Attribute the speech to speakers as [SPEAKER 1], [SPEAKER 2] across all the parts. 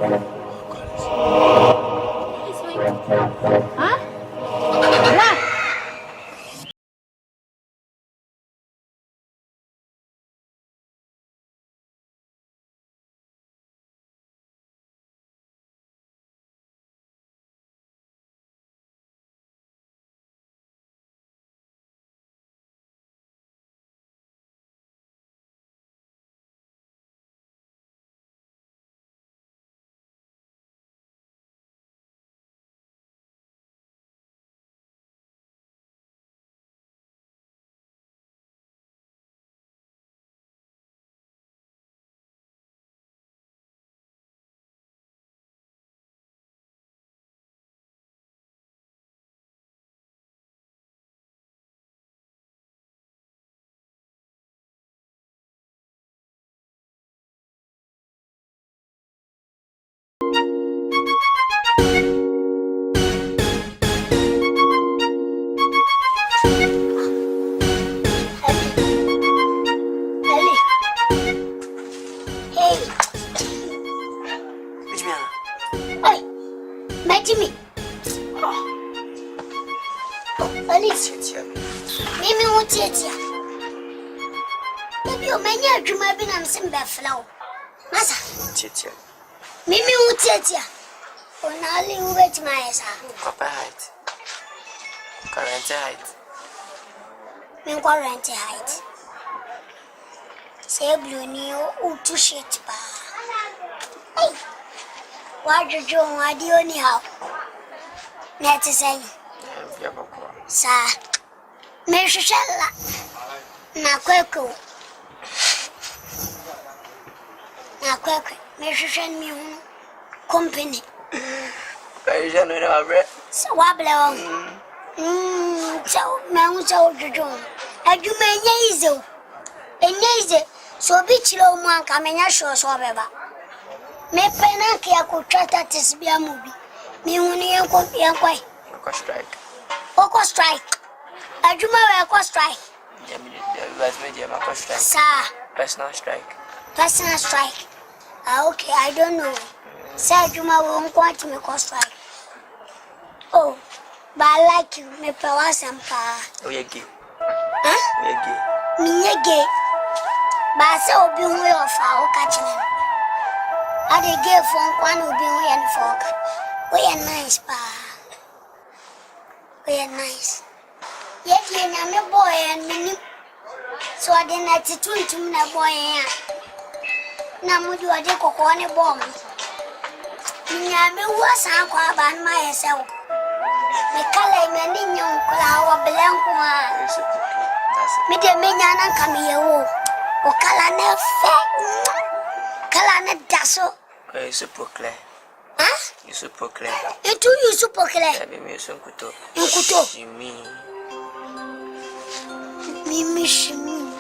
[SPEAKER 1] Huh? Flow. Masa.
[SPEAKER 2] Chicha.
[SPEAKER 1] Mimi utetia. Onali uwet maesa.
[SPEAKER 2] Papa height. Current height.
[SPEAKER 1] Min current height. Say blue ni utu shit ba. Hey. Wajo wadi oni how. Net say. Sa. Me shalla. Na kweko. Na kwekwe, me shushan mi hu company.
[SPEAKER 2] Kaisha no na bre.
[SPEAKER 1] So wable on. So me hu so jojo. Aduma enya ize. Enya ize. So bi chiro mu anka menya sho so beba. Me pena ke akotwata tisbia mu bi. Me hu ne yankwai.
[SPEAKER 2] Ko strike.
[SPEAKER 1] Oko strike. Aduma we ko strike.
[SPEAKER 2] Yeah, me was me dia ma strike.
[SPEAKER 1] Sir.
[SPEAKER 2] Personal strike.
[SPEAKER 1] Personal strike. Okay, I don't know. Say Juma won't want to make us strike. Oh, but I like you, me power sampa.
[SPEAKER 2] Oh, you're gay.
[SPEAKER 1] Huh?
[SPEAKER 2] You're gay.
[SPEAKER 1] Me gay. But I say obi we of our catching him. I dey gay phone one obi we and folk. We are nice, pa. We are nice. Yet you na me boy and me. So I didn't have to tune to me boy. Na mudu ade kokko ne bom nyame wasa kwa ban ma yesew me kala me ni nyum kula wa blanco a me de me nyana kam yewo o kala ne fe kala ne daso
[SPEAKER 2] super clear.
[SPEAKER 1] Huh?
[SPEAKER 2] You super clear.
[SPEAKER 1] Etu you super clear.
[SPEAKER 2] Ya me so nkuto.
[SPEAKER 1] Nkuto.
[SPEAKER 2] Mimi
[SPEAKER 1] shimi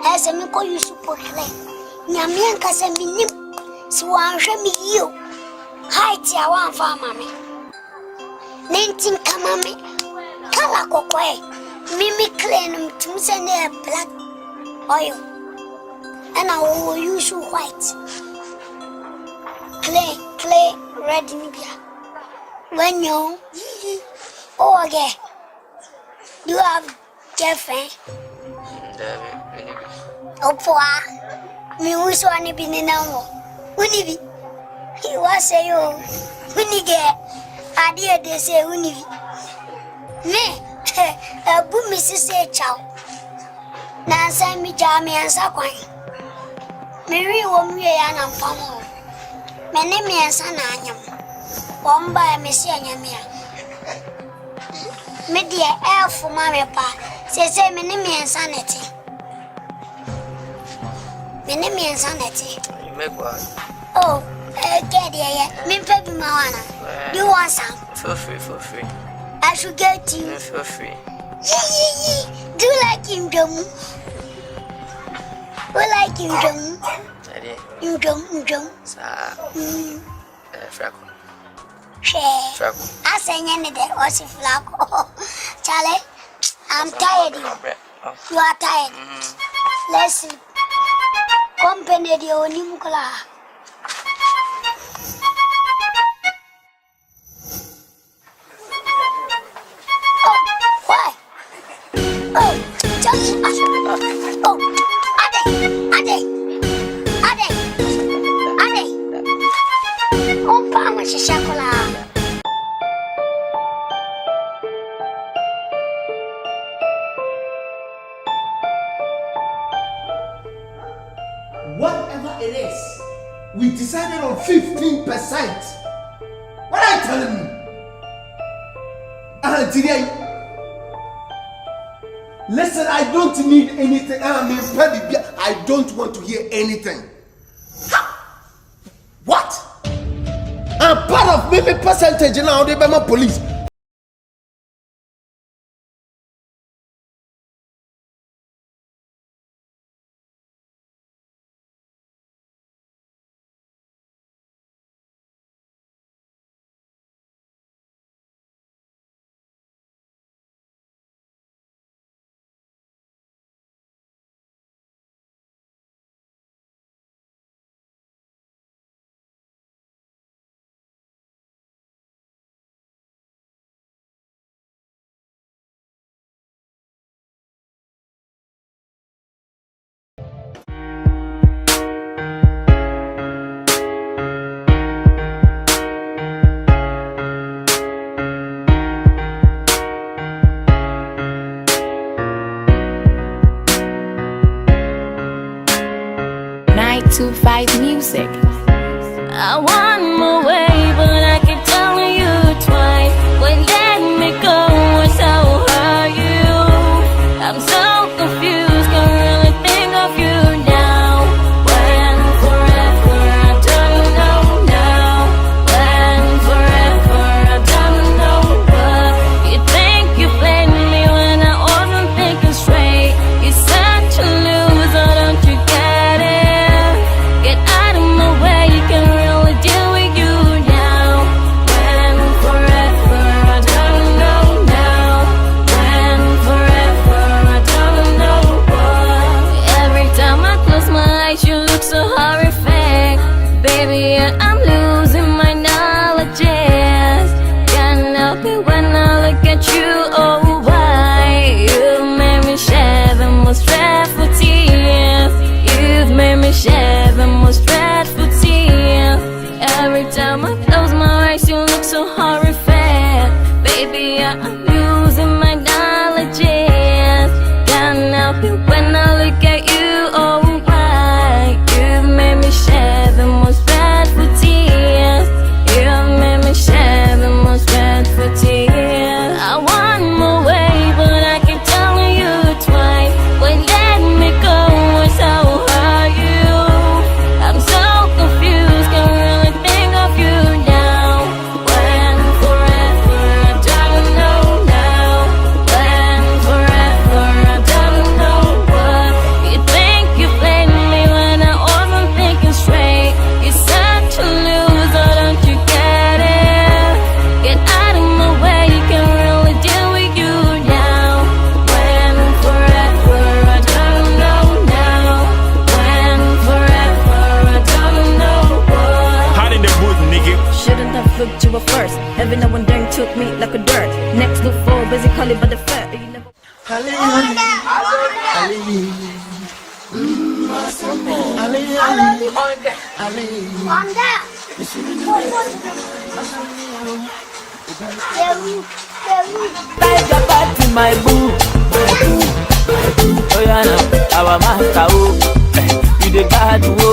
[SPEAKER 1] as a miko you super clear. Nyamian kasa minim si wanhwe mi yio. Height ya wan fa mame. Nentin kama me. Kala kokwe. Mimi clean mtumse ne black oil. And I will use white. Clay red nibia. When you oh again. Do you have girlfriend? Opoa. Me wish one be now. Univi. He was say you. Unige. Adia de say univi. Me. A boom Mrs. Say chow. Nansa mi jami and sakwan. Mary wom ye an famo. Many me and son anyam. One by Messia Yamia. Media air for my pa. Say many me and sanity. Many me and sanity.
[SPEAKER 2] You make what?
[SPEAKER 1] Oh, get here. Me baby Mawana. You want some?
[SPEAKER 2] For free.
[SPEAKER 1] I should get you.
[SPEAKER 2] For free.
[SPEAKER 1] Do you like him, Jomu? We like him, Jomu. Jum.
[SPEAKER 2] Fraco.
[SPEAKER 1] Share. I say anything or si flaco. Charlie, I'm tired. You are tired. Let's sleep. company de onimukla. Oh, why? Oh, just oh, Ade. Oh, Pama Shakola.
[SPEAKER 3] Whatever it is, we decided on 15%. What are you telling me? Today, listen, I don't need anything. I don't want to hear anything. What? I'm part of maybe percentage now, they my police.
[SPEAKER 4] To fight music. I want my way, but I keep telling you twice. When let me go, what's how hurt you? I'm so confused, can't really think of you now. When forever, I don't know now. When forever, I don't know what. You think you played me when I wasn't thinking straight. You're such a loser, don't you get it? Get out of my way, you can really deal with you now. When forever, I don't know now. When forever, I don't know what. Every time I close my eyes, you look so horrific. Baby, I'm losing my knowledge. Can't help it when I look at you. Oh, why? You made me shed the most dreadful tears. You've made me shed the most dreadful tears. Every time I close my eyes, you look so horrific. Baby, I'm losing my knowledge. Can't help it when I look at you. Oh, why? You've made me shed the most dreadful tears. You've made me shed the most dreadful tears. I want my way, but I keep telling you twice. When let me go, what's how hurt you? I'm so confused, can't really think of you now. When forever, I don't know now. When forever, I don't know what. You think you played me when I wasn't thinking straight. You're such a loser, don't you get it? Get out of my way, you can really deal with you now. When forever, I don't know now. When forever, I don't know what.
[SPEAKER 5] Hot in the booth, nigga.
[SPEAKER 6] Shouldn't have looked you up first. Every now and then took me like a dirt. Next to four, basically, but the fair. You never.
[SPEAKER 7] Like a bat in my boo. Oh yeah, now our master you the bad wo.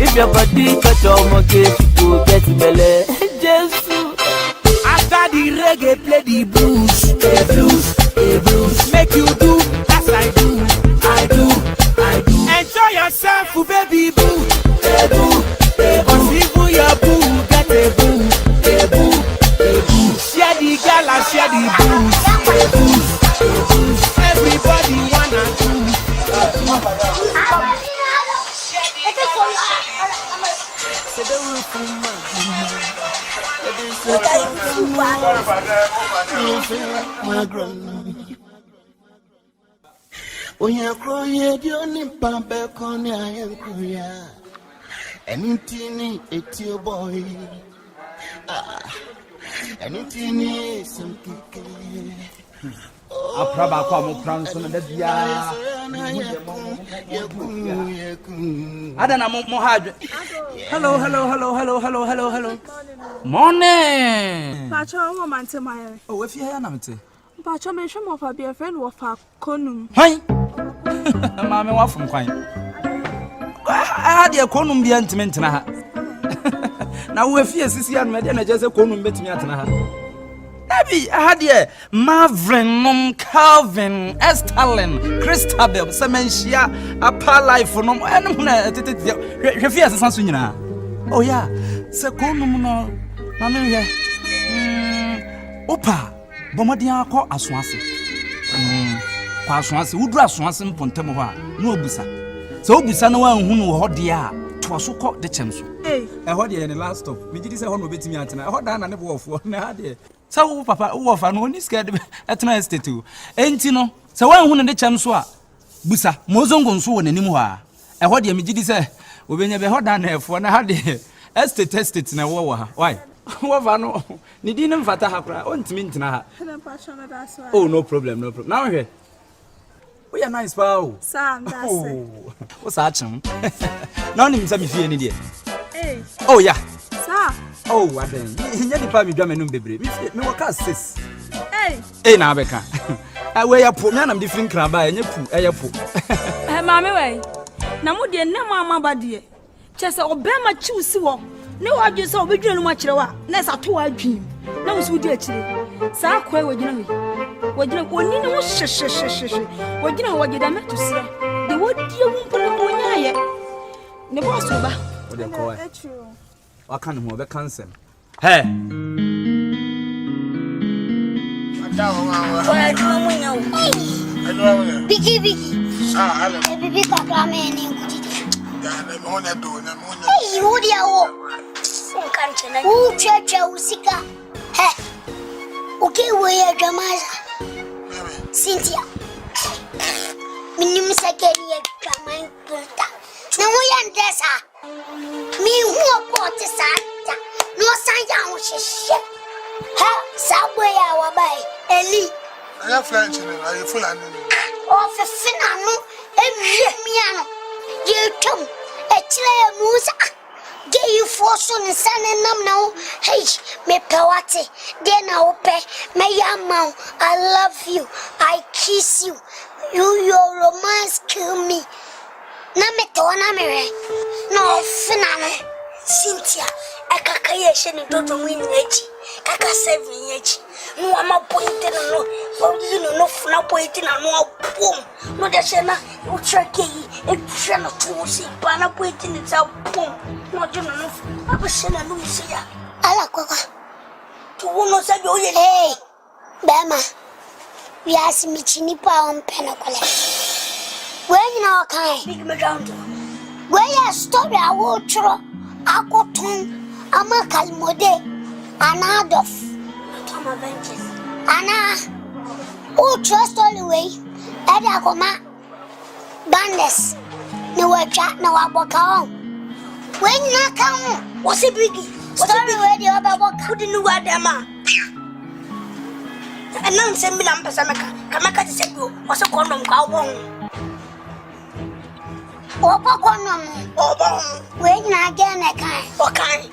[SPEAKER 7] If your body cut your monkey, you go get belly. Jesus. After the reggae, play the blues, the blues, the blues. Make you do, as I do, I do, I do. Enjoy yourself, baby boo, the boo, the boo. Cause even your boo get a boo, the boo, the boo. Share the gala, share the booze, the booze, the booze. Everybody wanna do.
[SPEAKER 3] Oya kroye dioni pampe kone ayen kroya. Anything etio boy. Anything some kike.
[SPEAKER 5] Apraba kwa mo pranso na bia. Ada na mo hadwe. Hello. Morning.
[SPEAKER 8] Pacho wo mante maye.
[SPEAKER 5] Oh, we fie ya na mte.
[SPEAKER 8] Pacho me hwe mo fa bia friend wo fa konum.
[SPEAKER 5] Hwan? Mama wa fom kwan. Ade konum bia ntime ntena ha. Na wo fie sisi ya no me de na je se konum betimi atena ha. Abi ahade Marvin, Calvin, Escalating, Christabel, Sementia, Apa life no enum na tete hwe fie sesan so nyina. Oh yeah, se konum no na me hwe. Opa, bomodin akọ asoase. Kwa asoase, wudu asoase mpontem ho a na obusa. Se obusa na wan hu no ho de a to so kọ de chem so. Ho de the last stop. Me gidi se ho no betimi atena. Ho da na ne bofo na de. Se wo papa wo fa no ni scared atena estate o. Enti no, se wan hu no de chem so a busa. Mozongo nso wo nanim ho a. Ho de me gidi se obenya be ho da na efo na ha de estate na wo ha. Why? What no? Ni didn't fata hakra. On to mint na. Oh, no problem. Now here. We are nice, pal.
[SPEAKER 8] Sam, that's it.
[SPEAKER 5] What's action? Now him say me fie ni there.
[SPEAKER 8] Hey.
[SPEAKER 5] Oh yeah.
[SPEAKER 8] Sir.
[SPEAKER 5] Oh, what then? Nya di pa me dwa me no bebre. Me waka 6.
[SPEAKER 8] Hey.
[SPEAKER 5] Hey na beka. We ya po, me anam different kraba, nya pu, pu.
[SPEAKER 8] Eh mama we. Na mo de na mama ba de. Chese obema chiusi wo. Ne waju so obedwenu ma kire wa na sa to adwin na wo so di akire sa kwa wajina wi wajina oni ne wo hye wajina wajida meto se de wodi ewu mpolo ko nyaaye ne boss ba
[SPEAKER 5] wo de ko wa kan ho be cancel he
[SPEAKER 1] Bigi. Bibi papa me ni ngudi. Hey, who dia wo? Uchacha usika. He. Okay, we are dramaza. Cynthia. Minim sekeri ya drama kulta. Na wo ya ndesa. Mi huo pote santa. No sanya usheshe. Ha, sabwe ya wabai. Eli.
[SPEAKER 9] Aya French ni, aya Fulani.
[SPEAKER 1] O fefina no, miano. Yetum. Echile musa. Get you for son and son and nam now. Hey, me pewate. Then I'll pay. Me yamau. I love you. I kiss you. Your romance kill me. Na me tona me. No finano. Cynthia. Akakaye sheni toto mwinyeji. Kaka 7 yeji. No ama pointe no. No funa pointe na no boom. No de shena utrake yi. E shena tusi. Bana pointe ni za boom. No jono no. Aba shena no misiya. Ala kwakwa. Tu wono sabi oye. Hey. Bema. We ask me chini pa on penakole. Where you know kind? Big me down to. Where you story I will tro. Akotun. Ama kalmode. Anadof. Tom Avengers. Ana. Oh, trust all the way. Eda koma. Bandes. No wacha no waboka. When you come, what's a biggie? Story where the other walk couldn't know what them are. And now send me number Samaka. Kamaka said you was a condom cow. Opa condom. Oh, when you again a kind. Okay.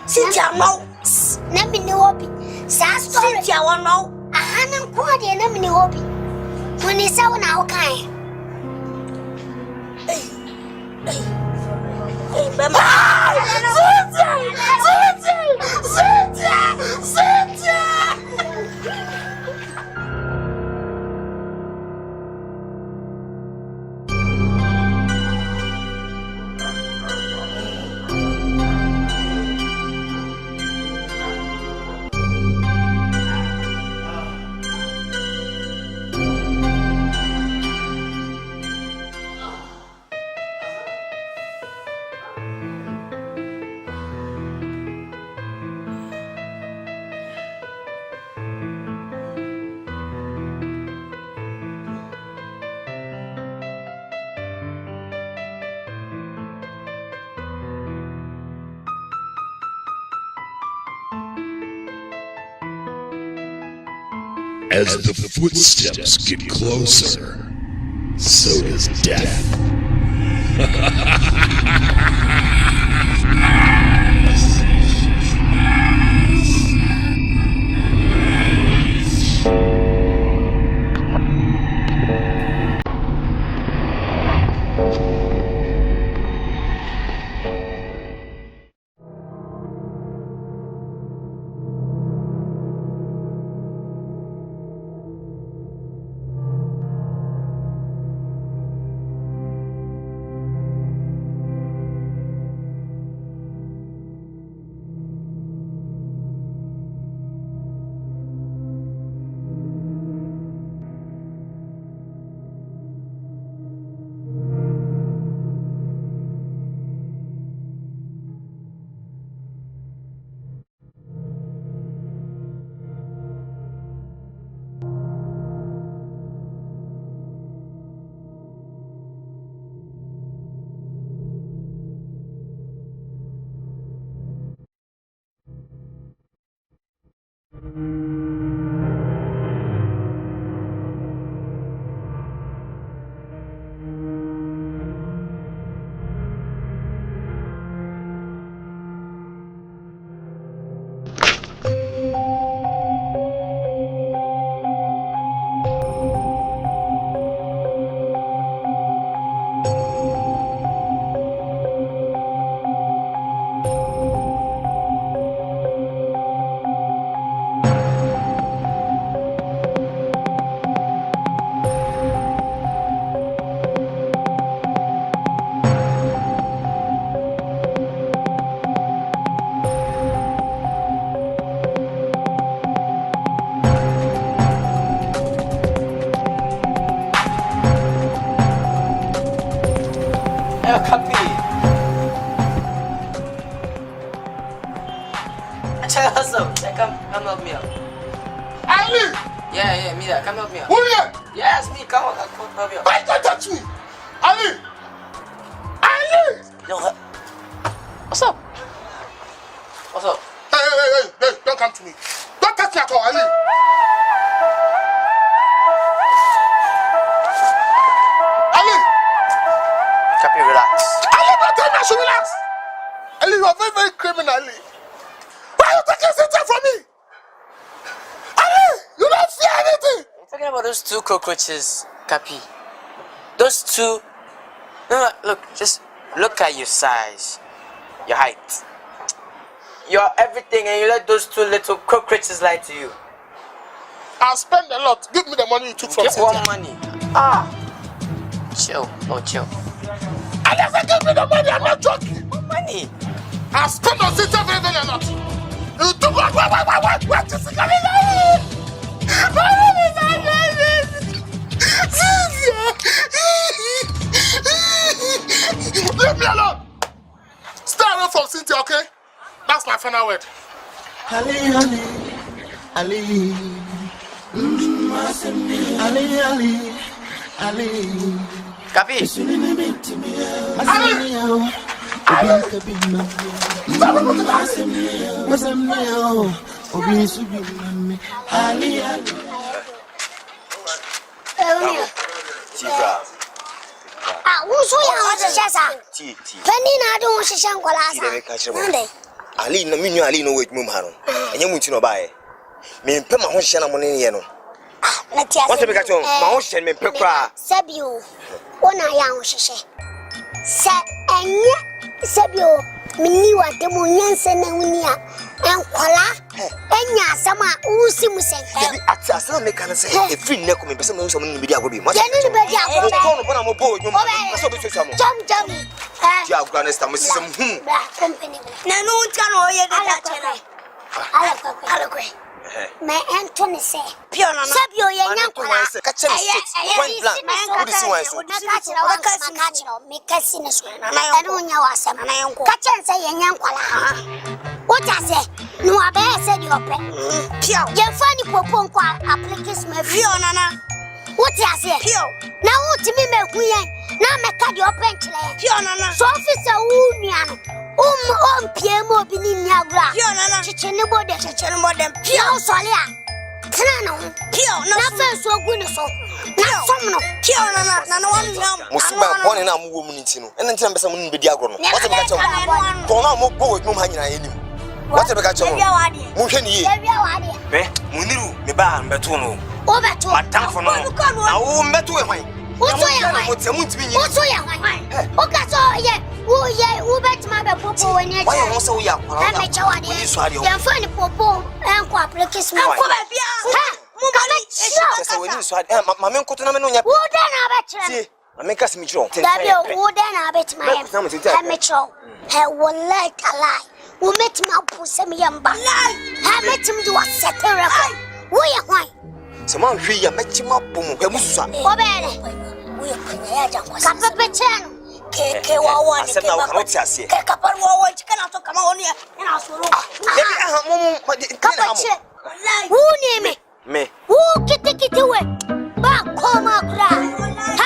[SPEAKER 1] Cynthia, no. Never knew hobby. Cynthia, one no. I hadn't quite a never knew hobby. When it's out now, kind. Hey, Mama. Cynthia!
[SPEAKER 10] As the footsteps get closer, so does death.
[SPEAKER 2] Come help me out.
[SPEAKER 3] Ali!
[SPEAKER 2] Yeah, me that. Come help me out.
[SPEAKER 3] Who here?
[SPEAKER 2] Yes, me. Come on, help me out.
[SPEAKER 3] Why don't touch me? Ali! Ali!
[SPEAKER 2] Yo, what's up? What's up?
[SPEAKER 3] Hey, don't come to me. Don't touch me at all, Ali. Ali!
[SPEAKER 2] Cappy, relax.
[SPEAKER 3] Ali, don't tell me I should relax. Ali, you are very, very criminal, Ali. Why are you taking something from me? Ali, you don't fear anything.
[SPEAKER 2] I'm talking about those two cockroaches, Cappy. Those two. No, look, just look at your size, your height, your everything, and you let those two little cockroaches lie to you.
[SPEAKER 3] I'll spend a lot. Give me the money you took from
[SPEAKER 2] Get
[SPEAKER 3] Cynthia.
[SPEAKER 2] what money? Ah, chill, no chill.
[SPEAKER 3] I never give me the money. I'm not joking.
[SPEAKER 2] What money?
[SPEAKER 3] I'll spend on Cynthia very, very a lot. You took what? What is it coming out? Leave me alone. Stay away from Cynthia, okay? That's my final word.
[SPEAKER 11] Ali.
[SPEAKER 2] Cappy.
[SPEAKER 1] Who's Penny, I don't see Shankwala.
[SPEAKER 11] Ali no minyo Ali no wait mum haron. Enye munti no bae. Me mpe ma ho hye na mo ne ye no.
[SPEAKER 1] Na tia.
[SPEAKER 11] What be ka cho ma ho hye me mpe kra.
[SPEAKER 1] Sabio. Ona ya ho hye. Sa enye sabio mini wa demu nyanse na huni a enkwala enya asama usi musenka.
[SPEAKER 11] Bi atasa me kan se e free ne ko me pese me so mo ni bi agobi.
[SPEAKER 1] Mo se ni bi agobi.
[SPEAKER 11] Ko no bona mo bo nyum. So be twetwa mo.
[SPEAKER 1] Jam.
[SPEAKER 11] Ti agura nesta mo sisem
[SPEAKER 1] company. Na no nka no ye de chena. Ala kwe. Me Anthony say. Pio no. Sabio ye nyankwala.
[SPEAKER 11] Ka chene point blank. Wo di si wan so.
[SPEAKER 1] Ka chira me kasi ne so. Na no nya wasam. Ka chen say ye nyankwala. What I say? No abe say di ope. Pio. Ye fani popo nkwa application me Pio nana. What I say? Pio. Na utimi me huyen. Na me ka di open chile. Pio nana. So officer wu nua no. PM obi ni nyagura. Pio nana. Chichene bode. Pio solia. Tena no Pio, nothing so good so. Not some Pio, no one yam.
[SPEAKER 11] Musiba, one and I'm woman in Tino, and then tell me someone be diagonal. What's the matter? Kona mo go with Mumhanya in him. What's the matter? Muheni, Muniru, Miba, Betuno. Over to my town for now. I won't met to him. What's your okay, so yeah, who bet my popo when you're also young. I'm a child. You're funny popo and quapricus. I'm I make us meet you. I bet my I will like a lie. We met him up with some young lie. I met him do a settle. We are white. Someone free, I met him up. Musa. We are Capapetano. K1, come on here. Who name it? Me. Who get it away? Back, come out. I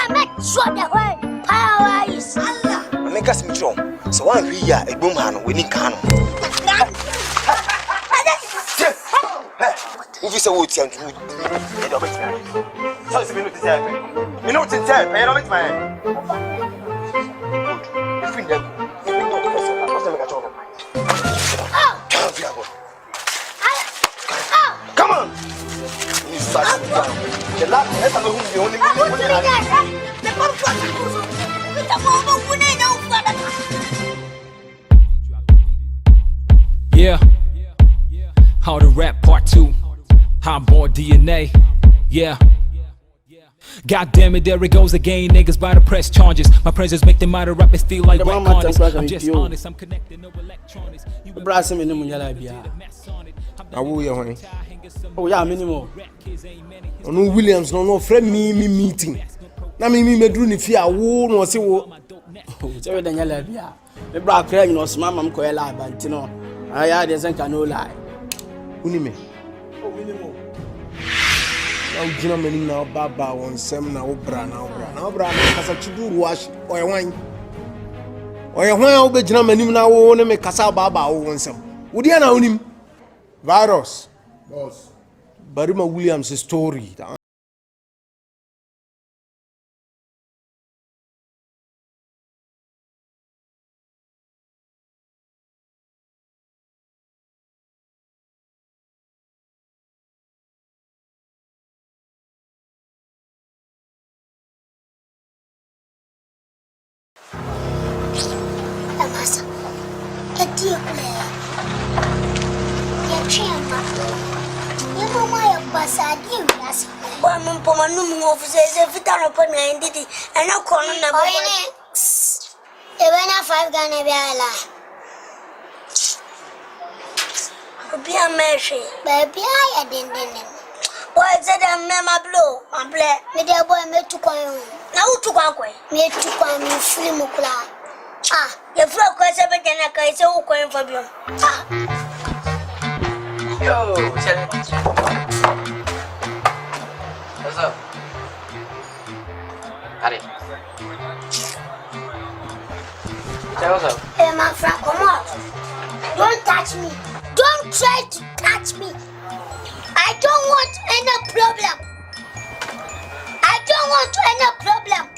[SPEAKER 11] met Swat away. Power is Allah. Make us meet you. So one we are a boom hand, we need can. If you say what you do, you don't make me. Tell me to tell me. You know what to tell me, I don't make my come on! You start the last let's know who the only
[SPEAKER 12] yeah. How to rap part 2. I'm born DNA. Yeah. God damn it, there it goes again. Niggas by the press charges. My presence make them out of rappers feel like rap artists. I'm just honest, I'm connected, no electronics.
[SPEAKER 5] Brasem in the Munyala Bia.
[SPEAKER 3] Awu ya hwan.
[SPEAKER 5] Oh, yeah, minimum.
[SPEAKER 3] Onu Williams no friend me meeting. Na me medru ni fi awu no se wo.
[SPEAKER 5] Tell the Nyala Bia. The bra crying no smam am ko ela bantino. Aya de senka no lie.
[SPEAKER 3] Uni me.
[SPEAKER 5] Oh, minimum.
[SPEAKER 3] Now jina meni na baba won sem na obra na kasa chidu wash oywan obe jina meni na wo ne me kasa baba wo won sem wodi na onim virus boss Barima Williams story
[SPEAKER 1] and now calling the boy. Even a 5 Ghana be alive. Be a mercy, baby. I didn't. Why is it a mema blow? I'm black. Me dear boy, me to come. Now to Kwakwu. Me to come in free mukla. Ah, your flow question again. I can say, oh, going for you. Ah,
[SPEAKER 2] yo, what's up? Allez. What's up?
[SPEAKER 1] Hey, my friend, come on. Don't touch me. Don't try to touch me. I don't want any problem. I don't want any problem.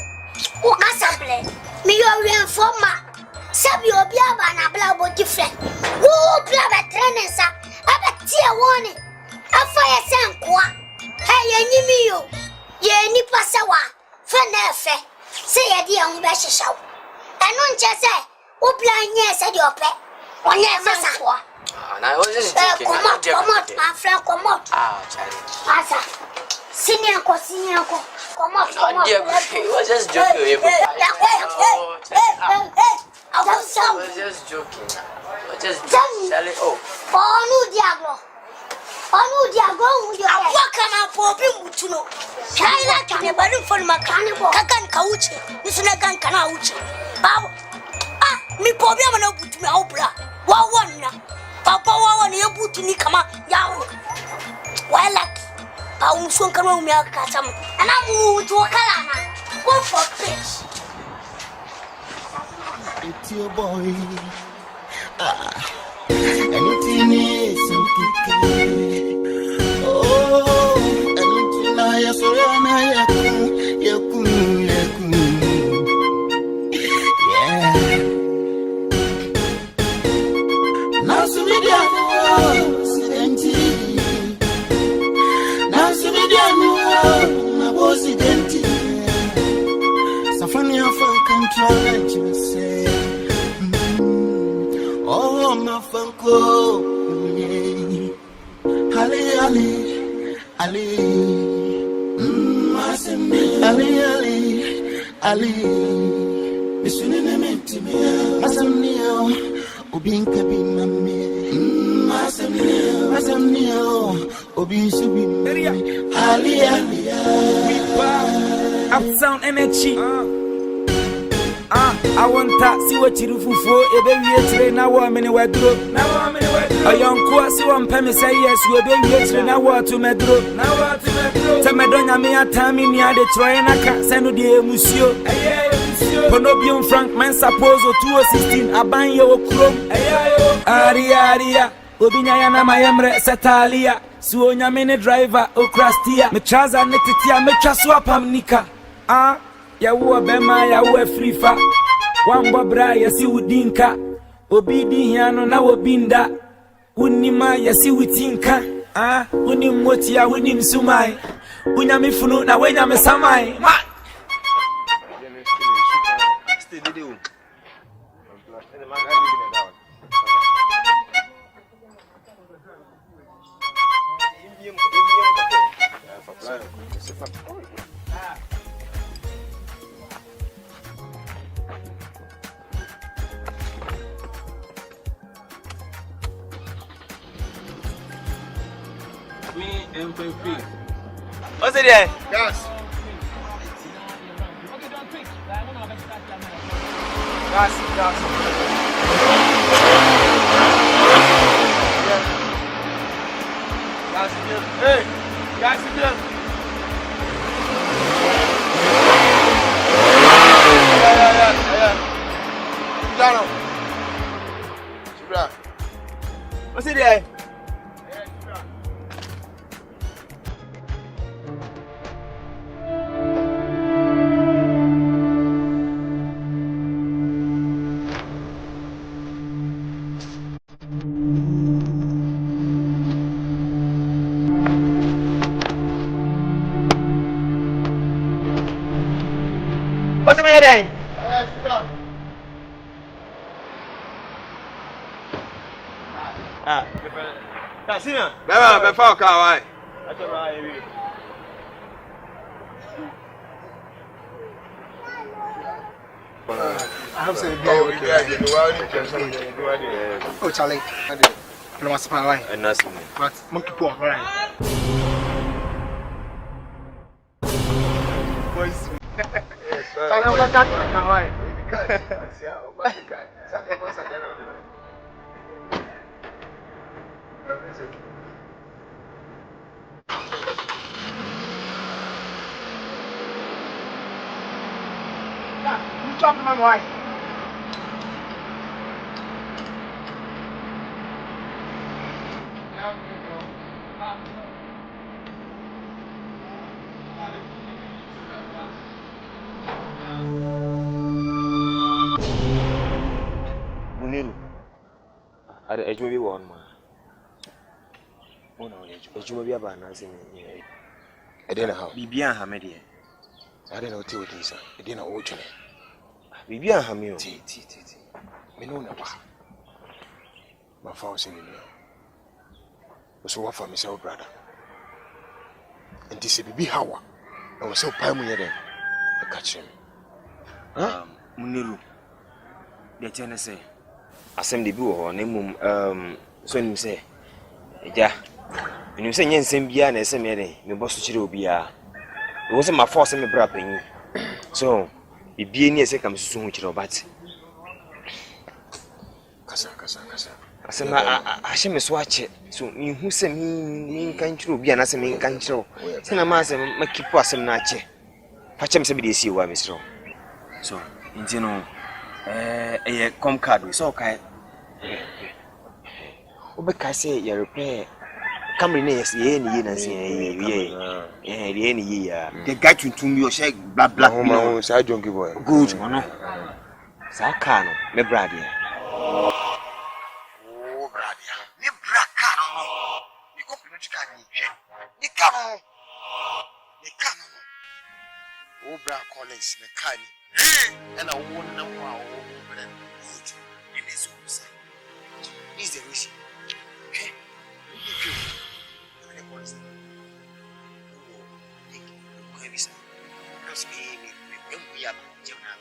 [SPEAKER 1] Who can say? Me, you're informer. Sabi obi abana bla bo different. Who bla ba training sa? Aba tie woni. Afa ya senkwa. Hey, yenyi mi yo. Ye ni pasawa. Fa na efe. Se ye di an be hihyaw. Eno nche se, wo bla nye se di ope. Onye masa.
[SPEAKER 2] Ah, na I was just joking.
[SPEAKER 1] Come out, my friend, come out.
[SPEAKER 2] Ah, Charlie.
[SPEAKER 1] Asa. Senior ko. Come out.
[SPEAKER 2] He was just joking. I was just joking. Charlie.
[SPEAKER 1] Oh, Diablo. I walk on for being Mutuno. China can never for my carnival. Kakan Kauchi. This is a gun can out. Ah, me problem no put me opera. One. Papa, one you put to me, come on, Yaw. Well, I won't soon come on me a casam. And I'm moving to a calama. One for fish.
[SPEAKER 13] It's your boy. Anything is something. Oh, trying to say. Oh, my funko. Ali, Ali, Ali. Ali, Ali, Ali. Masamnio, Obin Kabi Mami. Masamnio, Obin Subi. Ali, Ali.
[SPEAKER 7] Upsound energy. I want to see what you do for a baby. Now, one minute, we're through. A young course, you want Pemmy say yes, we're baby. Now, what to Medro. Tamadonia, me a time in the train. I can't send you, monsieur. Ponobium Frank, man, suppose 216. I ban your chrome. Aria, Obinyana, my emre, Satalia. Suonya, mini driver, Okrastia. Me chaza, netitia, me chaswap, amnika. Yawu bema yawu frifa wamba bra yasi udinka obidi hiano na wobinda unima yasi utinka unimoti ya unimsumai unyamifunu na wenyame samai ma
[SPEAKER 2] What's it there?
[SPEAKER 3] Gas.
[SPEAKER 2] Gas. Hey, gas again.
[SPEAKER 3] Yeah.
[SPEAKER 2] What's it there? What's the matter? Casina.
[SPEAKER 11] Beba, befa kawai.
[SPEAKER 3] I have said oh, Charlie. No, what's my line?
[SPEAKER 11] And that's me.
[SPEAKER 3] But monkey paw, right? Boys. I know what that Kawai. You chopped my wife.
[SPEAKER 11] Muniru. Ada ejuma bi won ma. Ona ejuma bi aba na se me. Edena ha.
[SPEAKER 2] Bibia ha me de.
[SPEAKER 11] Ada na oti odi sa. Edena o twene.
[SPEAKER 2] Bibia ha me o.
[SPEAKER 11] Ti. Me no na ba. Ma fa o se ni. So what for me say brother. And this bibi hawa. I was so pay mu ye dem. I catch him.
[SPEAKER 2] Muniru. De chene say. Asem de bi wo ho na mum so nim say. Eja. Nim say nyensem bia na esem ye den. Me boso chire obi a. It wasn't my force me bra penny. So, bibi ni ese kam susu hu chire obati.
[SPEAKER 11] Kasa.
[SPEAKER 2] Asema ahye me so ache. So, mi hu se mi kan chire obi a na se mi kan chire. Se na ma se makipo asem na ache. Pa chem se bi de esi wa me sro. So, nti no eye com card so kai. Obe ka se ye repair Camry yes, ye na say ye ni ya. The guy to me o shake black
[SPEAKER 11] no say junkie boy.
[SPEAKER 2] Good no. Sa car no me brad ya.
[SPEAKER 11] Oh brad ya. Ni bra car no. Ni ko pino tika ni hwe. Ni car no.
[SPEAKER 3] Obra Collins, the Kani, and I won't know how it is. Is the wish. Okay? Because we are Jonah.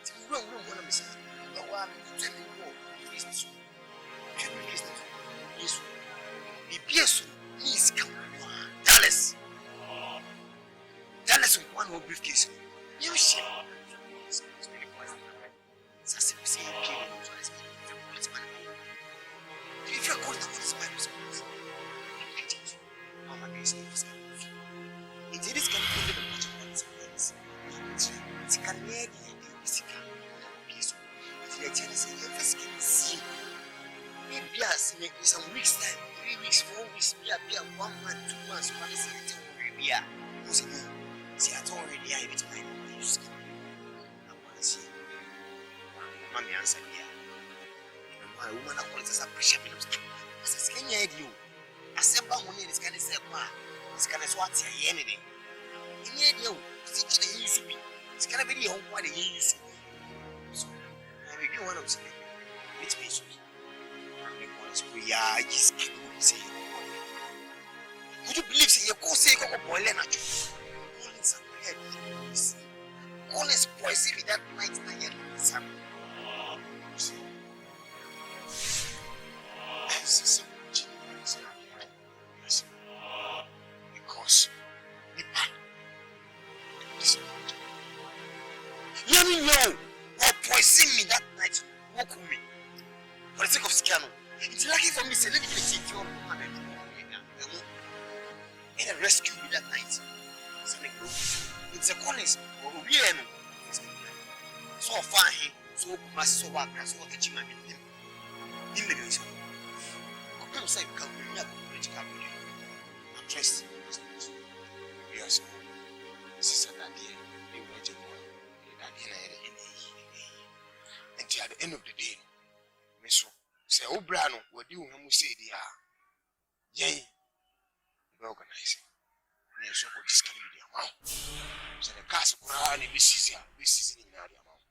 [SPEAKER 3] We don't want to miss it. The one who tell me more business. Yes, he's come. Dallas. Dallas with one more briefcase. You shit. If you're going to go to this Bible school, Mama is it is going to be the much of one's friends. It's a canary, it's a piece. It's a see. Maybe some weeks time, 3 weeks, 4 weeks, maybe 1 month, 2 months, what is it? Maybe see, I told already I have it my use. I want to see. Mammy answered here. My woman, I call it as a pressure. I said, can you hear you? I said, but when it's going to say, it's going to swat here anything. In the end, it's going to be. It's going to be the whole what it used to be. So, I will do one of them. It's me. We are just kidding. Say, would you believe you go say, go boil and Collins and head. Collins poison me that night. Because let me know what poison me that night. Walk with me for the sake of scandal. It's lucky for me to let me take your mother and rescue me that night. It's a Collins or William. So far, so much so what that's what the Jimmy in the news. Come say, come bring up the company. I'm dressed. Yes, this is an idea. You want to go and at the end of the day, Miss. Say, oh, Brano, what do you say? They are yea, organizing. And so for this can be the amount. So the cast of Quran, this is in the amount.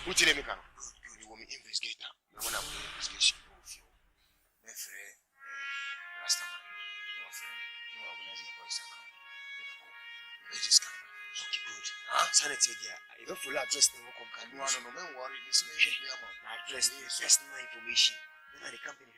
[SPEAKER 3] Which let me come. You want me investigate now. I want to investigation of you. My friend, Rastaman, no friend, no organizing voice account. They just come. Okay, good. Sanity, I don't fully address the work of Kanu. No, don't worry. This is the amount. Address the personal information. Then the company.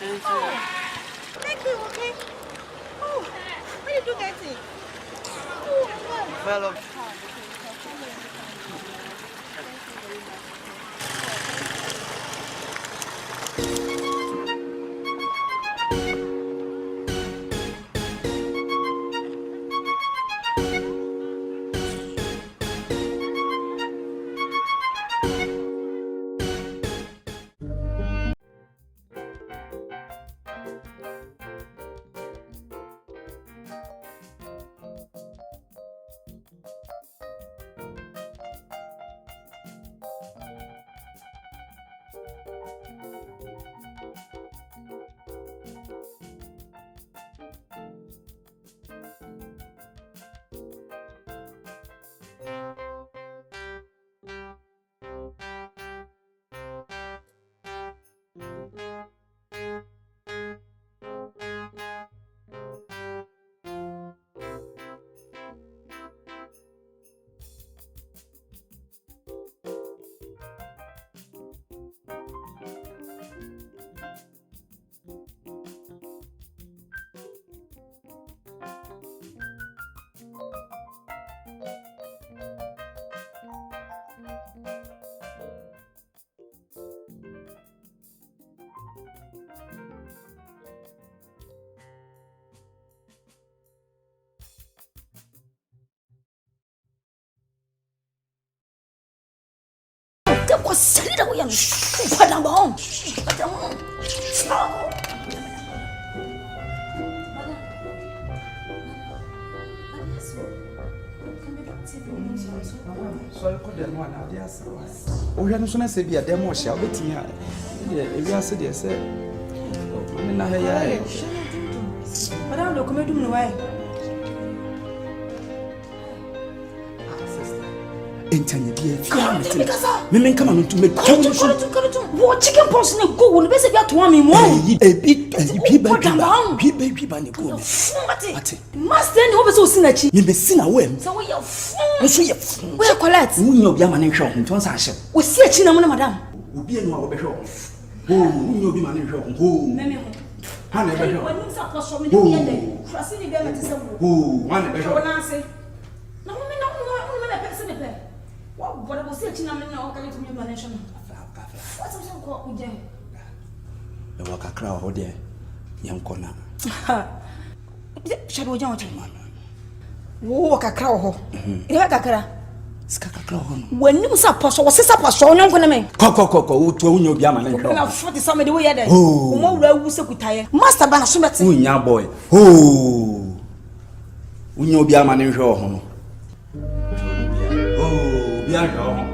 [SPEAKER 14] Thank you, okay? Oh, where did you get it? Oh, my God.
[SPEAKER 8] Sit down, young. Put down home. Put down home.
[SPEAKER 5] Sorry, could the one out there? Oh, you haven't said be a demo shall be here. If you are said, yes, sir. I mean, I
[SPEAKER 8] But I'm not coming to me away.
[SPEAKER 5] Entanya dia me come on to make
[SPEAKER 8] what chicken pox na go won be say bia to me mo
[SPEAKER 5] bi ba ne go
[SPEAKER 8] ate master ni wo be so sin achi
[SPEAKER 5] me be sin awem
[SPEAKER 8] so we your
[SPEAKER 5] so ye
[SPEAKER 8] we collect
[SPEAKER 5] wo nyo bia ma ne hwe nton sa hye
[SPEAKER 8] wo si achi na mo na madam
[SPEAKER 5] obi enu a wo be hwe wo nyo bi ma ne hwe ho
[SPEAKER 8] meme ho
[SPEAKER 5] ha na be hwe
[SPEAKER 8] wo nim sa poso me dey dey krasi ni be ma te se wo
[SPEAKER 5] ha na be hwe
[SPEAKER 8] na se na mo me na me person ne pe what about say china me na o kan to me manation what's up ko uje
[SPEAKER 5] e wa kakra ho de yam kona
[SPEAKER 8] shadow jan o chima wo kakra ho e kakra
[SPEAKER 5] ska kakra ho no
[SPEAKER 8] wani musa poso wo sesa poso onyon ko na me
[SPEAKER 5] ko wo to unyo bia ma na hwe
[SPEAKER 8] na foti some de we ye dey o mo wura wu se kutaye master ba na so meti
[SPEAKER 5] unya boy unyo bia ma na hwe ho no bien genre.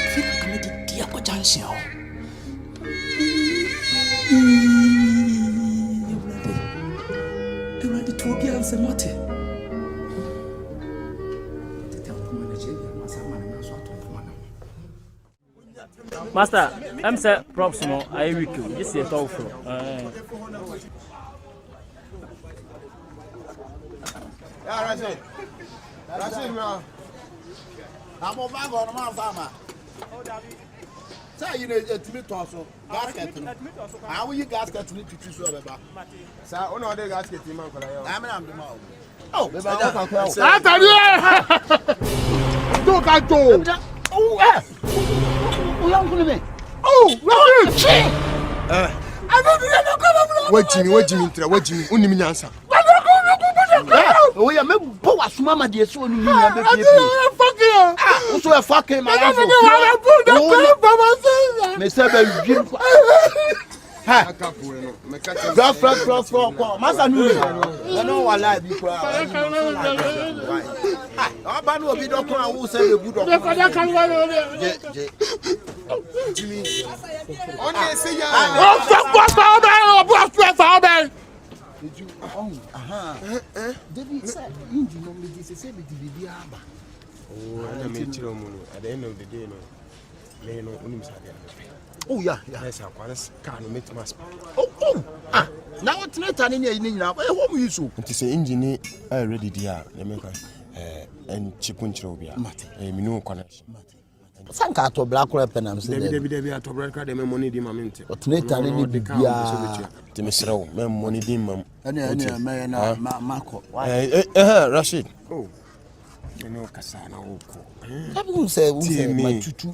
[SPEAKER 5] Fica como de dia com janção. Eu não de tu bien se mote.
[SPEAKER 15] Master, I'm say props no, I week you. Just a talk for.
[SPEAKER 16] Yeah, Rashid. Rashid, man. I'm over on my farmer. Say, you know, a tomato also. Basket. How will you gasket to choose over? Sir, oh no, they gasket him. I'm the mouth. Oh, don't I go? Oh, oh, young woman. Oh, Rashid. I don't know. What Jimmy, only me answer.
[SPEAKER 17] Oh, yeah, maybe Boas Mamma, dear, so you have a fucking my Mr. Beautiful. Master Nuli. I know I like you. I know we don't know who said the good of Jimmy.
[SPEAKER 16] Only say,
[SPEAKER 17] did you David said, you normally disable the baby.
[SPEAKER 16] Oh, I made you at the end of the day. No,
[SPEAKER 17] oh, yeah,
[SPEAKER 16] yes, I was can't make my spot.
[SPEAKER 17] Oh, now it's not an Indian now. What you so?
[SPEAKER 16] It is an engineer already, dear.
[SPEAKER 3] and Chipunchobia. Minu connection.
[SPEAKER 17] Sanka to black weapon, I'm saying.
[SPEAKER 3] Debbie, to break the money dimament.
[SPEAKER 17] But later, the
[SPEAKER 3] Timesrow, money dimum.
[SPEAKER 17] And Marco.
[SPEAKER 3] Rashid. Oh, you know, Cassana.
[SPEAKER 17] I won't say, me tutu,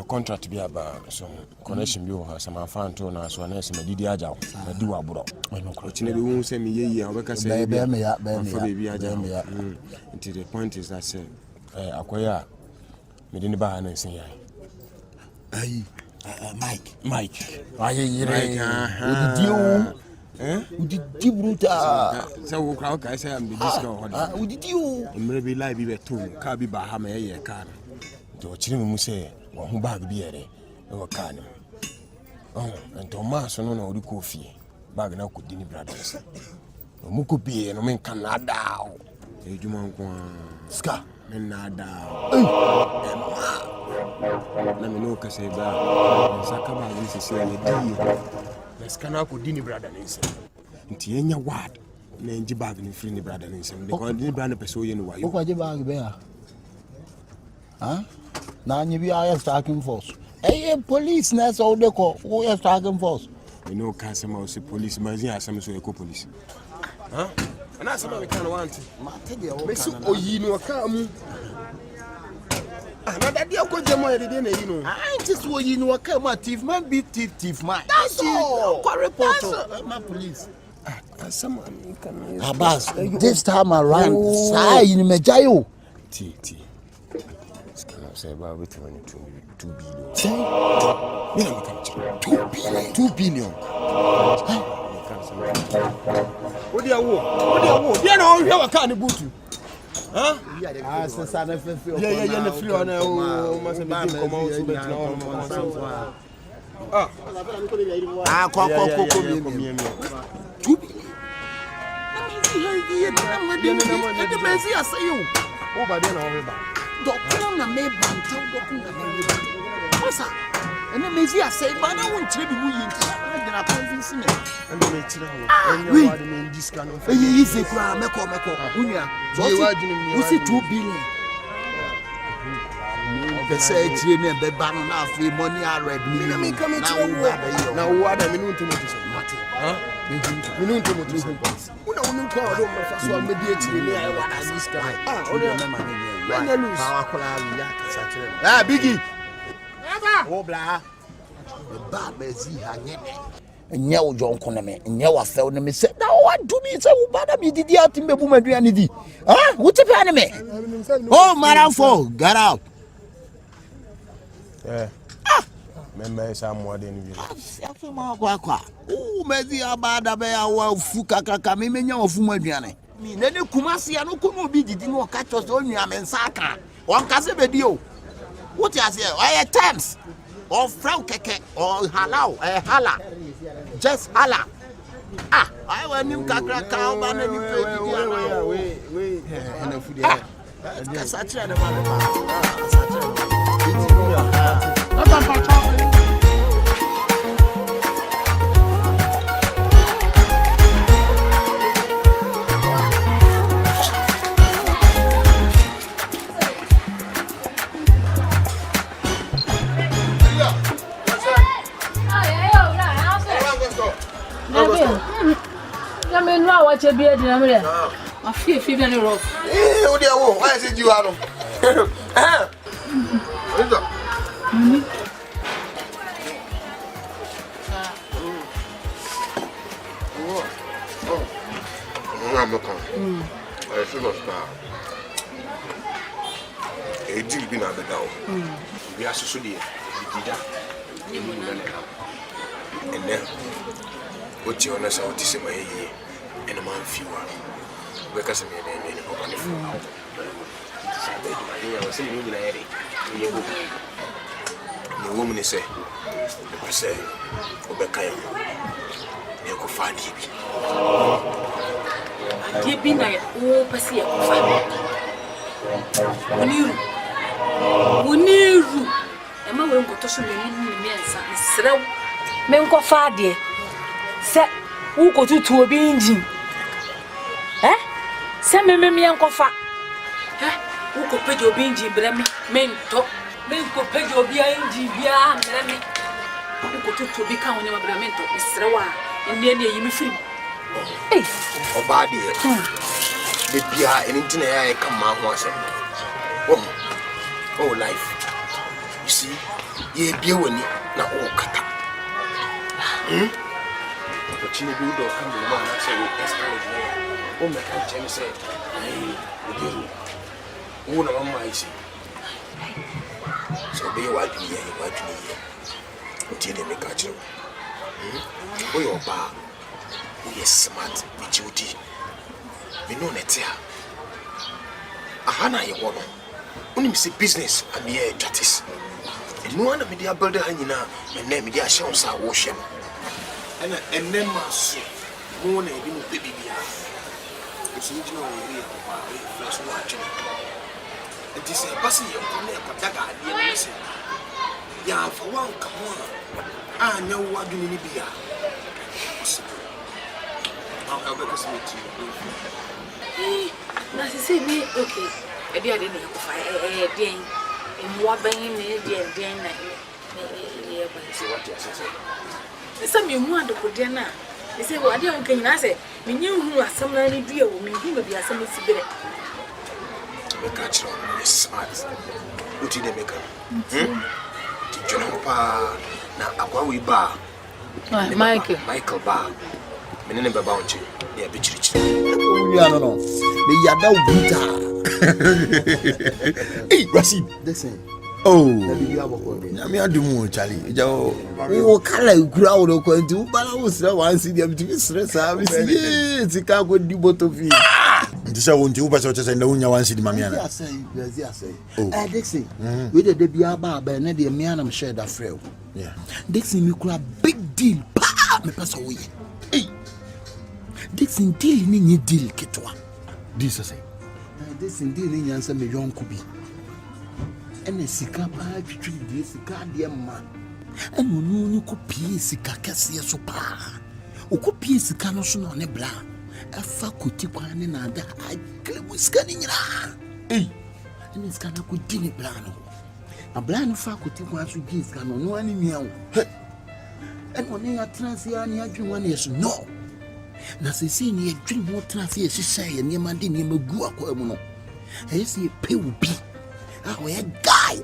[SPEAKER 3] contract be about some connection you have some fan to us one as a Didia Jow, a do a bro. Maybe won't send me a year, because I bear me up, until the point is that say, acquire me didn't buy anything. Mike, why you did Bruta? So, crowd, I say, I'm the disco. Who did you? Maybe live be two, Kabi Bahama, a car. To Chim say, who bag beer, or can. Oh, and Thomas, no, the coffee. Bag now could dini brothers. Muku be no man Canada. A Juman Ska, and Nada. Let me know, Casaba. Sakaba is a say, let's cannot could dini brother. Tienya wad. Nanji bag in free brother and some because the brand of person why you bag bear. Huh? Now you be our striking force. Hey, police, that's all they call. Who are striking force? You know, Casamouth, the police, Mazia, some so eco police. Huh? And that's what we kind of want. Oh, you know, come. Another deal, go to my dinner, you know. I just want you know, come on, thief man, be thief man. That's all. Reporter, my police. Someone can. Abbas, this time around, I in Mejayo. T. Say about 2 billion. Say, 2 billion. What do you want? You know, you have a kind of boot. Huh? Yeah, the free on must be Doctor, me bantu, What's up? And the Messiah say, but I won't tell you who you are convincing me. And the main discount. He's a crime, Meko. Who's it 2 billion? The say, Jimmy, the banana free money already. Me coming to now, what I mean to notice. Huh? We need to notice. Who don't call them so immediately. I want to this guy. Ah, Biggie. Oh, blah. The Barbezi hanging. And now, John Coname, and now I felt them. Said, now what do me so bad? Me did the ultimate woman do anything. Ah, what's the enemy? Oh, Madam Four, get out. Yeah. Remember, Asamoah didn't you? Kwakwu. Oh, maybe about the bear or Fukaka, maybe no Fumadiane. Me, then the Kumasi, I don't be did not catch us only. I'm in Saka. One Casabedio. What is here? I attempts or Fraukeke or Halau, Hala. Just Hala. Ah, I want him Kakra cow and you wait.
[SPEAKER 8] I mean, now what you be at the number? I feel very rough.
[SPEAKER 3] Oh, dear, why is it you are? I'm not coming. I should not start. A deal been at the down. We are so dear. And then, what you honest out is my year and a man fewer. Because I'm in a company. I was saying, the woman is saying, the say, Obekay, you could find him.
[SPEAKER 8] Give me my own Passia. Uniru. Emma won't go to show me and Srow. Menko Fadi. Set who go to a binging. Eh? Send me and Kofa. Who could pay your bingy, Bremy, men talk, men could pay your BING, Bremy. Who could to become your Bramento, Mr. Wa, and nearly you free. Hey,
[SPEAKER 17] oh, body. The Pia and Internet come out once. Oh, life. You see, ye be winning, not all kata. But you do not come to one and say, Escalating. Oh, my country said, hey, one of my see. So be what you hear, what you hear. Until they make a joke. Oh, your bar. Oh, yes, smart, be duty. We know that here. Ahana, you want only see business and be a justice. And no one of the builder hanging out and name the ashanti ocean. And then Marsuel, more than you baby. It's not no first watching. It is a passing your corner, but that idea is yeah, for one, come on. I know what you need to be. I'll make us meet you.
[SPEAKER 8] Now, say me, okay. I didn't know if I did in what banging me, dear, what you say. Some you want to put dinner. They say, what you can I say? We knew who are some really dear women who will be a semi cigarette.
[SPEAKER 17] Make a child is smart. What did they make up? Did you know, now, Aqua bar? Michael Bar. My name is Bounty. Yeah, bitch rich.
[SPEAKER 16] No. The Yada Hey, Rasim. Listen. Oh, I'm here to move, Charlie. Oh, color crowd of Quentin, but I was once in them to be stressed. Yes, it can't go do both of you. This I want you, but I say no one wants to mammy. I say, oh, Dixie, we did the Biaba, but not the Mianam shared that frail. Yeah, Dixie, you could have big deal. Me pass away. Hey, Dixie, deal in your deal, Ketwa. This I say. This indeed in answer me young could be. And a sika pa tree, this sika man. And when you could pay sika cassia so pa. O could pay sika no soon on a bla. A faculty one another. I claim with scanning. Hey, and it's kind of good dinner plano. A blind faculty wants to give can no any meow. And when they are transian, you one is no. Na se see ni dream what transi she say and your man didn't go akwa I see a pay will be. A guy.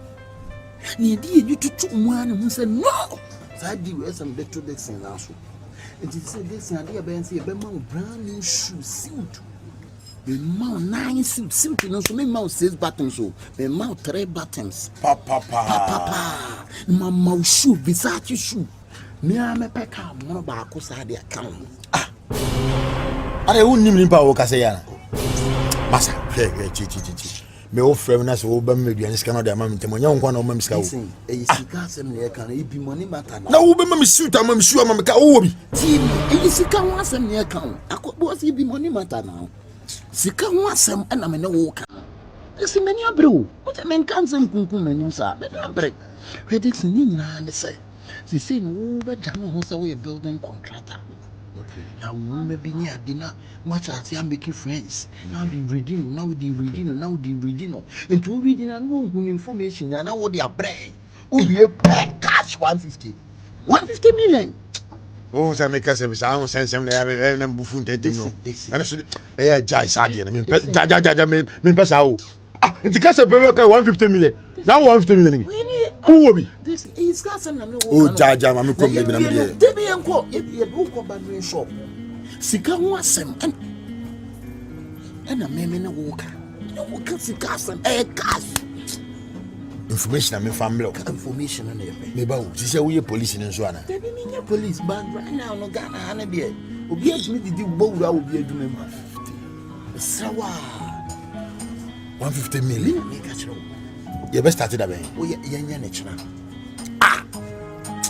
[SPEAKER 16] Near you to one who said no. So I do some better this in also. And it said this idea Bensi a brand new shoe suit. The mount 9 suit, no so many mouth 6 buttons so. The mouth 3 buttons. Papa. My mouth shoe, Versace shoe. Me am a peck out one of our cosade account. I won't name him power Casayana. Massa, me old friend as old baby and cannot damn to my young one of Mam's house. A cigar can be money matter. No, Mamma suit, I'm sure Mamma Kaobi. A cigar was a near count. I could both be money matter now. Cigar was some and I'm in a walker. There's a many brew. What a man can some kumkum, sir. But I break. Redix in England, they say. They say, no, but Jamon was away a building contractor. Now, maybe near dinner, much as I'm making friends. Now, the reading, now the reading, now the reading. And to reading and no information, and now they are brain. Oh, you pay cash 150. 150 million. Oh, I make us a sound sense and they have a number of food. And I said, yeah, Jai Sadian. I mean, Pesao. Ah, it's a case of 150 million. Now 150 million. Who will be? This is got some. Oh, Jaja, I'm coming. Debbie and Co. If you look up at shop, Sika was some and a man in a walker. No, can see gas and a gas. Information, I'm a family. Information on it. Maybe she said we are police in Zwana. They mean your police, but right now, no Ghana, and a beer. Oblige me to do both. I will be a doing 150. Sawa 150 million. Make a show. You best started a bank. Oh, yeah, natural. Ah,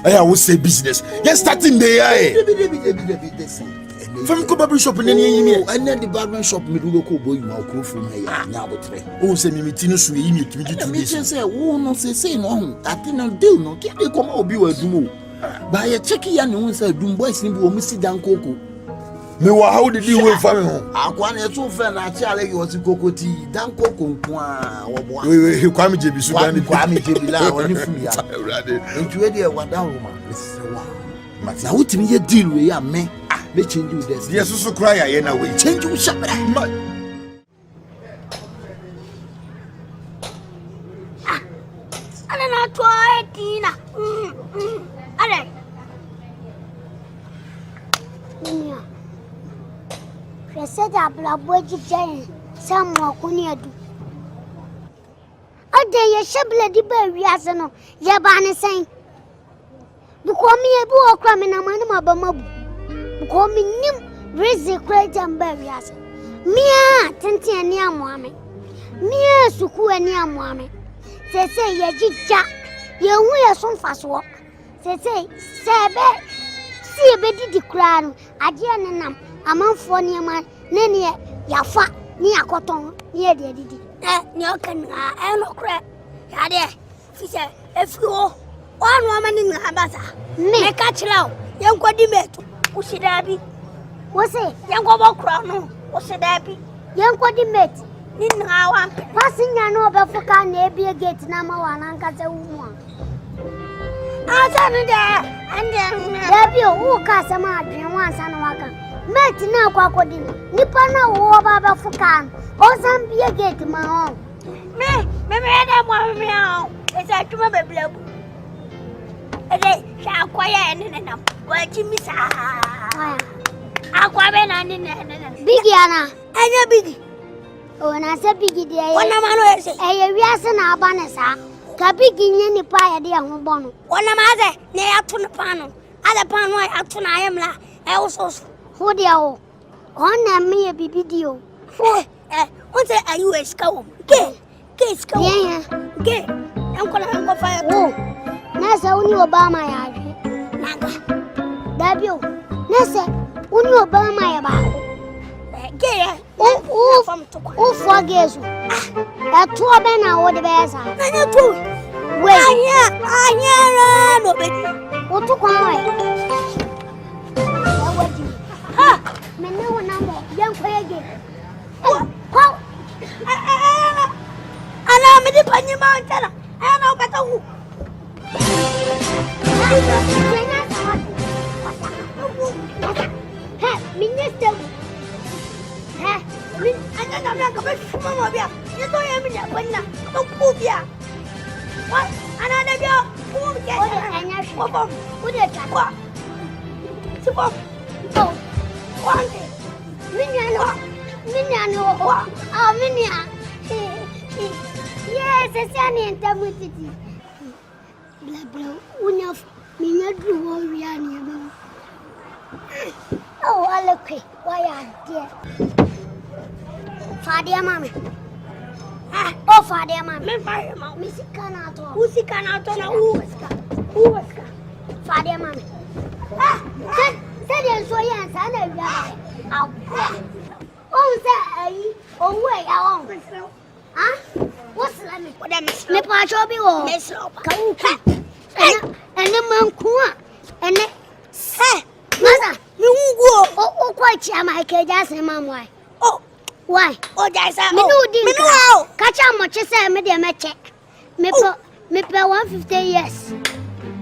[SPEAKER 16] I will say business. You're starting there. From Kobabu shop in any and then the barber shop, me do go boy, now go from here. Now, oh, say me, Tinus, we meet to say, oh, no, say, no, I think I'll do no. Can they come out be a do? By a checky and who said, Doom boys, and will miss it down cocoa.
[SPEAKER 18] Me wa how did you wait for me?
[SPEAKER 19] Akwan e too fair na chiale you was kokoti dan kokon a wo boa.
[SPEAKER 18] We Kwame Jebi so dan
[SPEAKER 19] Kwame Jebi la woni fu ya. Ntu we dey wada Roma. Na wutimi ye deal we ya me. Me change you this.
[SPEAKER 18] Yes so cry ya na we.
[SPEAKER 19] Change you shabra.
[SPEAKER 1] Ana na toa tina. Ale. Nia. Fese da bla boji jen samu akuni adu. Ade ye shabla di ba wiase no ye ba ne sen. Buko mi e bu okra me na manu mabamabu. Buko mi nim rezi kwete mba wiase. Mia tenti ani amoame. Mia suku ani amoame. Sese ye jija. Ye hu ye somfaso. Sese sebe si ebe didi kura no ade ne nam amanfo ne ma ne ne yafa ni akoton ni e de didi ni okan a no kura ya de fi se efio wanu amani ni abasa me ka kira o yen kwadi meto usida bi wo se yen ko bokura no usida bi yen kwadi met ni na wan pasinya no obefuka na ebie gate na ma wana nkase wu Asante ande Dabi o ka sama adwen wansa na waka mate na Kwakwu di nipa na wo baba fukan o zambia gate ma ho me da mo me ho e sa tuma beblebu e de sha kwaya ene na wa jimi sa akwa be na ne bigi ana anya bigi o na se bigi de e wona ma no ese e ye wiase na aba ne sa Kabi ginye ni pa ya de ho bono. Wona maze ne ato ne pano. Ada pano ato na ayemla. E wo so. Ho de o. Ona me ye bibidio. Onse ayu eska wo. Ke eska wo. Ke. Enkola enko fa ya. Wo. Na se uni Obama ya ahwe. Naga. Dabi o. Na se uni Obama ya ba. Ke ya. O fo gezu. Atu obe na wo de be sa. Na tu. We. Anya no be. O tu kwa wa. Ha. Me ne wo na mo. Yan ko yege. Ko. Ana me di panyi ma ntana. Ana o kata wu. Ha, minister. Ha, min ana na me ka be shuma mo bia. Ni to ye mi na bonna. To ku bia. What? Ana na bia. Ku ke. O de anya shwo. Ku de ta. Kwa. Sipo. To. Kwande. Minyano. Ah, minya. Yes, it's any entamutiti. Blah blah. Unyaf. Minya duwo wiani ba. Oh, alokwe. Why are there? Fadia mama. Oh, Fadia mama. Me fire mama. Me sikana to. Who sikana to na who ska? Fadia mama. Said you so yan sana ya. Oh, say oh way awon. What's that me? What that me pa cho bi wo. Me so pa. Ka wu. Ene manku a. Ene. Masa, me ungo. O kwa chi ama ke jase mamwai. Oh, why? Oh, jase. Me no di. Me no how. Kacha mo che say me dey me check. Me pe 150 years.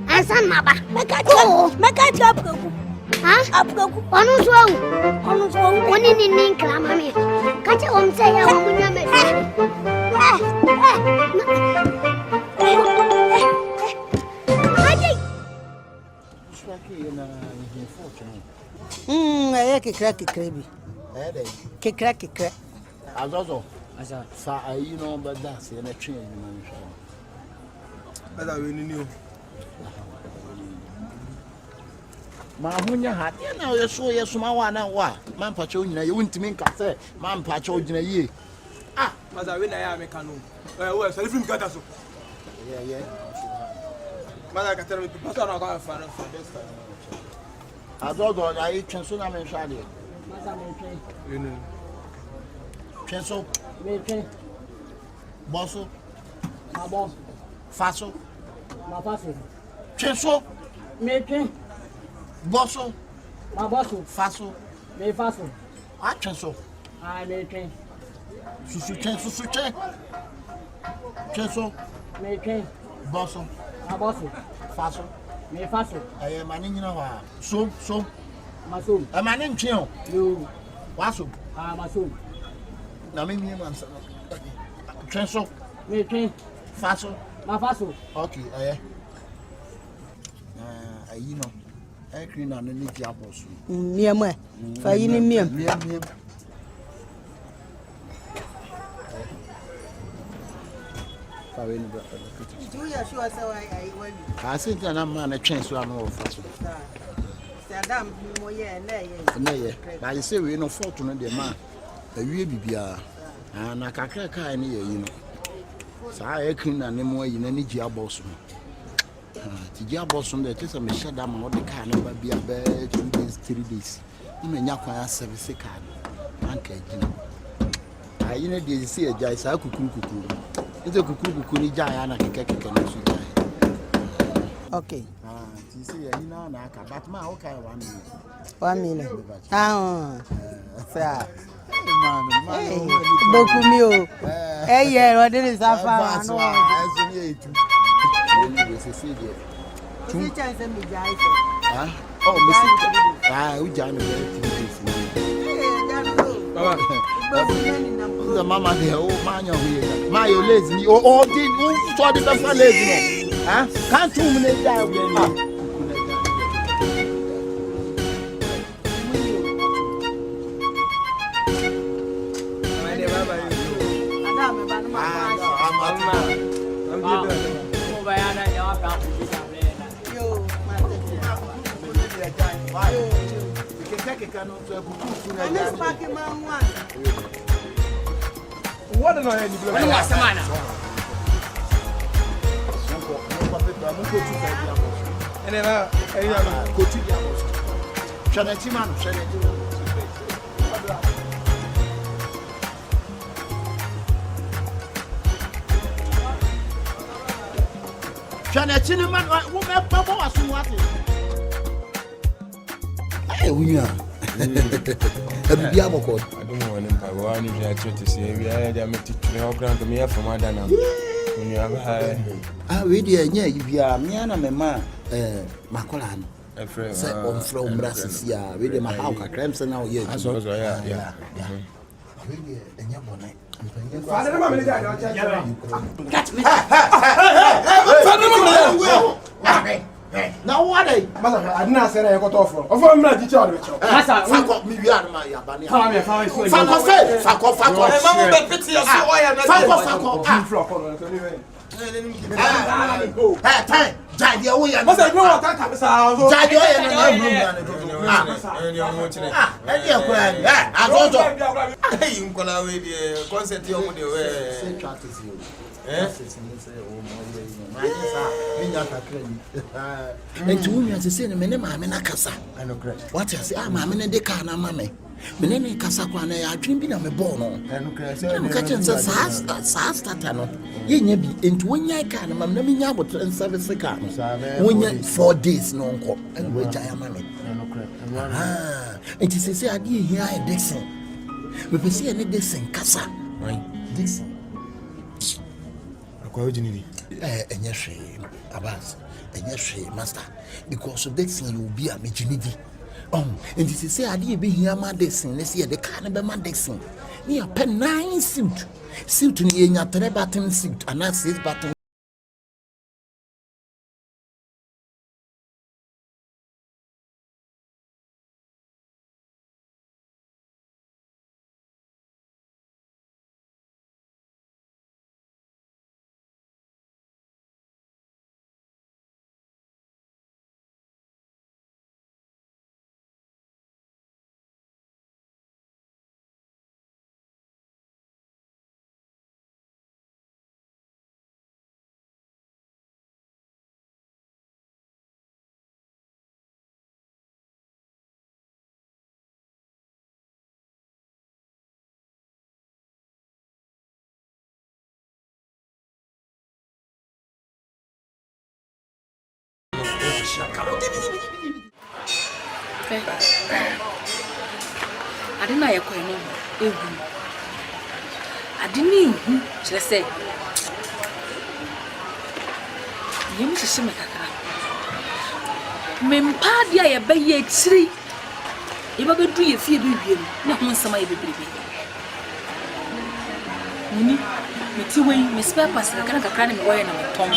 [SPEAKER 1] Ansan maba. Me ka aproku. Ha? Aproku. Onu so oni ni nkla mama. Kacha o mse ya o munya me.
[SPEAKER 20] Aye kekra bi. Kekra.
[SPEAKER 19] Azozo. Asa sa ayi no bada se na twen adwuma nhwa.
[SPEAKER 18] Bada we ni o.
[SPEAKER 19] Ma hunya ha de na ye so ma wa na wa. Man pa cho nyina ye wuntimi nka se man pa cho gyina ye.
[SPEAKER 18] Ah, bada we na ya me kanu. We so film kata so.
[SPEAKER 19] Yeah.
[SPEAKER 18] Bada ka tell me pastor na ka fa na this time.
[SPEAKER 19] Azozo ayi twen so na me nhwa de.
[SPEAKER 20] Masa me twen.
[SPEAKER 18] You know.
[SPEAKER 19] Twenso.
[SPEAKER 20] Me twen.
[SPEAKER 19] Boso.
[SPEAKER 20] Ma boss.
[SPEAKER 19] Faso.
[SPEAKER 20] Ma faso.
[SPEAKER 19] Twenso.
[SPEAKER 20] Me twen.
[SPEAKER 19] Boso.
[SPEAKER 20] Ma bosso.
[SPEAKER 19] Faso.
[SPEAKER 20] Me faço.
[SPEAKER 19] Ah, chanso.
[SPEAKER 20] Ah, me train.
[SPEAKER 19] Susu chen. Chanso.
[SPEAKER 20] Me train.
[SPEAKER 19] Bosso.
[SPEAKER 20] Ah, bosso.
[SPEAKER 19] Faço.
[SPEAKER 20] Me faço.
[SPEAKER 19] Aye, mani nyina wa. So.
[SPEAKER 20] Masul.
[SPEAKER 19] E mani ntwen.
[SPEAKER 20] Yo.
[SPEAKER 19] Waso.
[SPEAKER 20] Ah, masul.
[SPEAKER 19] Na me mi man sa. Chanso.
[SPEAKER 20] Me train.
[SPEAKER 19] Faço.
[SPEAKER 20] Ma faço.
[SPEAKER 19] Okay, aye. Ayi no. E kri na no ni dia bosso.
[SPEAKER 21] Miam e. Fa yi ni miam.
[SPEAKER 19] Miam. Fawe ni bra.
[SPEAKER 21] Do you sure say I want you?
[SPEAKER 19] I think na man na twen so am wo faço.
[SPEAKER 21] Adam mo ye
[SPEAKER 19] Na ye. Ba you say we no fault no de ma. Awie bibia. Ah na kakra kai ni ye yi no. Sa e kri na ne mo yi na ni gia boss no. Ti gia boss no de tesa me sheda ma wo de kai no ba bia be 2 days 3 days. Ni nya kwa service card. Anka gina. Ayi na de si e jai sa kukuru. Ite kukuru ni jai na keke no so jai.
[SPEAKER 21] Okay.
[SPEAKER 19] Ti say yi na na aka but ma wo kai 1 million.
[SPEAKER 21] 1 million. Sa. Baku mi o. Eye ro de safa no.
[SPEAKER 19] Eso ni etu. Ni se se de.
[SPEAKER 21] Tu chance mi jai.
[SPEAKER 19] Ah? Oh, mi se. Ah, u jai no Baba. The mama there, oh man, you're here. My you lazy. Oh, did you saw the best lazy no? Huh? Can't 2 minutes die.
[SPEAKER 18] What am I doing?
[SPEAKER 2] What's the matter?
[SPEAKER 18] And then I
[SPEAKER 19] go to the Shanachiman. Shanachiman, woman, Papa was what? Hey, we are. I don't want to buy one to see. We are going to me from Madana. Ah, we dear, you are me and a man, Macolan. I'm from Brassia. We did my house, a crimson now. Yes, yeah. Catch me. Now what I didn't say I got off from. Of I'm not teaching you. Fuck up me, we are my Yabani. Fuck and to women as I say, Mamma Casa. I know correct. What I say, Mamma de Cana Mamma. Menene Casakwana, I dream be on a bono. And catching Satano. Ye be into 1 year can, Mamma Yabot and service the car. 1 year 4 days no cop, and which I am mammy. Ah, it is a say, I did hear a Dixon. We see any Dixon Casa. Dixon. And yes, Abbas, and yes, master, because of Dixon, you will be a Mijinidi. And this is say, I did be here, my Dixon. Let's hear the carnival, my Dixon. Near pen 9 suit in your 3 button suit, and that's 6 button.
[SPEAKER 4] ade na yɛkɔ no ehu ade ni hu kyerɛ sɛ yɛm hyehyɛ me kakra mempa de a yɛbɛyɛ akyiri yɛbɛbɛdu yɛ fie bɛwie no na ho nsɛm ayɛ bebrebe muni meti wei me spare parts kakra ne me wɔyɛ na metɔn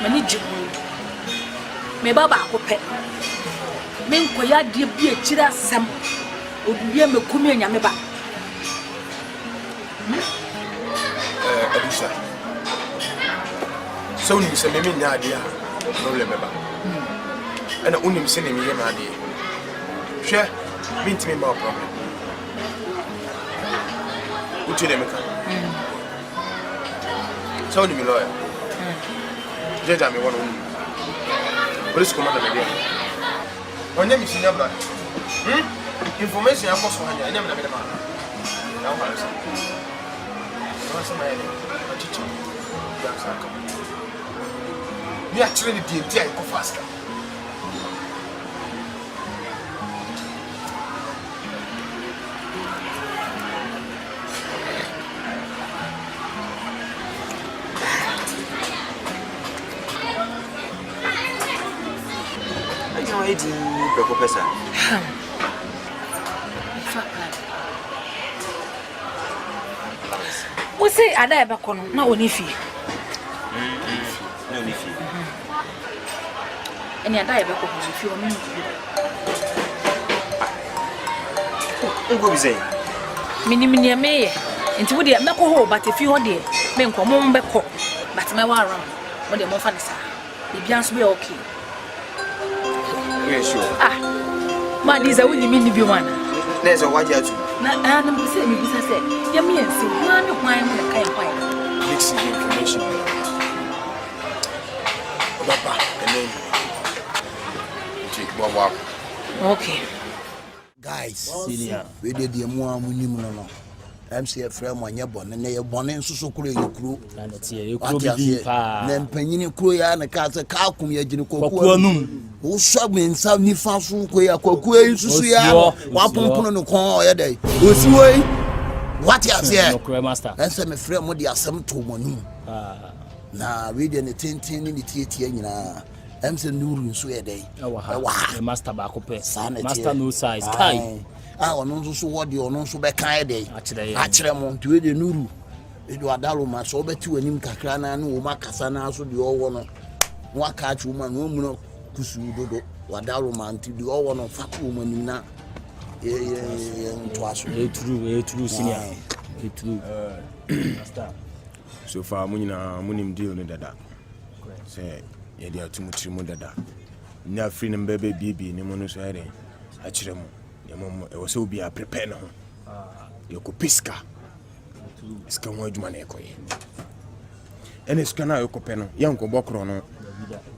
[SPEAKER 4] mani gye ho me baba akopɛ men koya de bi akyiri asɛm obia mekumi anyame ba
[SPEAKER 17] Elisa so ni se me nya ade a problem ba ana unim se ne me yema ade hwɛ mintimi ma problem uti de meka so ni me lawyer jeja me wona uni police commander me dia onye mi sinya bra information akoso hanya anya me na me ma na ho ha so my achichi ya saka ni actually the DMT I go faster
[SPEAKER 11] I know it Baku pesa
[SPEAKER 4] wo say ada e bɛkɔ no na oni fi
[SPEAKER 11] no ni fi
[SPEAKER 4] ɛni ada e bɛkɔ no fi oni
[SPEAKER 11] ego bi say
[SPEAKER 4] mini ameye enti wo de mɛkɔ ho but fi ho de me nkɔmɔ mbɛkɔ but me wa around wo de mo fa ne sa bibia nso be okay
[SPEAKER 11] yes sure
[SPEAKER 4] ma diza wo ni mi ni bi wana
[SPEAKER 11] there's a waja too
[SPEAKER 4] na na mo say mi bi say ya me ensi na ne kwan mo kai kwan
[SPEAKER 17] mixing information baba and take wow
[SPEAKER 4] okay
[SPEAKER 19] guys senior we did the mo amunim no MCF frame anya bone na ye bone nsoso kuro ye kuro
[SPEAKER 15] na tie ye kuro bi pa
[SPEAKER 19] na mpanyini kuro ya na ka se ka akum ya gini Kwakwu anum wo so mensa ni fa so ko ya Kwakwu nsusu ya wa pompono no kon ye dai osi woi what ya say
[SPEAKER 15] no kuro master
[SPEAKER 19] ense me frame mo de asem to monum na we de ne tintin ni tietie nyina MC nuru nso ye dai
[SPEAKER 15] wa master ba ko pe master no size kai
[SPEAKER 19] ono nso so wodi ono nso be kan dey akire mo nti de nuru edu adalo ma so beti wanim kakra na na wo makasa na so de owo no waka achu ma no mu no kusu dodo wadalo ma nti de owo no fatu mo nim na nto aso
[SPEAKER 15] true senior true
[SPEAKER 17] so far munyina munim deal no dada say ye dia tumutiri mu dada na free no bebe bibi ni mo no so ere akire mo e was obi a prepare no you ko piska iska ho adwuma na ekoye ene iska na yokope no yanko bokro no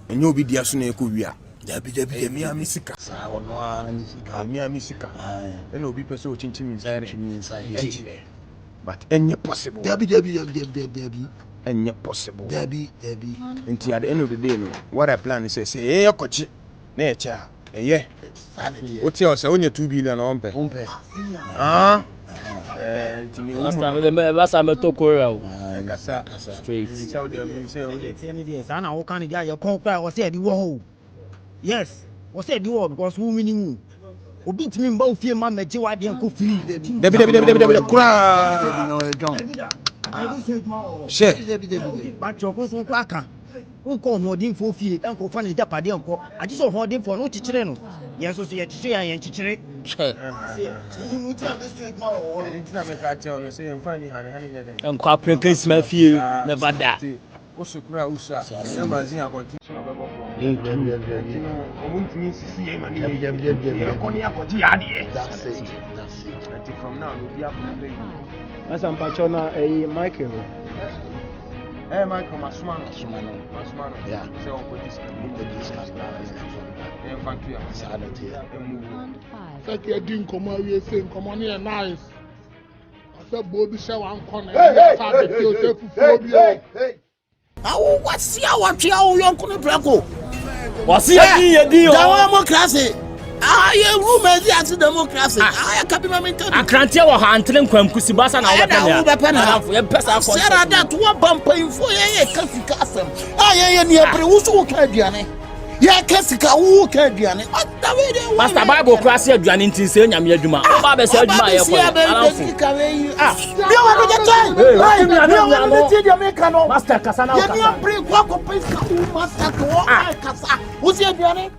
[SPEAKER 17] enye obi dia so na ekowia dabi mi amisika
[SPEAKER 19] sa ono a
[SPEAKER 17] mi amisika ene obi pese o chinchimi inside but enye possible
[SPEAKER 19] dabi
[SPEAKER 17] enye possible
[SPEAKER 19] dabi
[SPEAKER 17] until at the end of the day no what I plan is say yokochi na echa eye what you say onye 2 billion ompe
[SPEAKER 15] Basa me to Korea o.
[SPEAKER 17] Kasa
[SPEAKER 15] straight.
[SPEAKER 20] Sana wo kan dia ye kon kwa wo say di wo. Yes, wo say di wo because who meaning obi ntimi mba ofie ma meje wa de ko free.
[SPEAKER 17] Debi kura. She.
[SPEAKER 20] Ba choko so kwa kan. Who call no din for fie and ko fa ne japade enko. Aji so ho din for no chichire no. Yen so ye chichire ya yen chichire.
[SPEAKER 15] Enko pregnancy ma fie never da.
[SPEAKER 17] Osukura usa. Yamazin akonti. Omuntimi sisi e mani. Ekoni akoti ade. That's it. From now we be up to play.
[SPEAKER 18] Asante chona Michael.
[SPEAKER 17] Michael Masumano.
[SPEAKER 19] Yeah.
[SPEAKER 17] So on this. Infantry.
[SPEAKER 9] Like you didn't come out here saying, come on here, nice. I said, Bobby, show one corner.
[SPEAKER 19] Hey. What's your what you young couldn't break?
[SPEAKER 15] What's your deal?
[SPEAKER 19] Democracy. room as a democracy. I can't be my mentor.
[SPEAKER 15] I can't tell what handling Kwamkusi Basa and our
[SPEAKER 19] Sarah, that one bumper in for a castle. I am near Bruce Cadiane. Yeah, Cassica, who can be an
[SPEAKER 15] Master Bible class here, Johnny Tinsen, I'm your Juma. Baba said, my Master Cassana, who's your Johnny?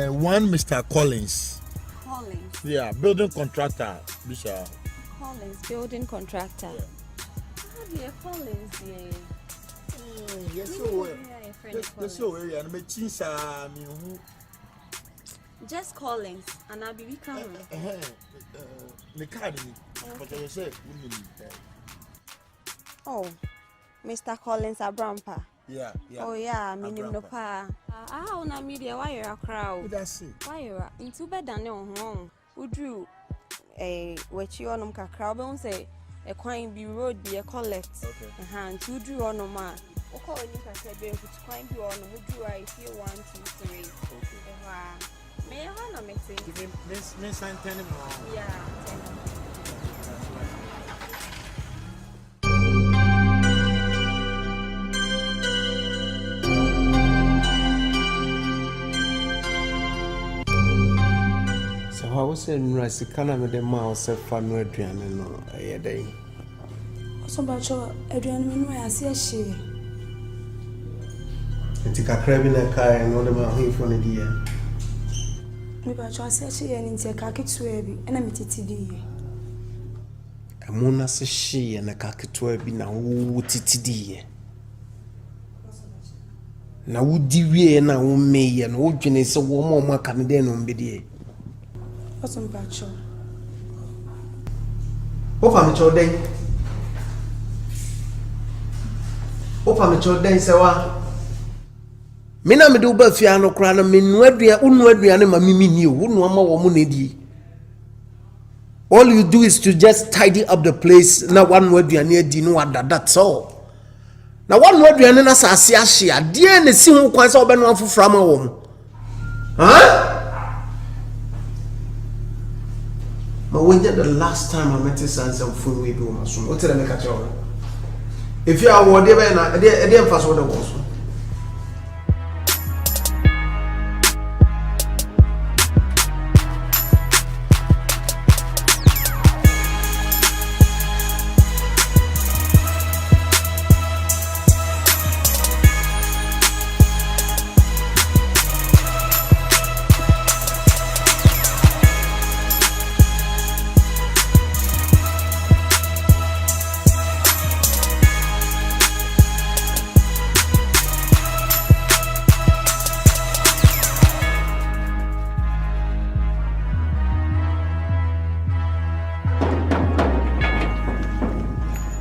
[SPEAKER 16] One Mr. Collins.
[SPEAKER 6] Collins.
[SPEAKER 16] Yeah, building contractor. Bishop.
[SPEAKER 6] Collins, building contractor. How do you Collins?
[SPEAKER 16] Yes, so area and me chinsa me who.
[SPEAKER 6] Just Collins, and I'll be coming.
[SPEAKER 16] The card, but I said,
[SPEAKER 6] oh, Mr. Collins, a brampa.
[SPEAKER 16] Yeah.
[SPEAKER 6] Oh, yeah, minimum no pa. Ah, on a media, why you're a crowd?
[SPEAKER 16] That's it.
[SPEAKER 6] Why you're into bed than no home. Would you what you on crowd say a coin be road be a collect? Okay. A hand, you drew on a man. O call you can say, be able to coin you on who do I feel 1, 2, 3. Okay. May I want to make it?
[SPEAKER 16] Miss Antony.
[SPEAKER 6] Yeah.
[SPEAKER 22] I was saying, Rice, can with the mouse of fun with Adrian a day.
[SPEAKER 8] So about your Adrian, I see a she.
[SPEAKER 22] And take a crab in a car and all about him for the dear.
[SPEAKER 8] Maybe I shall say she and take a kit sweaby and a mitty.
[SPEAKER 22] A mona says she and a cacketwebby now, what it dear. Now, would you and I will may and old Jenny so warm more Canadian on BD.
[SPEAKER 8] What's on Bacho?
[SPEAKER 22] Open the day. Open the day, Sawa. Mina me do Bufiano crana, Minwedria, Unwedriana, Mammy knew, wouldn't want more woman. All you do is to just tidy up the place. Now, one word you are near Dino, that's all. Now, one word you are in Asasia, dear, and see who quite open one from a home. Huh? But when the last time I met his sons of food, we do mushroom. What did I make a job? If you are whatever, I didn't pass what I was.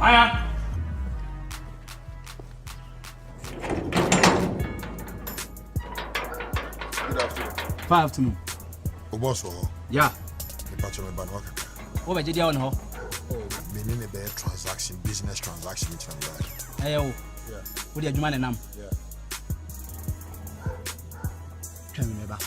[SPEAKER 5] Aya.
[SPEAKER 16] Good afternoon.
[SPEAKER 5] 5 afternoon.
[SPEAKER 16] O boss wo.
[SPEAKER 5] Yeah.
[SPEAKER 16] The patch me ban waka.
[SPEAKER 5] What be dia on ho?
[SPEAKER 16] Oh, meaning a better transaction, business transaction with you.
[SPEAKER 5] Eh o.
[SPEAKER 16] Yeah.
[SPEAKER 5] Wo di adwuma ne nam.
[SPEAKER 16] Yeah.
[SPEAKER 5] Twemi me ba.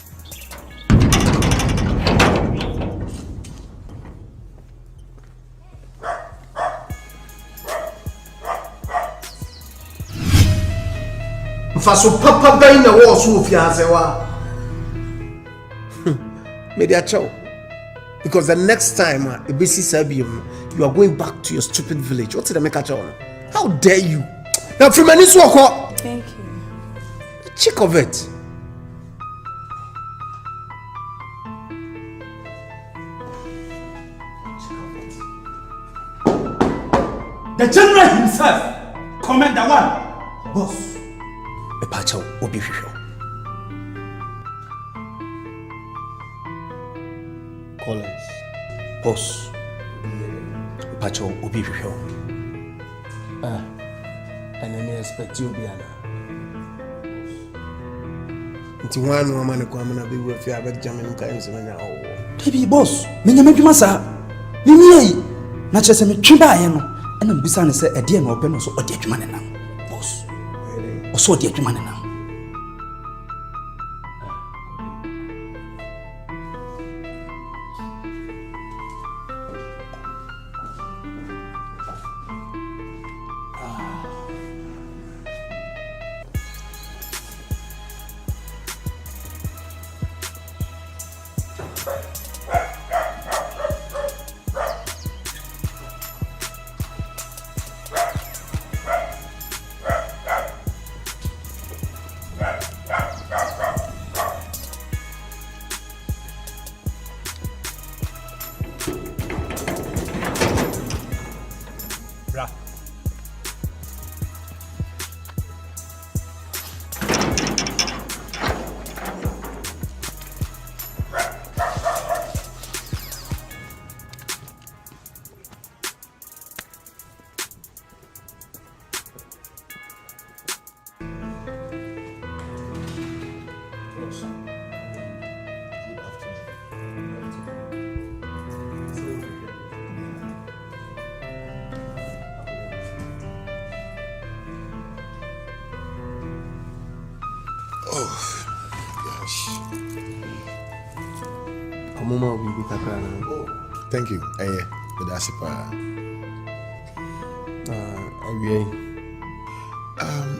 [SPEAKER 22] Mfaso papa bɛn na wɔ so ofiase wa. Media chow. Because the next time ebesi sabium you are going back to your stupid village. What did I make a chow? How dare you? Now from any swako.
[SPEAKER 6] Thank you.
[SPEAKER 22] Check of it.
[SPEAKER 5] The general himself, Commander 1, boss.
[SPEAKER 22] Epacho obi hwehwe. Collins, boss. Epacho obi hwehwe. And I expect you be ana. Nti wan wo man ko amana be wo fi abet jamin kan se manya owo.
[SPEAKER 5] Baby boss, me nyame dwuma sa. Ni yi. Na chese me twi ba ye no. Ana mbisa ne se ede na ope no so ode adwuma ne nam. Boss. Oso ode adwuma ne nam.
[SPEAKER 16] Thank you. That's it.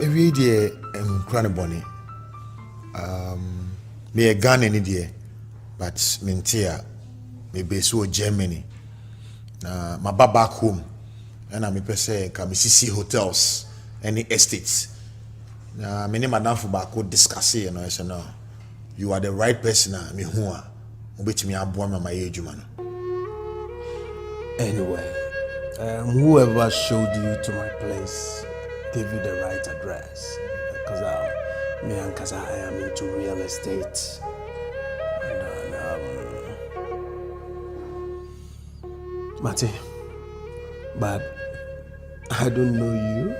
[SPEAKER 16] Every day, I'm bonny. Me a gun any day, but Mintia, me base Germany. My back home, and I'm a say, come see hotels, any estates. Me name Madame for Baku discuss it, I say no. You are the right person, me who are, which me are born my age, man.
[SPEAKER 22] Anyway, whoever showed you to my place gave you the right address. Because me and Kaza, I am into real estate. And Mate, but I don't know you.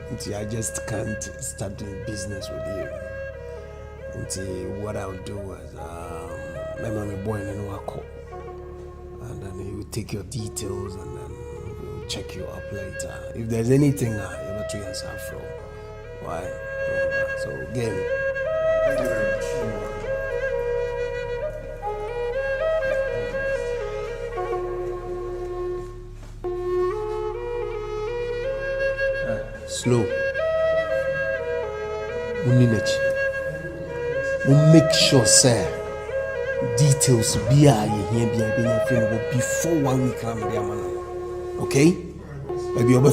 [SPEAKER 22] Until I just can't start doing business with you. Until what I'll do is, my mommy boy and Wako. And then you take your details and then we'll check you up later. If there's anything you're not to answer from, why? So again,
[SPEAKER 16] thank you very much.
[SPEAKER 22] Slow. We'll make sure, sir. Details be before 1 week. Okay? Maybe you'll be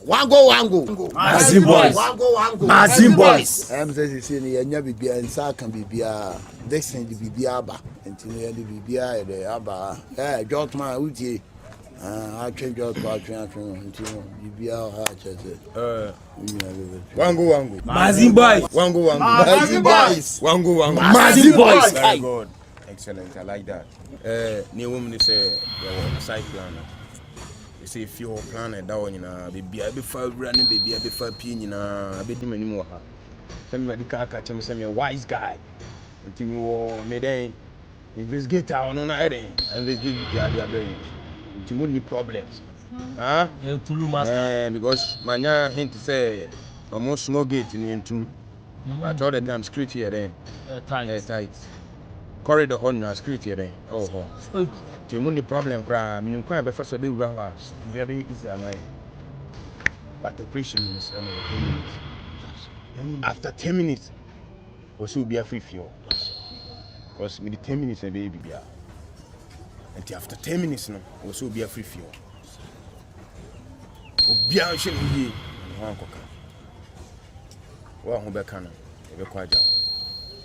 [SPEAKER 16] Wango.
[SPEAKER 22] Mazin boys.
[SPEAKER 16] Wango.
[SPEAKER 22] Mazin boys.
[SPEAKER 16] I'm saying you be and sa can be this thing the bibiaba until you the bibia the aba. Eh, George man uti. I change your until bibia ha chese.
[SPEAKER 17] Wango.
[SPEAKER 22] Mazin boys.
[SPEAKER 17] Wango.
[SPEAKER 16] Mazin boys.
[SPEAKER 17] Wango.
[SPEAKER 22] Mazin boys.
[SPEAKER 17] Very good. Excellent. I like that. New woman say side planner. They say if you plan it down, baby, I be far running, baby, I be far peeing, I be doing anymore. Somebody can't catch him, some wise guy. Until you made a investigate on an area, investigate the other brain. Until you need problems. Huh? Because my hint to say almost no gate in the two. I told them I'm screwed here then. Tight. Corridor on screwed here then. Oh. The only problem, I mean, quite before so big hours. Very easy, but the operation is 10 minutes. After 10 minutes, we should be a free fuel. Because with the 10 minutes, a baby, and after 10 minutes, no, we should be a free fuel. We are showing you one cocker. Well, back on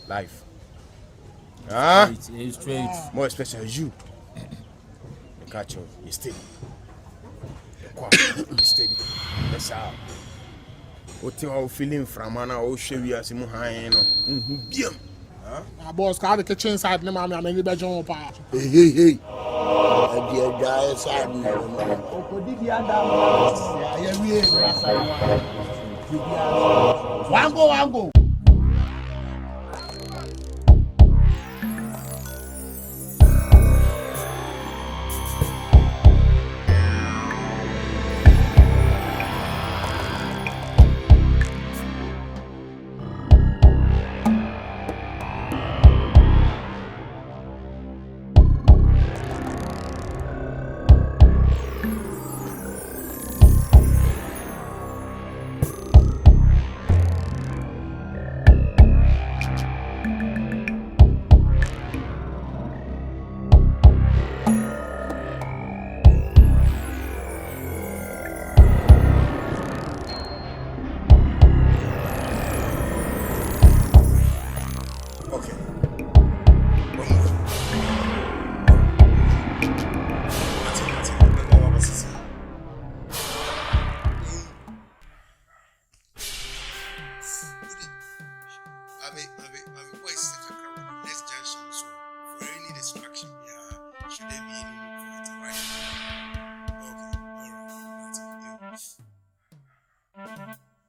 [SPEAKER 17] life.
[SPEAKER 15] Straight.
[SPEAKER 17] More especially you. Catch you, you steady. You steady. That's how. What you are feeling from Anna, oh, show you as you high.
[SPEAKER 9] Boss, car the kitchen side, no, I'm in the bedroom.
[SPEAKER 16] Hey. A dear guy side. Wango.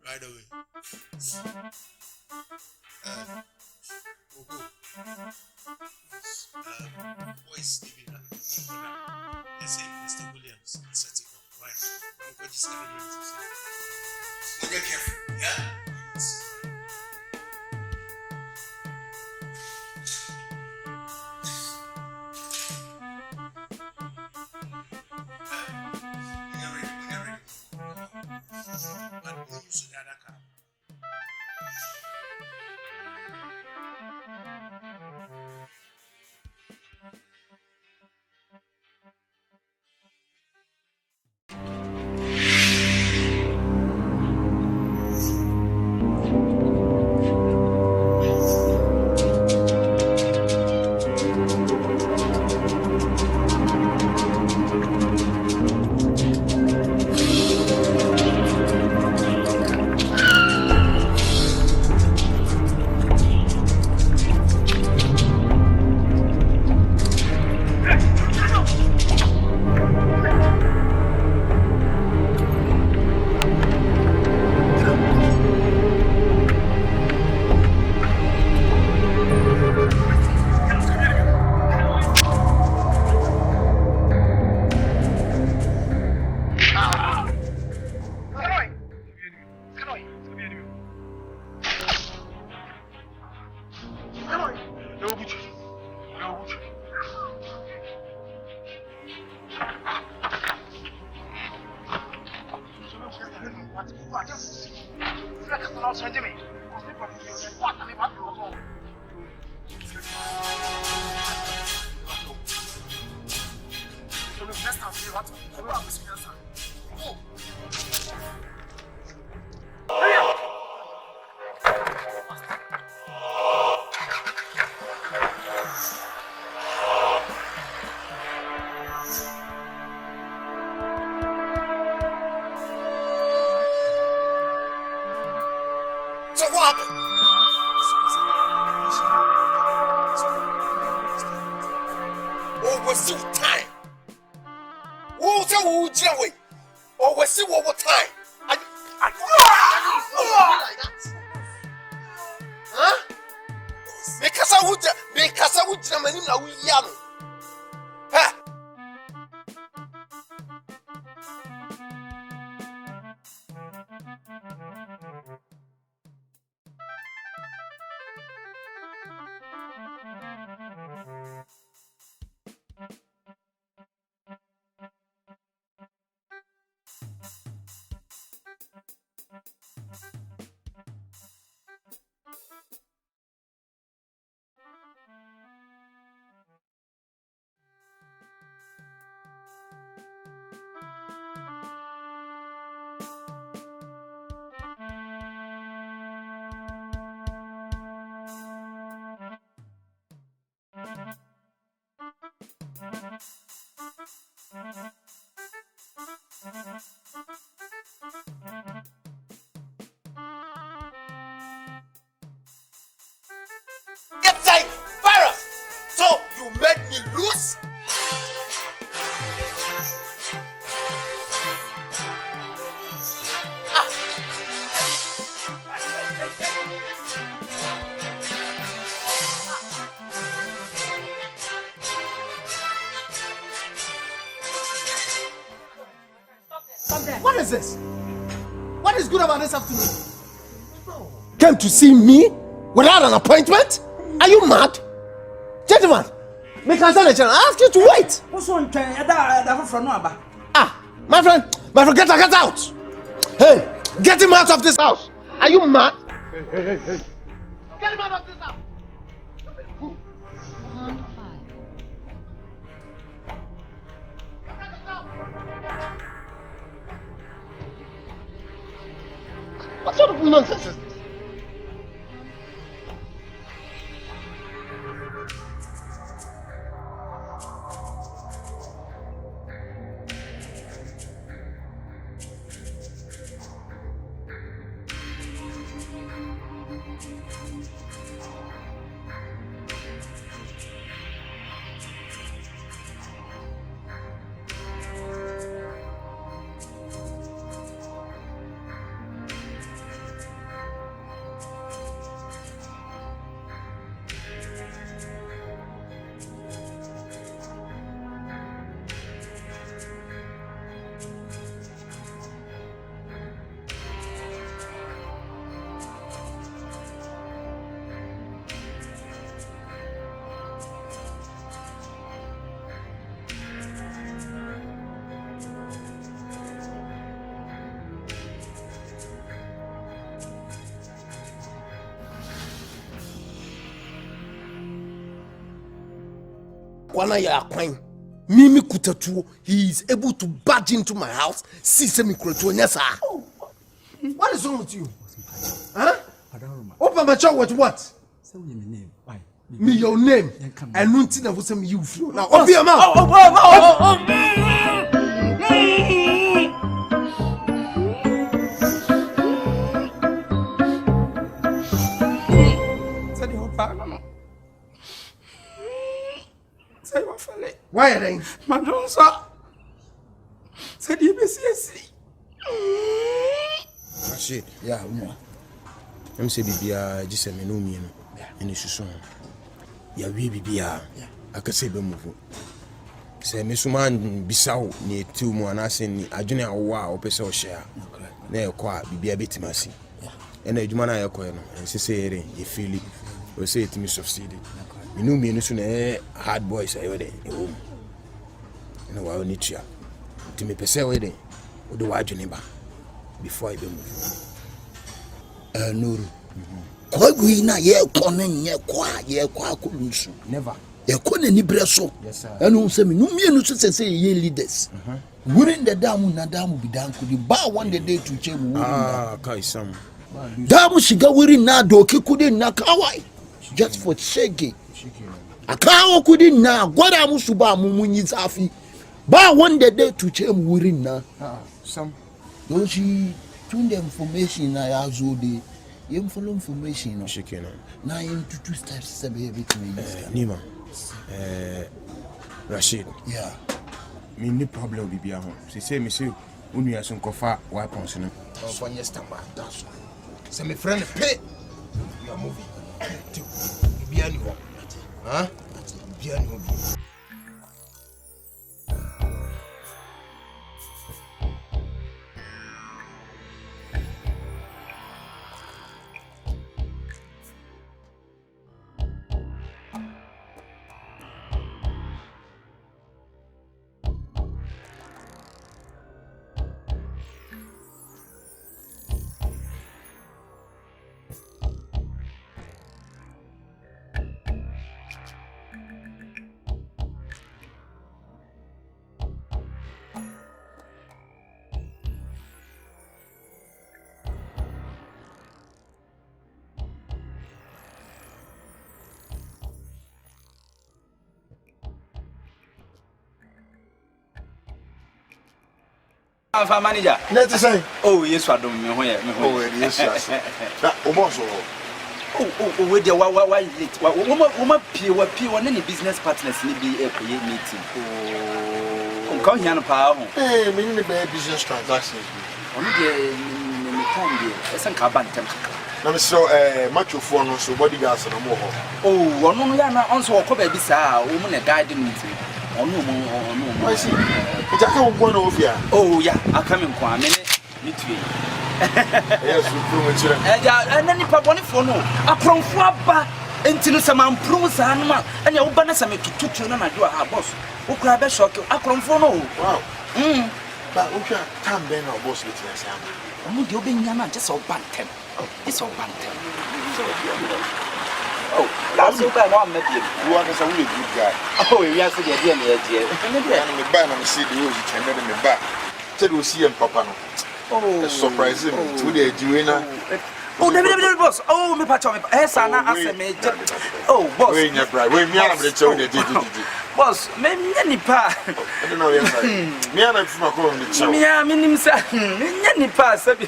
[SPEAKER 3] Right away. Voice leaving let's say Mr. Williams set it up, right? We're just coming in to say, so get careful, yeah? waste time. Who say who away? Or waste what time? Like that. Huh? Because I would Germany now we yam. Ha! Get time, virus. So you made me lose.
[SPEAKER 22] What is this? What is good about this afternoon? Came to see me without an appointment? Are you mad? Gentlemen, make us I ask you to wait. My friend, get out. Hey, get him out of this house. Are you mad? Hey. Get him out of this house. What sort of nonsense is this? Mimi Kutatu, he is able to barge into my house. See semi yes, what is wrong with you? Huh? Open my child with what?
[SPEAKER 5] Say me name. Why?
[SPEAKER 22] Me your name. And nothing that was you feel. Now open your mouth. Why are they?
[SPEAKER 5] Madam, sir. Said you be see.
[SPEAKER 17] Shit. Yeah, I'm say bibia just say me no me no. And it's so. Ya we bibia. I can say be move. Say me so man bisaw ni etu mu anase ni adwene awo a opese o share. Na e kwa bibia betimasi. And adwuma na ye koye no. Say say ere e feel o say it me succeed. Me no me no so na hard boys ayo dey e wo. No wa oni tua. Ti me pese we dey. O do wa adwene ba before I be move.
[SPEAKER 19] Nuru. Kwakwu na ye kono nye kwa akolusu.
[SPEAKER 17] Never.
[SPEAKER 19] Ye kono ni breso.
[SPEAKER 17] Yes sir.
[SPEAKER 19] Enu se me no mienu so say ye leaders. Wurin da damu na damu bidan kudi ba wanda day to chemu wurin.
[SPEAKER 17] Kai sam.
[SPEAKER 19] Damu shiga wurin na doki kudi na kawai. Just for shege. Akawo kudi na gwada musu ba mu munyi zafi. Ba wanda day to chemu wurin na.
[SPEAKER 17] Sam.
[SPEAKER 19] Don't she tune the information na ya zo de. You follow information.
[SPEAKER 17] Shikeno.
[SPEAKER 19] Now you to two steps to be able to
[SPEAKER 17] Nima. Rashid.
[SPEAKER 22] Yeah.
[SPEAKER 17] Me no problem bibia ho. Say me say unu ya so nkofa weapons no.
[SPEAKER 22] For your stomach, that's right. Say my friend pay. You are moving. Bibia ni ho. Huh? Bibia ni ho.
[SPEAKER 10] Manager.
[SPEAKER 22] Let's say.
[SPEAKER 10] Oh, yes, I don't know where.
[SPEAKER 22] Oh, yes, yes. That almost.
[SPEAKER 10] Wait there. Why late? Woman, P1 any business partners need be a meeting. Oh, come here, power.
[SPEAKER 22] Hey, meaning the business transactions.
[SPEAKER 10] Only the time there. It's a carbon temperature.
[SPEAKER 22] Now, so much of one so bodyguards and more.
[SPEAKER 10] Oh, no, also a couple bizarre woman a guiding meeting. Oh, no.
[SPEAKER 22] I see. It's a one over here.
[SPEAKER 10] Oh, yeah, I come in for a minute. Yes,
[SPEAKER 22] we prove it.
[SPEAKER 10] And then if I want for no, I from Flabba until some improves animal and your banners are to 2 children. I do a boss. Who grab a shock? I from for no. Wow.
[SPEAKER 22] But we can't time then our boss with us.
[SPEAKER 10] I'm not being Yana just all bantam. It's all bantam. Oh, that's so bad. I'm maybe you are a really good guy. Oh, you have to get the idea. And the
[SPEAKER 22] ban on the city was attended in the back. Said we'll see him, Papa. Oh, surprising to the Juina.
[SPEAKER 10] Oh, the boss. Oh, me patch on Esana answer me. Oh, boss.
[SPEAKER 22] Wait, you're right. Wait, me, I'm the
[SPEAKER 10] boss, maybe pa.
[SPEAKER 22] I don't know. Me, I'm from a corner.
[SPEAKER 10] Me, I'm in himself. Any pass. And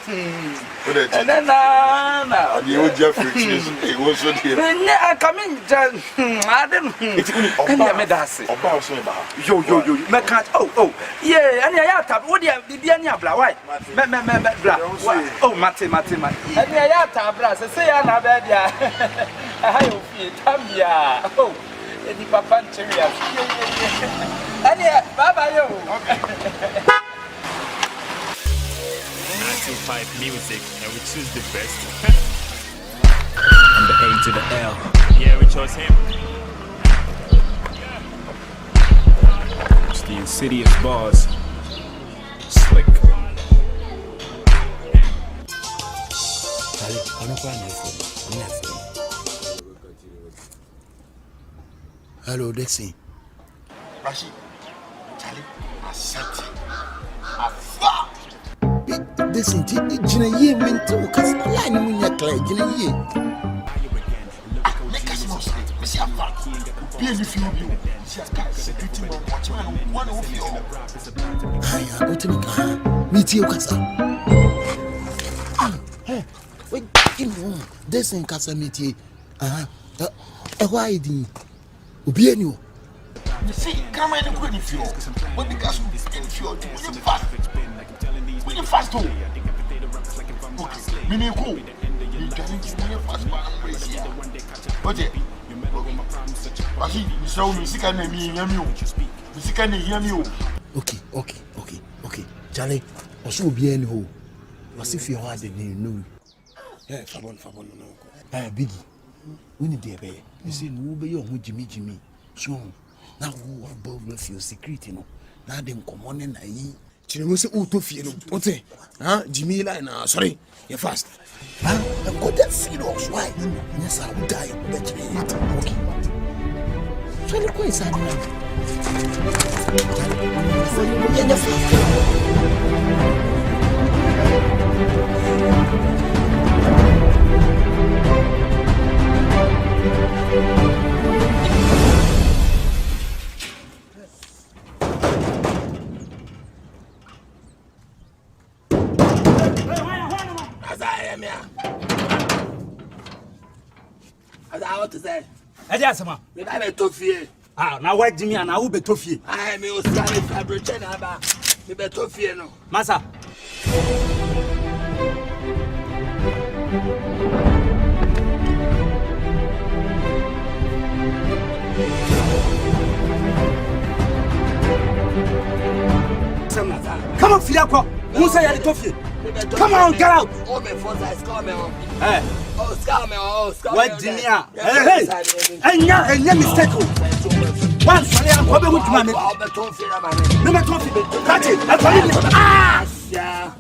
[SPEAKER 10] then,
[SPEAKER 22] the old Jeffrey, it was what he
[SPEAKER 10] come in. I don't know. Yo, me can't. Oh, yeah, and I have what you be any abla. Why? Oh, Mate. And I have tabras. Say, I'm a bad. I feel Tambia. Oh. Any papa serious. And yeah, bye yo.
[SPEAKER 12] 925 music, and we choose the best. From the A to the L. Yeah, we chose him. It's the insidious boss. Slick.
[SPEAKER 22] Hello, Dixie. Rashid, Charlie, Asante. Listen, Gina, ye meant to cast a line in your clay, Gina. Make us not say, Miss Yamba. Please, if you she has got security one of you. I am Otimika. Meet you, Casa. Hey, wait, this in Casa meet you. Why did you? You see, come and quit if you when because we fast too. Okay, meaning cool. You can fast okay. So music and me music and hear me. Okay. Charlie, also be any ho. Was if you had the name. Yeah, Fabon no. Biggie. We need the baby. You see, no be your Jimmy. So now who are both with your secret, you know. Now them come on and I Chinese to fear. What's it? Jimmy line, sorry, you're fast. I've got that serious. Why? Yes, I would die. But okay. So the question
[SPEAKER 5] Asamoah.
[SPEAKER 22] Me da to fie.
[SPEAKER 5] Ah, now why Jimmy and I will be toffee?
[SPEAKER 21] I may also stand a pretend about the better fear. No,
[SPEAKER 5] Massa. Come on, Fiako. Who say you're the toffee? Come on, get out.
[SPEAKER 21] Oh, my father is coming.
[SPEAKER 5] Hey.
[SPEAKER 21] Oh, scam. Oh, scam.
[SPEAKER 5] What, Jimmy? Hey, and you're mistaken. One, sorry, I'm probably with my name. No, my toffee. Catch it. I'm telling you. Ah! Yeah.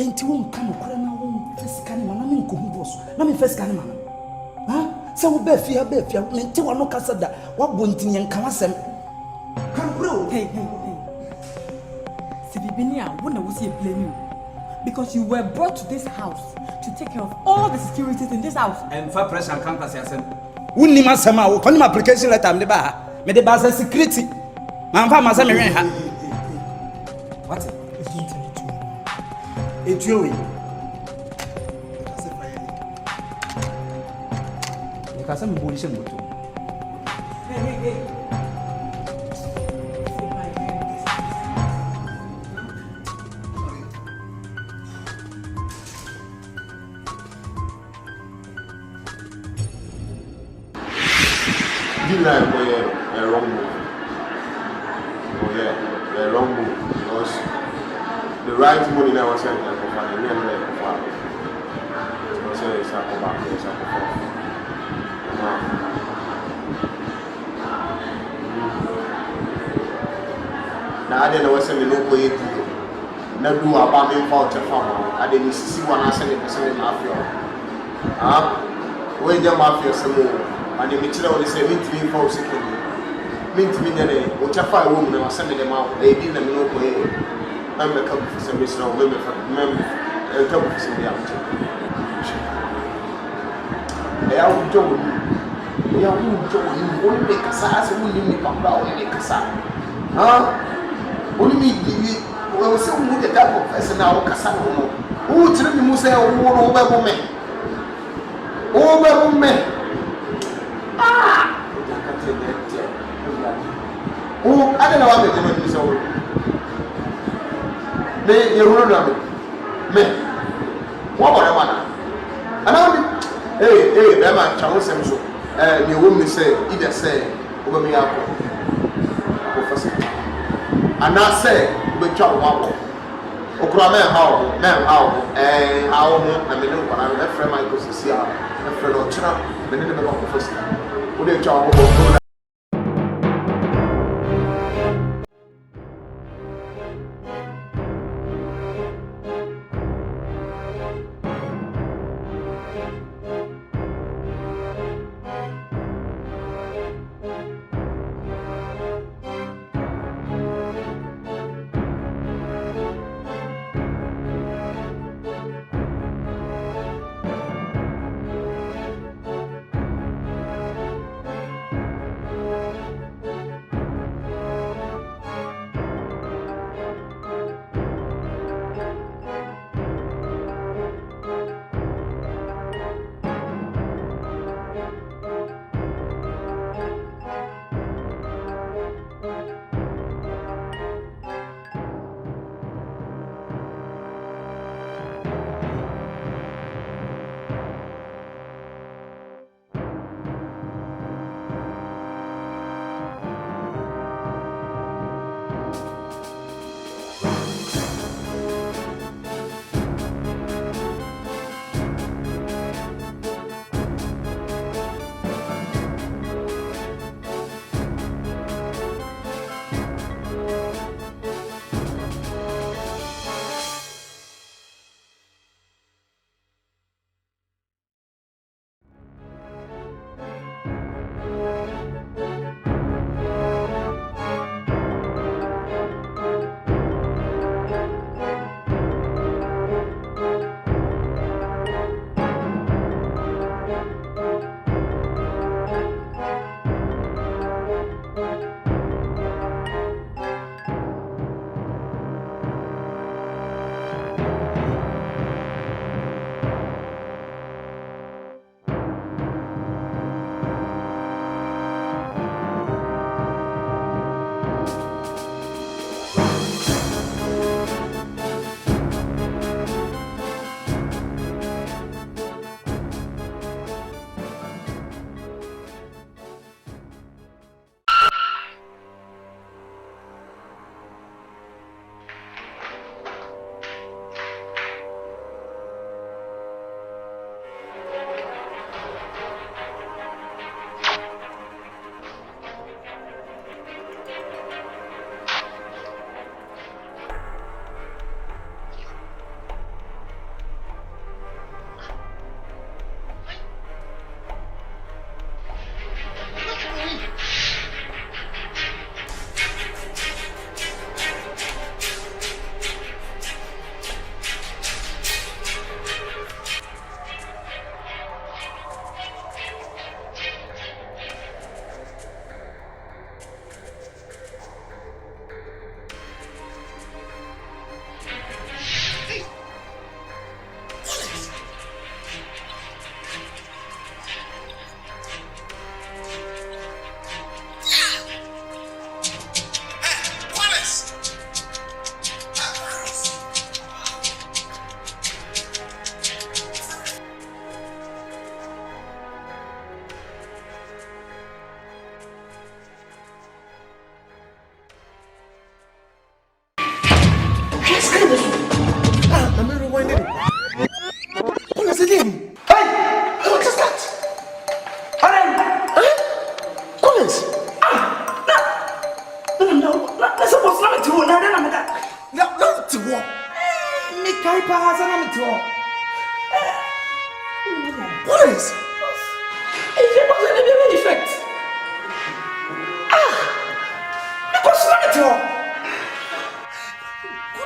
[SPEAKER 5] Enti won kan okra na won fesika ne mana me nkohu boss na me fesika ne mana ha se wo ba fia me nti wono kasa da wabo ntini enka wasem kan bro hey
[SPEAKER 8] se bibini a wona wo se blame you because you were brought to this house to take care of all the securities in this house
[SPEAKER 5] and for pressure and campus yasem wonni masema wo konim application letter me ba ha me de ba sa security man fa ma sa me hwen ha what Etuowe. Ni kasa mboli shem moto. Hey.
[SPEAKER 16] You like a wrong move. Oh yeah, the wrong move because the right money now was sent to find the name of the father. So it's a back, it's a
[SPEAKER 17] na ade na wase me no ko ye du na du aba me fa o te fa mo ade ni sisi wana ase ne pese me mafia we je mafia se mo ade me tire o se mintimi fa o sekeni mintimi ne o te fa wo mu na wase me de ma e bi na me no ko ye na me ka bu se me sra o me fa me ka bu se me ya mte e ya u jo ni ya u jo ni o ni ka sa ase mu ni pa ba o ni ka sa only me we say we the type of person now kasa no who tell me say wo no be bo me who I don't know what they do so me you know me what about man and now hey that man chawo sem so me wo me say either say wo be me akọ professor and I say we try one okura men how how na me no kwana na friend my go see na friend o chira me ne be professor wo dey try one
[SPEAKER 10] pass and I'm to.
[SPEAKER 11] Police!
[SPEAKER 10] It wasn't any effect. Because not at all.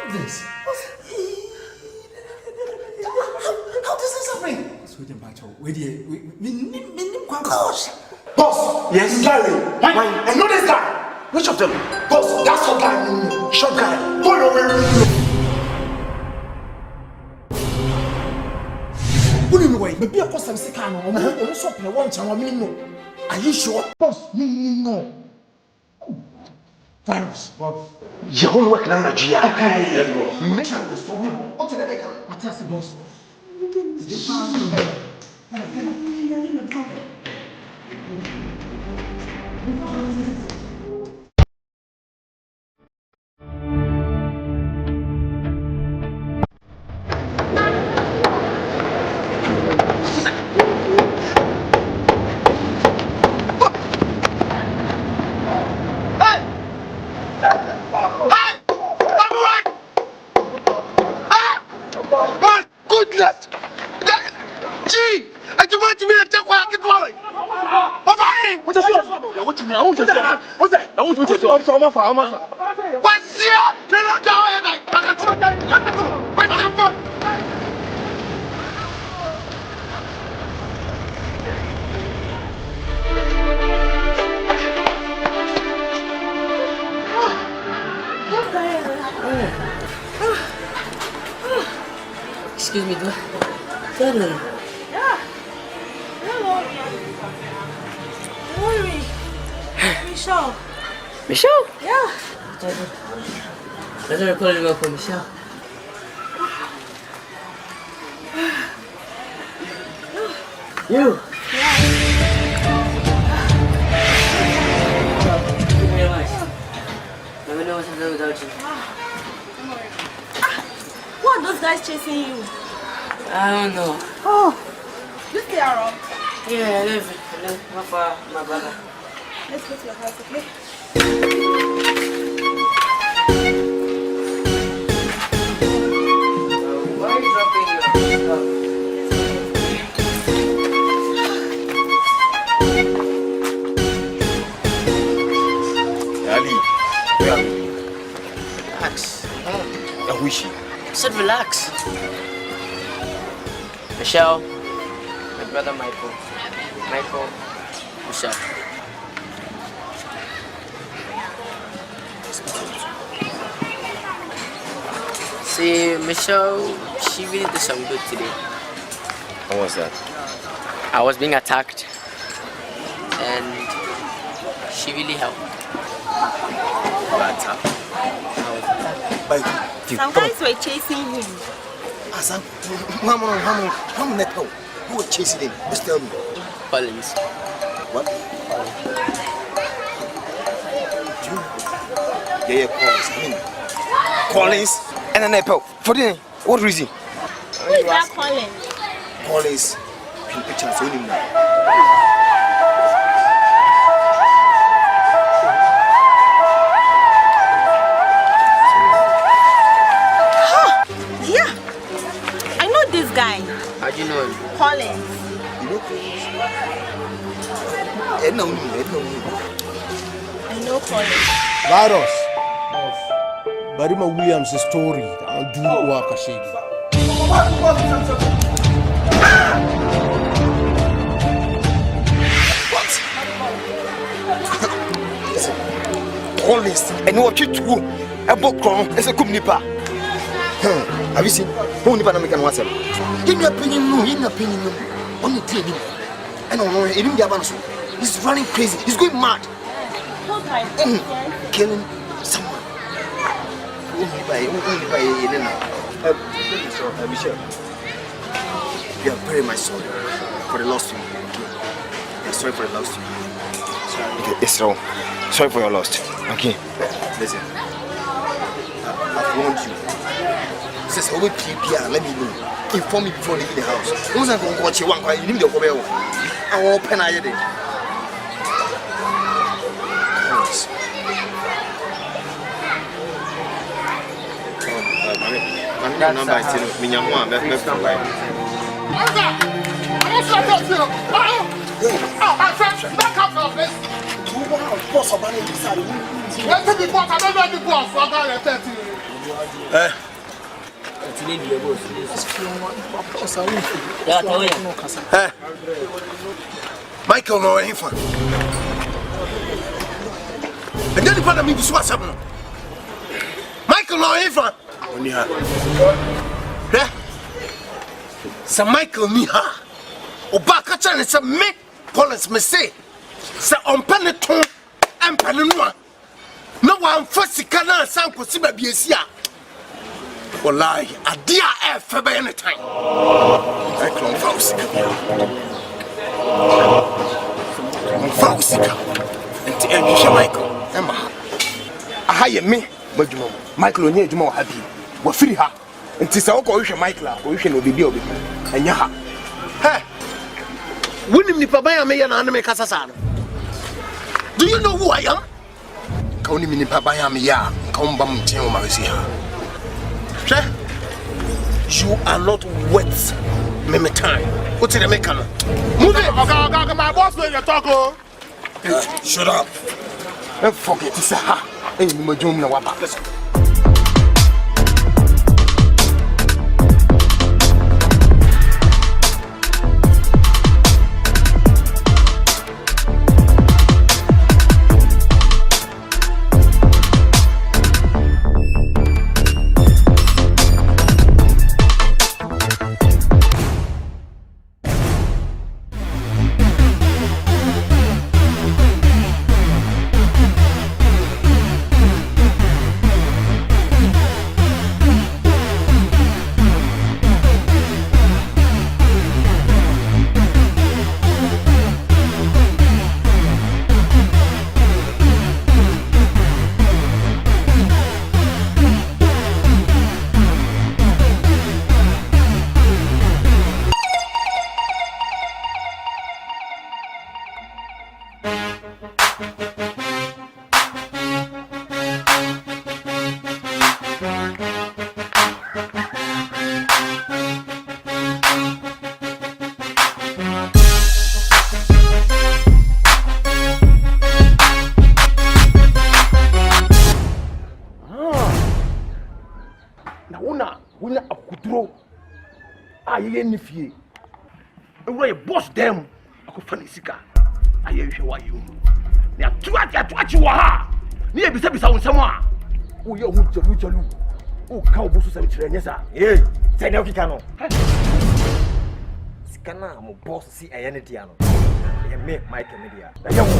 [SPEAKER 10] Goodness. How does this happen?
[SPEAKER 11] Boss! Yes? Gary! I know this guy! Which of them? Boss, that's short guy! Short guy! Hold on,
[SPEAKER 20] maybe a person say can on so play one time no. Are you sure? Boss, no. Virus. Boss.
[SPEAKER 11] You won't work now, Gia.
[SPEAKER 20] Make the story. What did I come? What is the boss?
[SPEAKER 11] Goodness! Gee! I just want to be a check while I get going. What's that? What's that? I want to say. What's that? I want to say. I'm from a what's here? Turn it down.
[SPEAKER 2] Excuse me,
[SPEAKER 8] Yeah. Hello. Who are we? Michelle.
[SPEAKER 2] Michelle?
[SPEAKER 8] Yeah.
[SPEAKER 2] Let's record it for Michelle. You. Thank you very much. Never know what to do without you.
[SPEAKER 8] Who are those guys chasing you?
[SPEAKER 2] I don't know.
[SPEAKER 8] Oh, you stay around?
[SPEAKER 2] Yeah, I live not far from my brother.
[SPEAKER 8] Let's go to your house, okay?
[SPEAKER 2] Why are you dropping your stuff?
[SPEAKER 11] Ali, where are you?
[SPEAKER 2] Relax.
[SPEAKER 11] Who is she?
[SPEAKER 2] I said relax. Michelle, my brother Michael. Michael, Michelle. See, Michelle, she really did some good today.
[SPEAKER 11] What was that?
[SPEAKER 2] I was being attacked and she really helped. But
[SPEAKER 14] some guys were chasing him.
[SPEAKER 11] Asante, Mama, who was chasing him? Just tell me.
[SPEAKER 2] Collins.
[SPEAKER 11] What? Yeah, Collins. Collins and an apple. For the what reason?
[SPEAKER 14] Who is that Collins?
[SPEAKER 11] Collins. Can picture so him now.
[SPEAKER 14] Yeah, I know this guy.
[SPEAKER 2] How do you know him?
[SPEAKER 14] Collins.
[SPEAKER 11] You know
[SPEAKER 14] I know Collins.
[SPEAKER 22] Virus. Barima Williams' story. I'll do work a shady.
[SPEAKER 11] Collins, and what you do? A book crown as a kumnipa. Have you seen? Who nipa American was him? In your opinion, no, in your opinion, no. Only tell him. I don't know, he didn't get answer. He's running crazy, he's going mad. Killing someone. Only by Michelle. You are very much sorry for the loss to you. You are sorry for the loss to you. Okay, it's wrong. Sorry for your loss. Okay, listen. I've warned you. Says, I will PPR, let me know. Inform me before leaving the house. Once I'm going to watch you, you need to go there. I will open a day. number is Minyamwa,
[SPEAKER 9] back up your place. Boss of money inside. Let's be boss. I don't know the boss. I got a 30.
[SPEAKER 17] Michael, no, ain't fun. And then you put me to swat something. Michael, no, ain't fun. Sir Michael, Niha. Obaka Chan is a make police me say. Sir on Peneton and Panama. No one first canal sample Siba Biesia. Or lie, a dear air for by any time. I clone Faustica. And to end Michael. Emma. I hire me, but you know, Michael and you more happy. We're free her. And tis our coalition, Michael, or you will be building. And yaha. Hey, wouldn't me Pabaya me an anime Casasan? Do you know who I am? Only me Pabaya me ya, come bum Tio Marcia. You are not wet. Meme time. What's in the mechanic? Move it! Okay, my boss will talk. Shut up. And forget this. Ha! Hey, my doom no wapa. Let's go. Fie. We boss them. I could find sika. I hear you why you. They are too you are. Near beside someone. Oh, you will. Oh, cowboy cemetery. Yes, sir. Yeah. Say no, Kikano. Scana, my boss see a Yanitiano. I make my media. The young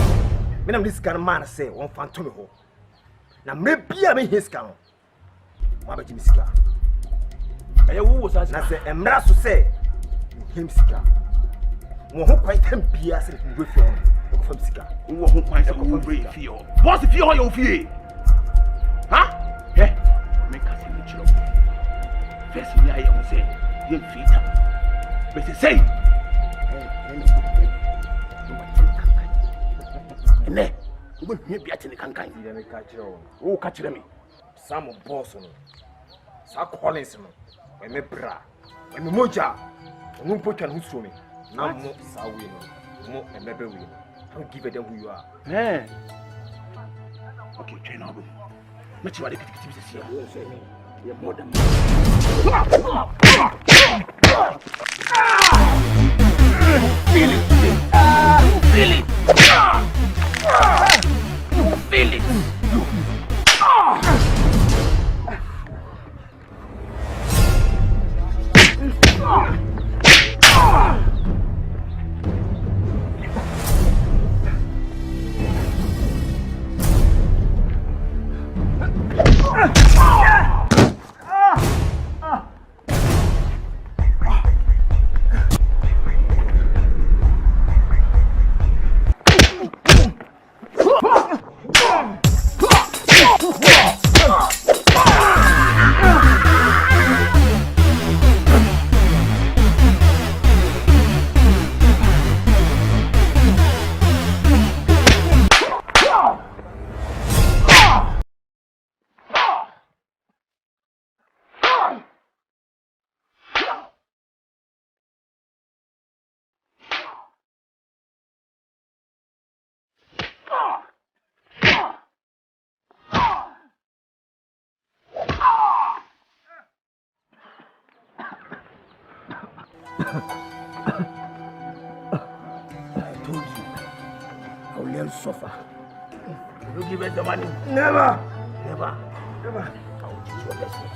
[SPEAKER 17] man, this kind of man say one phantom ho. Now maybe I mean his count. Mama Jimmy. I was as I say, and Marsuel say, him Sika. Who quite him be as if you from Sika. Who quite a brave feel. What's the fear you fear? Huh? Eh? Make us in the trouble. First, I am saying, you feet up. But they say, and then you won't be at the cankai. Oh, catch me. Some of Boston. Sa Collins. I me bra. I me moja. No put can who's me. Now more sa win. More and maybe win. Don't give them who you are. Eh. Okay, train up. Much you are the critics here. You're more than feel it. Feel it. Feel it.
[SPEAKER 19] told you. I will never suffer. You give us the money. Never. Never. Never. I will teach you a lesson.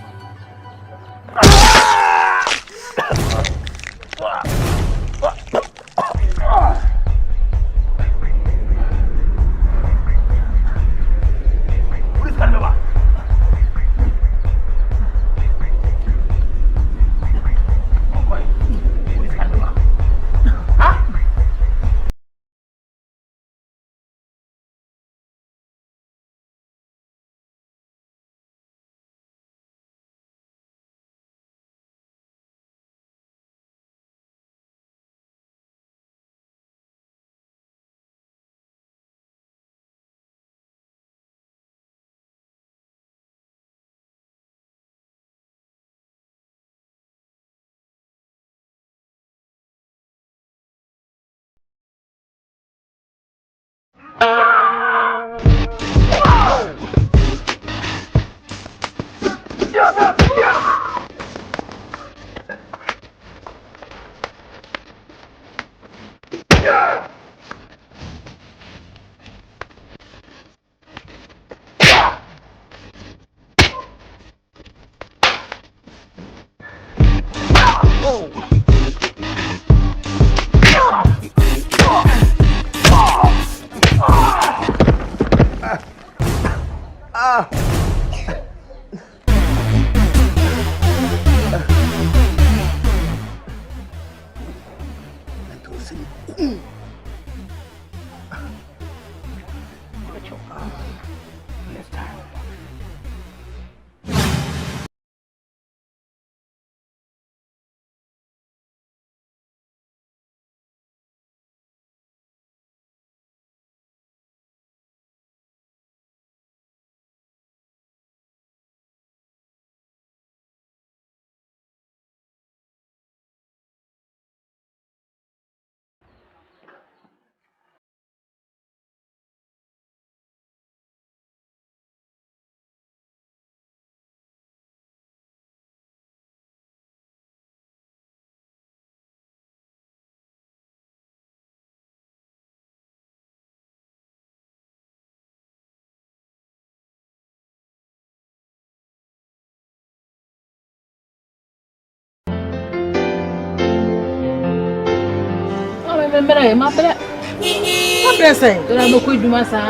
[SPEAKER 4] Remember, my brother. What do I say? Don't have a quick massa,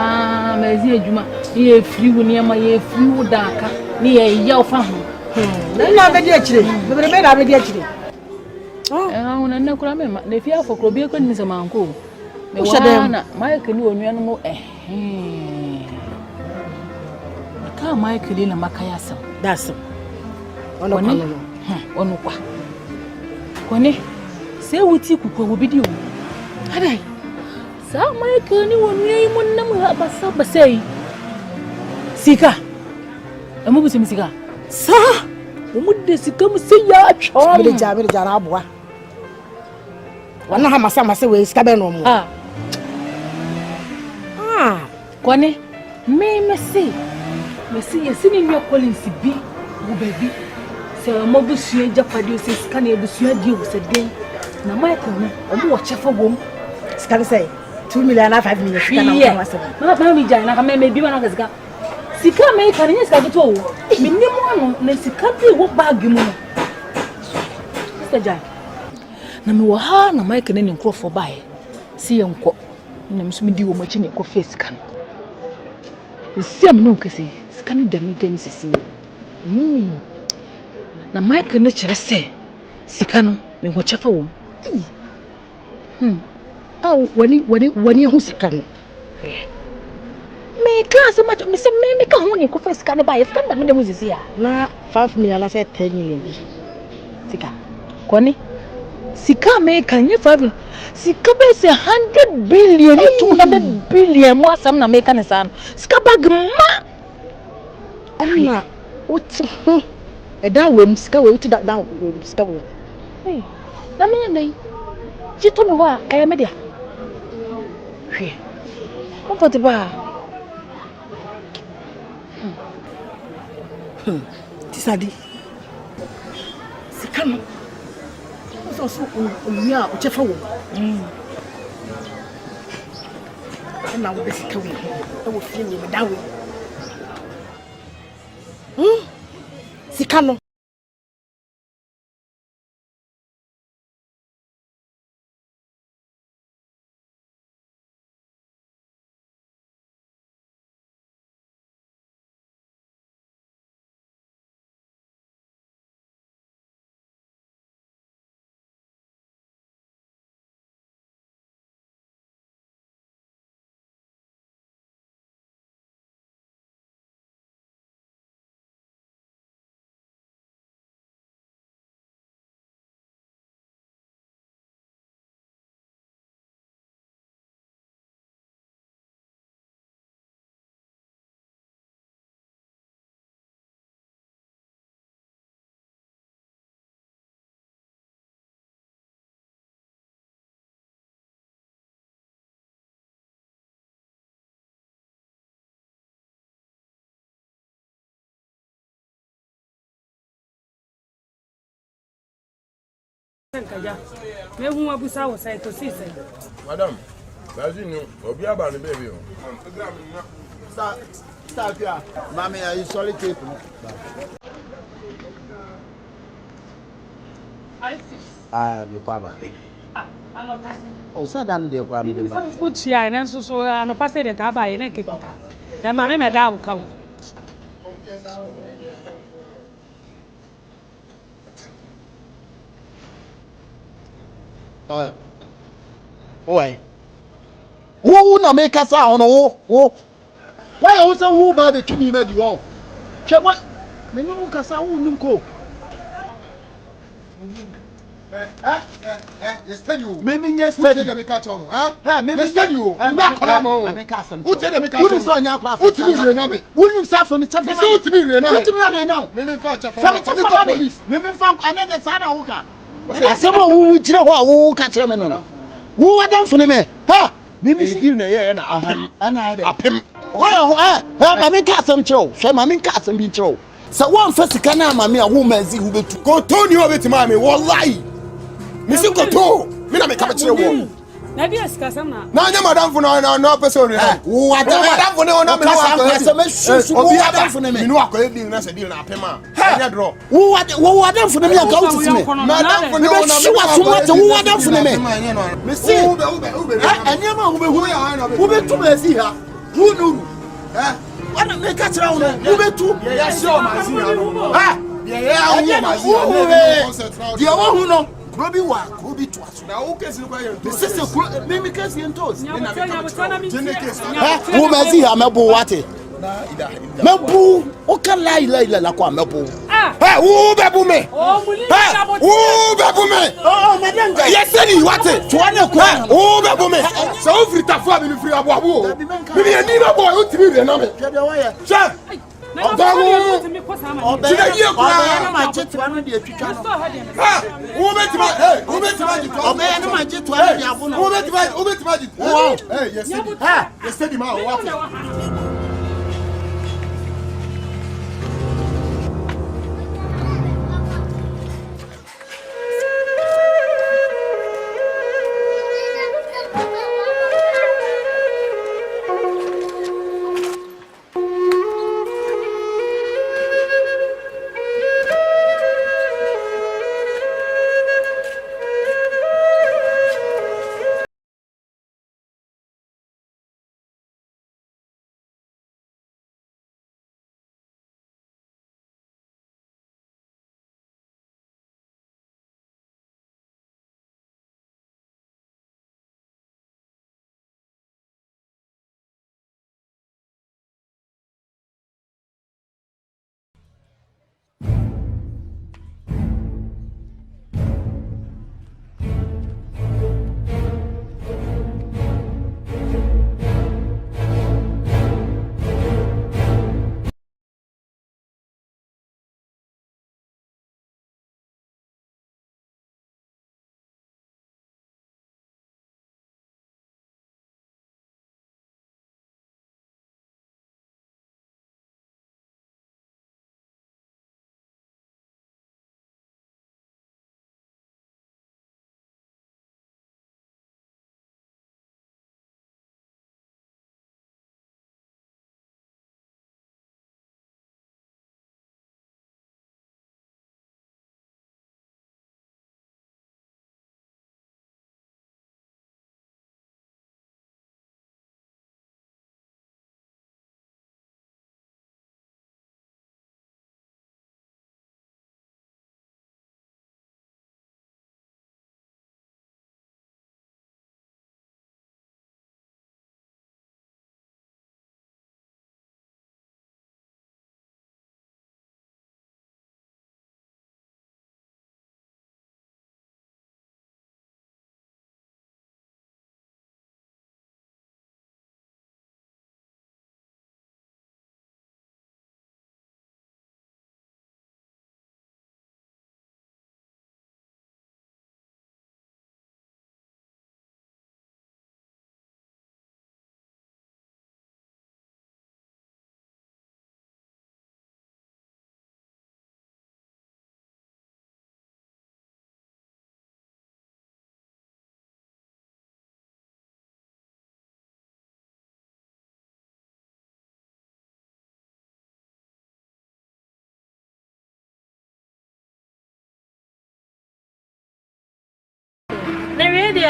[SPEAKER 4] my Juma. Ye flew near my flew darker, near your family. Then not the actually, but the men are the actually. Oh, I know, Cramma, the fear for Cobia couldn't miss a manco. My canoe and animal. Come, my canoe and Macayasa. That's on what? Connie, say what you could be doing. Aday. Sa mai kani wonu yayi mun na mu ba sai. Sika. Amu bu sika. Sa. Mu da sika mu sai ya chom. Bi da na abuwa. Wannan ha masa we sika be no mu. Kwani me si yesini nwa Collins bi wo baby. Se mo bu sua japade o se sika na e bu sua die wo se den. Na mai kani omo wo chefa wom. Can say 2 million and 5 million. Yeah. Mama, me jana ka me bi mana ka sika. Sika me ka ni sika to. Me ni mo no na sika bi wo bag mu no. Mr. Jai. Na me wo ha na Mike ne nkrofo bae. Si yenko. Na me so me di wo machi ne ko face kan. Si am no kase. Sika ni da me gani sisi. Na Mike ne kire se sika no me ho chefa wo. Oh, when you can. Me class much, Miss Me can only go first can buy a friend of the here. Na 5 million, I said 10 million. Sika, Connie, Sika me can you 5 Sika base 100 billion, 200 billion more some American son. Sika bag ma. Anna, what? A down whim, Sika will to that down with Sika. Hey, let me. You told me what I am media. What for the bar? Tisadi. Sikano. So unya uchefa wo. Na wo besika wo. E wo fie wo dawe. Sika no. Me hu abusa wo sai to see say.
[SPEAKER 16] Madam, bazi no, obi aba no baby o. Start here. Mami, are you solid tape?
[SPEAKER 21] You kwaba. O sa dan de kwa mi de ba.
[SPEAKER 4] Uchi ai na so no passe de ta ba ye na ke. Da ma me da wo ka.
[SPEAKER 16] Oi. Who na make us out no? Why also who ba the kimi me di wo? Che what? Me no kasa who num ko. Mimi nye steady de make ato. Ha? Mimi steady o. Na kola mo. Who tell them make ato? Who so nya kwa? Who timi re na me? Who nim sa for me tell me. Who timi re na me? Who timi re na? Mimi fa cha fa. Police. Mimi fa ane de sa na wo ka.
[SPEAKER 21] Asamoah who jira ho a wo ka kire me no. Wo wadan fune me. Ha?
[SPEAKER 16] Mimi skill na ye na ahan. Ana de. Apem.
[SPEAKER 21] Ha ma me ka asem kire o. Hwe ma me ka asem bi kire o. Sa wo mfa sika na ma me a wo manzi hu betu.
[SPEAKER 16] Ko to ni o betima me wallahi. Misi ko to. Me na me ka kire wo.
[SPEAKER 4] Na bi asika sam na.
[SPEAKER 16] Na nya madam fu na person re.
[SPEAKER 21] Wo wadan
[SPEAKER 16] madam fu ne ona me
[SPEAKER 21] wa ko asem shusu wo wadan fu ne me.
[SPEAKER 16] Me no akọ deal na se deal na apem a. Anya draw.
[SPEAKER 21] Wo wadan fu ne me ka wo titi me.
[SPEAKER 16] Madam fu ne ona me.
[SPEAKER 21] Wo wadan fu ne me.
[SPEAKER 16] Me si.
[SPEAKER 21] Eniama wo betu me si ha. Wo nuru. Wana me ka kire wo no. Wo betu.
[SPEAKER 16] Ye ya show ma si ha. Ye ya wo ma si ha.
[SPEAKER 21] Dia wo hu no. Robi wa ko bi to aso.
[SPEAKER 16] Na wo kesi ko ye to.
[SPEAKER 21] Sese me kesi entos.
[SPEAKER 4] Ha?
[SPEAKER 21] Wo ma si ha mebo wate. Mebu o kan la kwa mebu.
[SPEAKER 16] Ha wo bebu me. Ha wo bebu me.
[SPEAKER 21] Oh madam.
[SPEAKER 16] Yes ni wate.
[SPEAKER 21] To ane kwa.
[SPEAKER 16] Wo bebu me. So wo free tafo bi free abo abo. Me be ni na boy o timi re na me.
[SPEAKER 21] Kede wa ye.
[SPEAKER 16] Sha. Obawo.
[SPEAKER 21] Obe ye kwa na ma chetu anu de atwitwa no.
[SPEAKER 16] Ha wo betima wo betima ji to.
[SPEAKER 21] Obe ye na ma chetu anu de abu no.
[SPEAKER 16] Wo betima ji. Yes ni. Ha yes ni ma wate.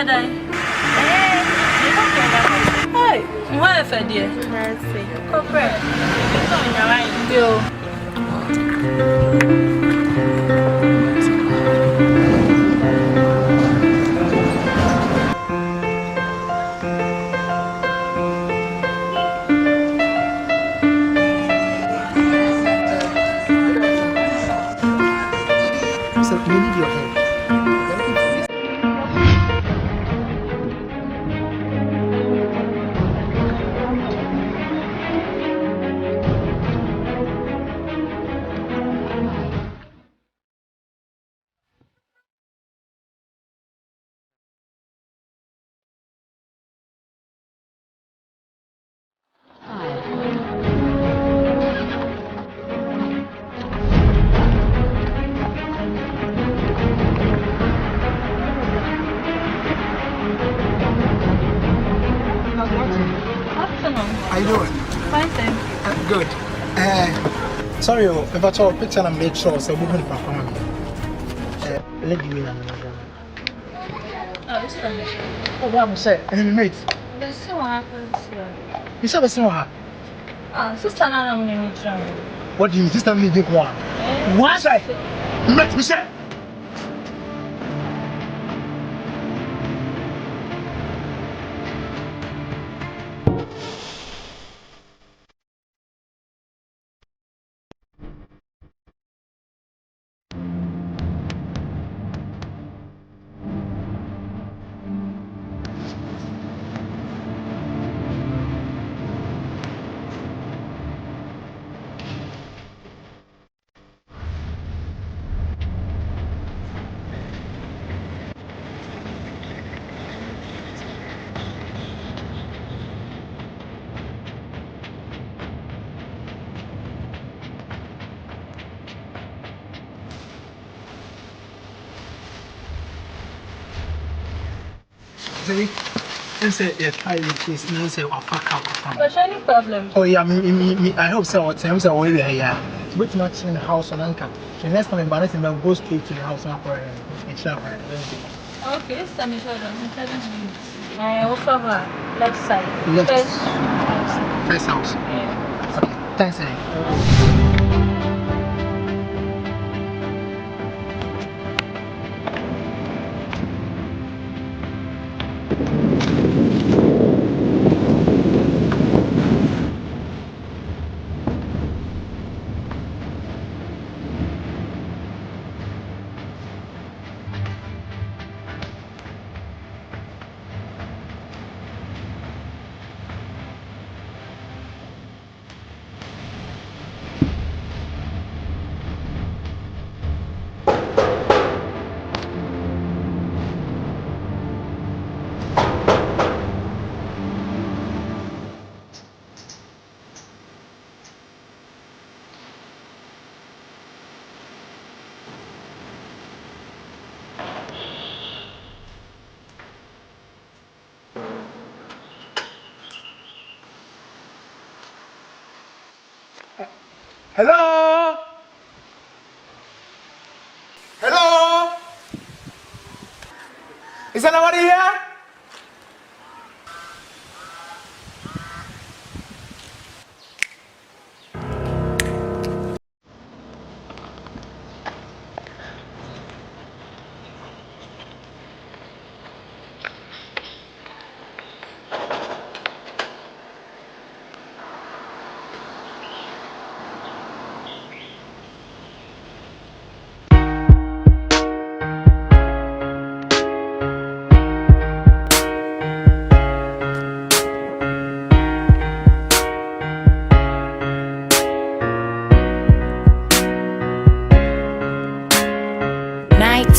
[SPEAKER 8] dear, hey, why if I dear? Corporate. Yo.
[SPEAKER 20] So we need your help. How you doing?
[SPEAKER 8] Fine, thank you.
[SPEAKER 20] Good. Sorry, if I saw a picture and make sure so we're going to perform. Let me know.
[SPEAKER 8] Oh, this one.
[SPEAKER 20] Oh, what I'm saying, and mate.
[SPEAKER 8] There's so what happens here.
[SPEAKER 20] You said it's not her.
[SPEAKER 8] Sister, I'm going to try.
[SPEAKER 20] What do you mean, sister? Me think what? What? Mate, we said. And say, yeah, try it, please. And say, I'll fuck out.
[SPEAKER 8] But any problem?
[SPEAKER 20] Oh, yeah, me, I hope so. I'm so away there, yeah. Which not in the house on Anchor. The next time I'm balanced, I'll go straight to the house and for a shower.
[SPEAKER 8] Okay, this time is over. I offer her left side.
[SPEAKER 20] Left.
[SPEAKER 8] First
[SPEAKER 20] house.
[SPEAKER 8] Yeah.
[SPEAKER 20] Okay, thanks, eh.
[SPEAKER 10] Hello? Hello? Is anybody here?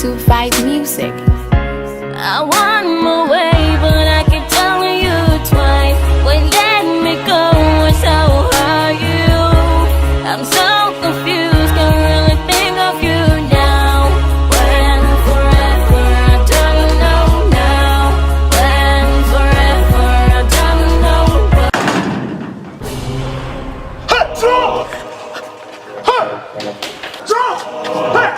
[SPEAKER 7] To fight music. I want my way, but I keep telling you twice. When let me go, so are you? I'm so confused, can't really think of you now. When forever, I don't know now. When forever, I don't know.
[SPEAKER 10] Hey, draw! Hey! Draw! Hey!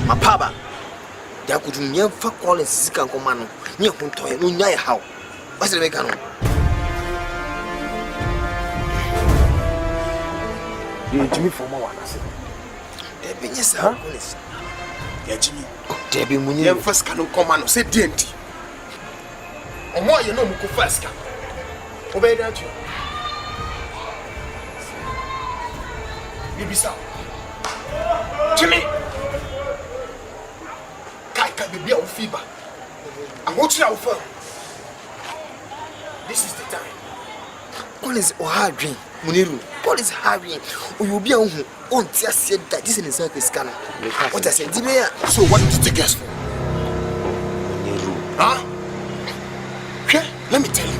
[SPEAKER 11] Mapaba. There could never call and sick and command. Near Puntoy, no, how. What's the mechanic? Jimmy for more one, I said. There be yes, sir.
[SPEAKER 17] Yeah, Jimmy.
[SPEAKER 11] There be money.
[SPEAKER 17] First cannot command, say DNT. Or more, you know, Muku first. Obey that you. Bibisa. Jimmy. Kai baby of fever. I want you out for. This is the time.
[SPEAKER 11] What is hard dream? Muniru, what is hurrying? We will be on just said that this is a scanner. What I said,
[SPEAKER 17] so what did you take us for? Huh? Okay, let me tell you.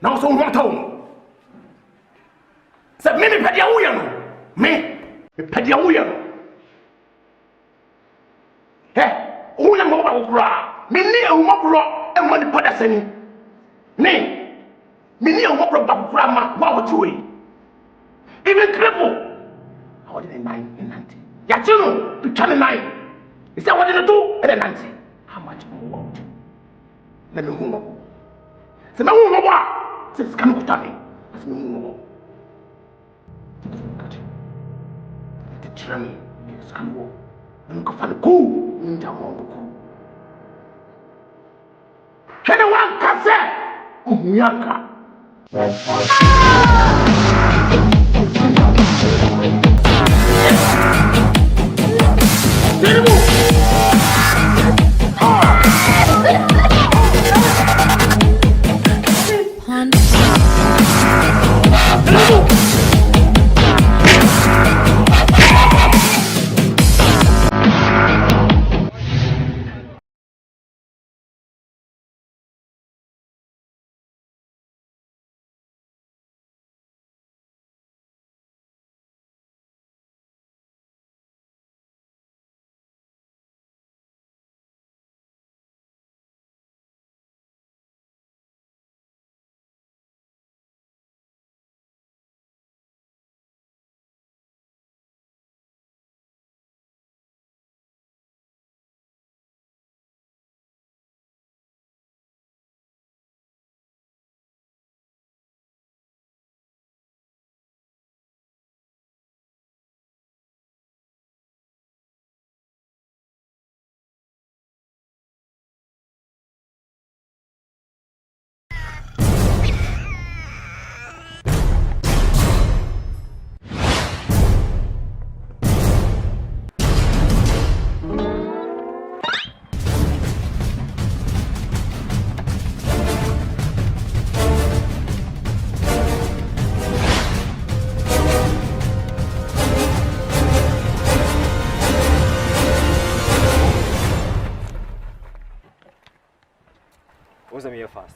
[SPEAKER 17] Now, so what home? Said many Pediawian. Me, Pediawian. Eh, Una Mobra, Mini Mobra, and Money Padassani. Nay, Mini Mobra Bakrama, what would you even cripple? How did a 9 in 90? Yachino, to channel 9. Is that what did you do? And 90. How much more? Let me move. Se me move what? Se scan ko tani. Se me move. The trami scan wo. Nko fa ko nja mo ko. Kene wan kase. Uhuyanka.
[SPEAKER 1] What's the meal fast?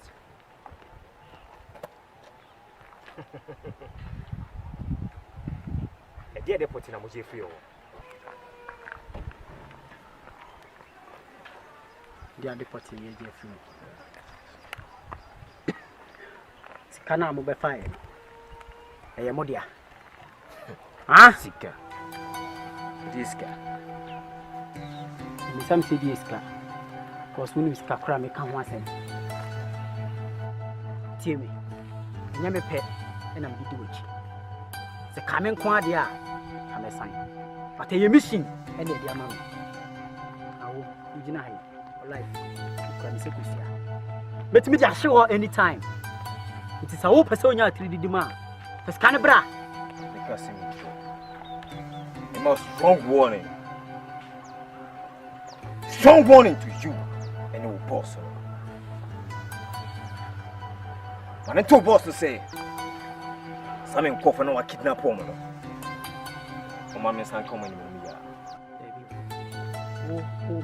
[SPEAKER 1] A dear depot in a moji for you.
[SPEAKER 13] Dear depot in a dear for you. Can I move a fire? A modia. Ah, Sika. Diska. Some say Diska. Because when you scacra, me come once and tear me. And I'm a pet, and I'm the witch. The coming quadia, I'm a sign. But a mission, and a dear mamma. I will deny life. You can say, but me just show anytime. It is a whole persona 3D demand. The Scanabra.
[SPEAKER 1] Because the most strong warning. Strong warning to you and your boss. And I told boss to say, Simon Coffin or kidnap woman. Oh, Mammy San coming in me.
[SPEAKER 13] Oh,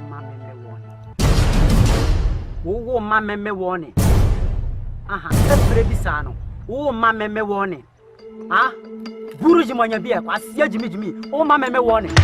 [SPEAKER 13] Mammy, me warning. Oh, Mammy, me warning. Aha, every sano. Oh, Mammy, me warning. Ah, Buruji Mania beer, I see Jimmy. Oh, Mammy, me warning.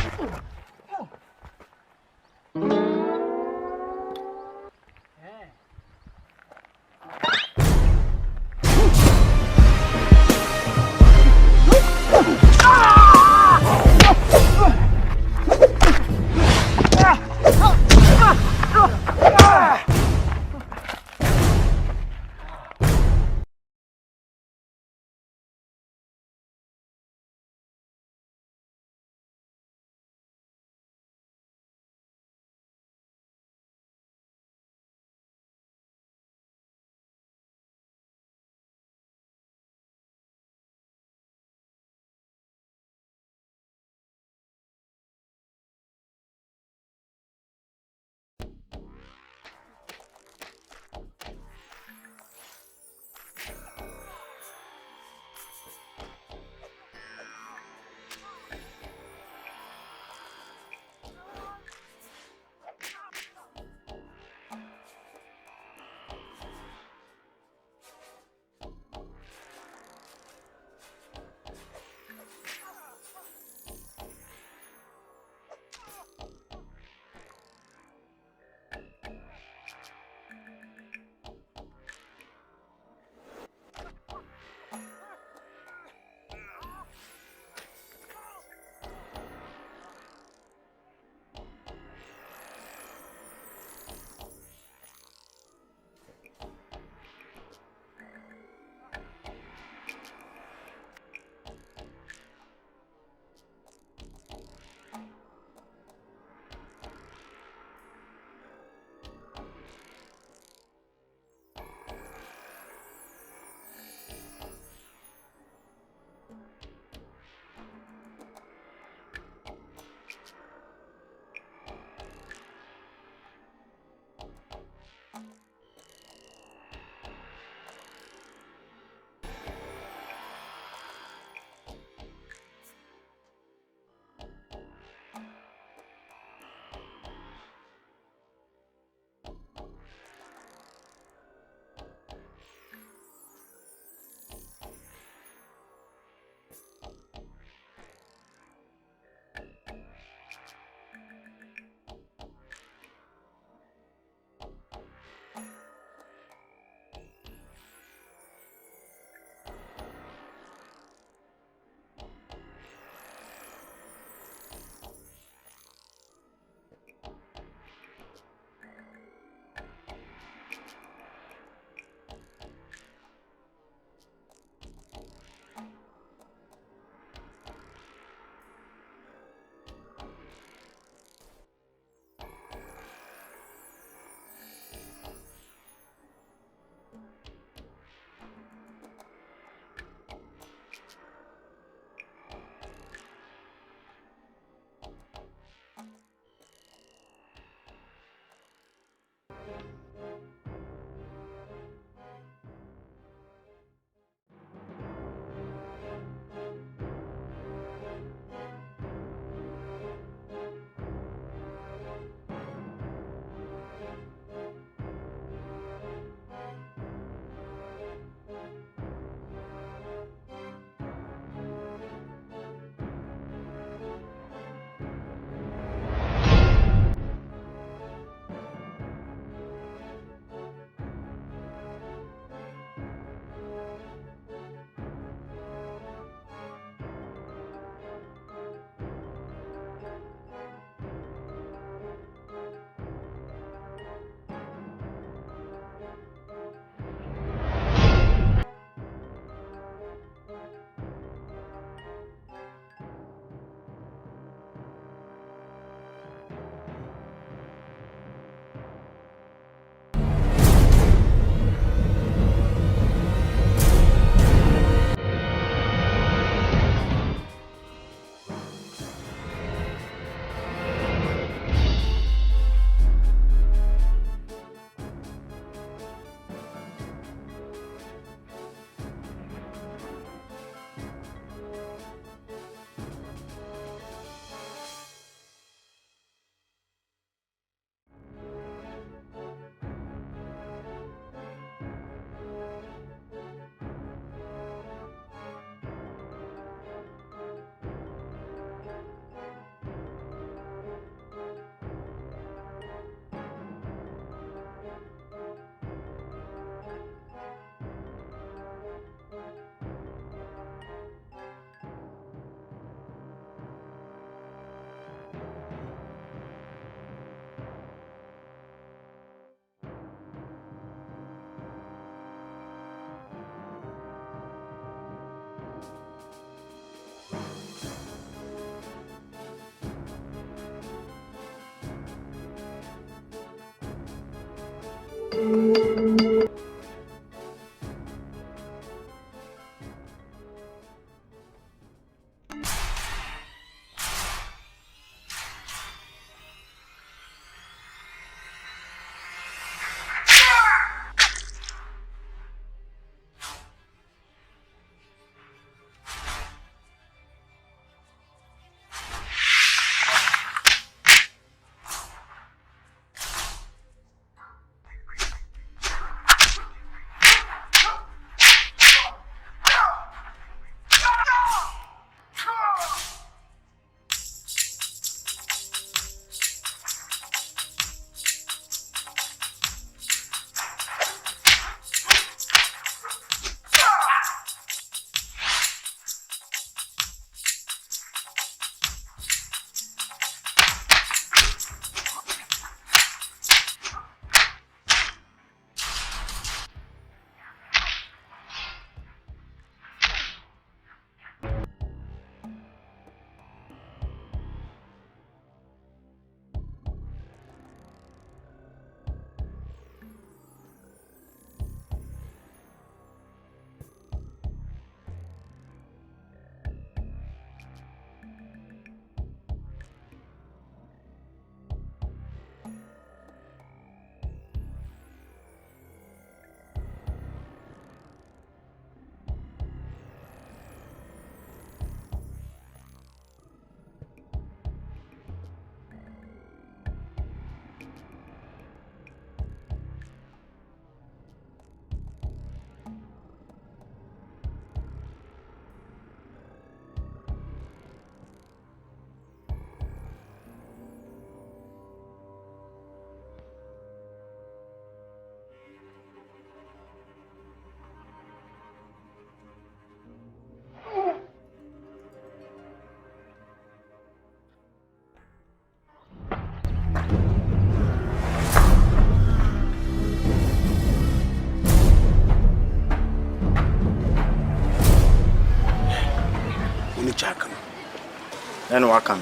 [SPEAKER 11] Eno wakam.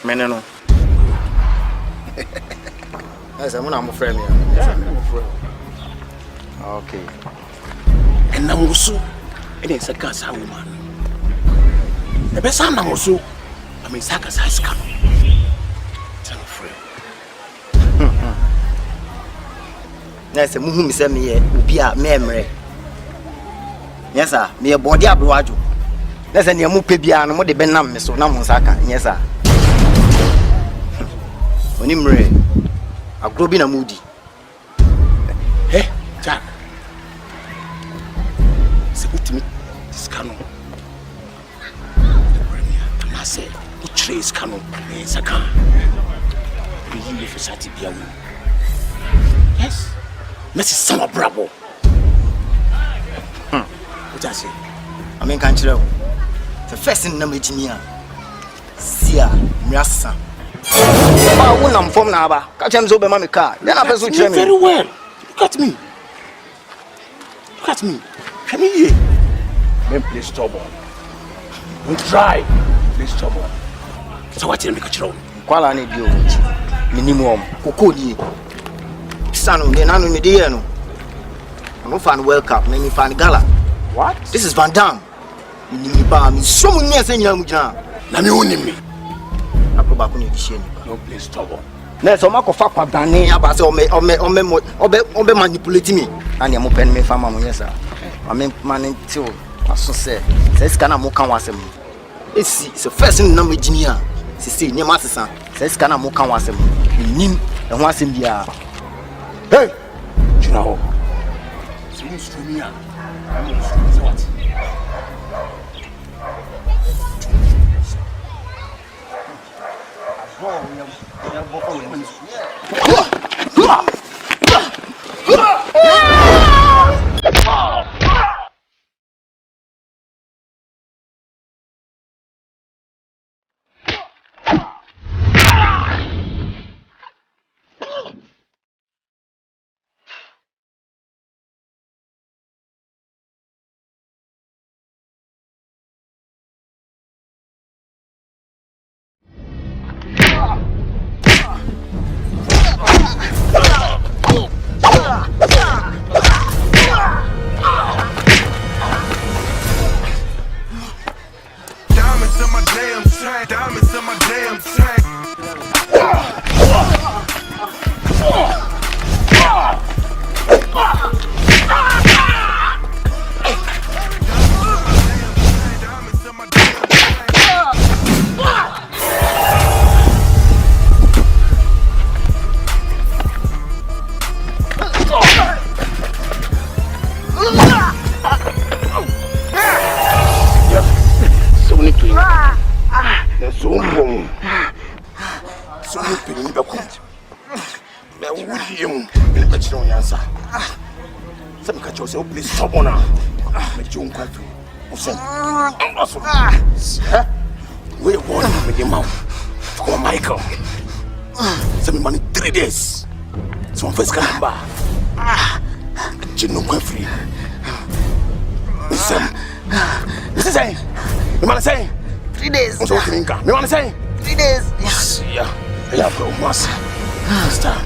[SPEAKER 11] Meneno. Asa muna mo frame ya. Okay.
[SPEAKER 17] Ena musu. Ene saka sa woman. Ebe sa na musu. Ame saka sa scam. Tell frame.
[SPEAKER 11] Na se muhu mi se me ye obi a me emre. Yes sir, me ye body abroaju. Na se ne mu pe bia no mo de benam me so na mo saka. Yes sir. Oni mre. Agro bi na mudi.
[SPEAKER 17] Eh, Jack. Se utimi scano. Na se o trace scano. Saka. Bi yi fe sati bia wo. Yes. Messi sama bravo. What I say?
[SPEAKER 11] I mean can't you? The first thing na me timia. Sia, miasa. Ah, when I'm from Naba, catch him so be my car. Then I person me
[SPEAKER 17] very well. Look at me. Look at me. Come here. Men play stubborn. Don't try. Play stubborn. So what you make a chiro?
[SPEAKER 11] Kwala ni dio. Minimum. Kokodi. Sanu me nanu me dey no. No fan World Cup, me fan gala.
[SPEAKER 17] What?
[SPEAKER 11] This is Van Damme. Ni ba mi so mu nya se nya mu gina.
[SPEAKER 17] Na me woni me.
[SPEAKER 11] Akoba ko ni di
[SPEAKER 17] No play stubborn.
[SPEAKER 11] Na so makofa kwadane aba se o manipulate me. Na ne mo pen me fama mo yesa. Ame man till aso se sika na mo kan wasem. Esi so first na me gini a. Sisi nye masesa. Sika na mo kan wasem. Nim e ho asem bia.
[SPEAKER 17] Hey! You know, so you screw me up. I'm going to screw you. What? catch yourself, please stop on her. But you won't quite free. Wait, what? With your mouth. Come on, Michael. Send me money 3 days. So I'm first coming back. You know, quite free. Listen. Say, you want to say?
[SPEAKER 19] 3 days.
[SPEAKER 17] What's what you mean? You want to say?
[SPEAKER 19] 3 days.
[SPEAKER 17] Yes, yeah. Yeah, bro, must. Stop.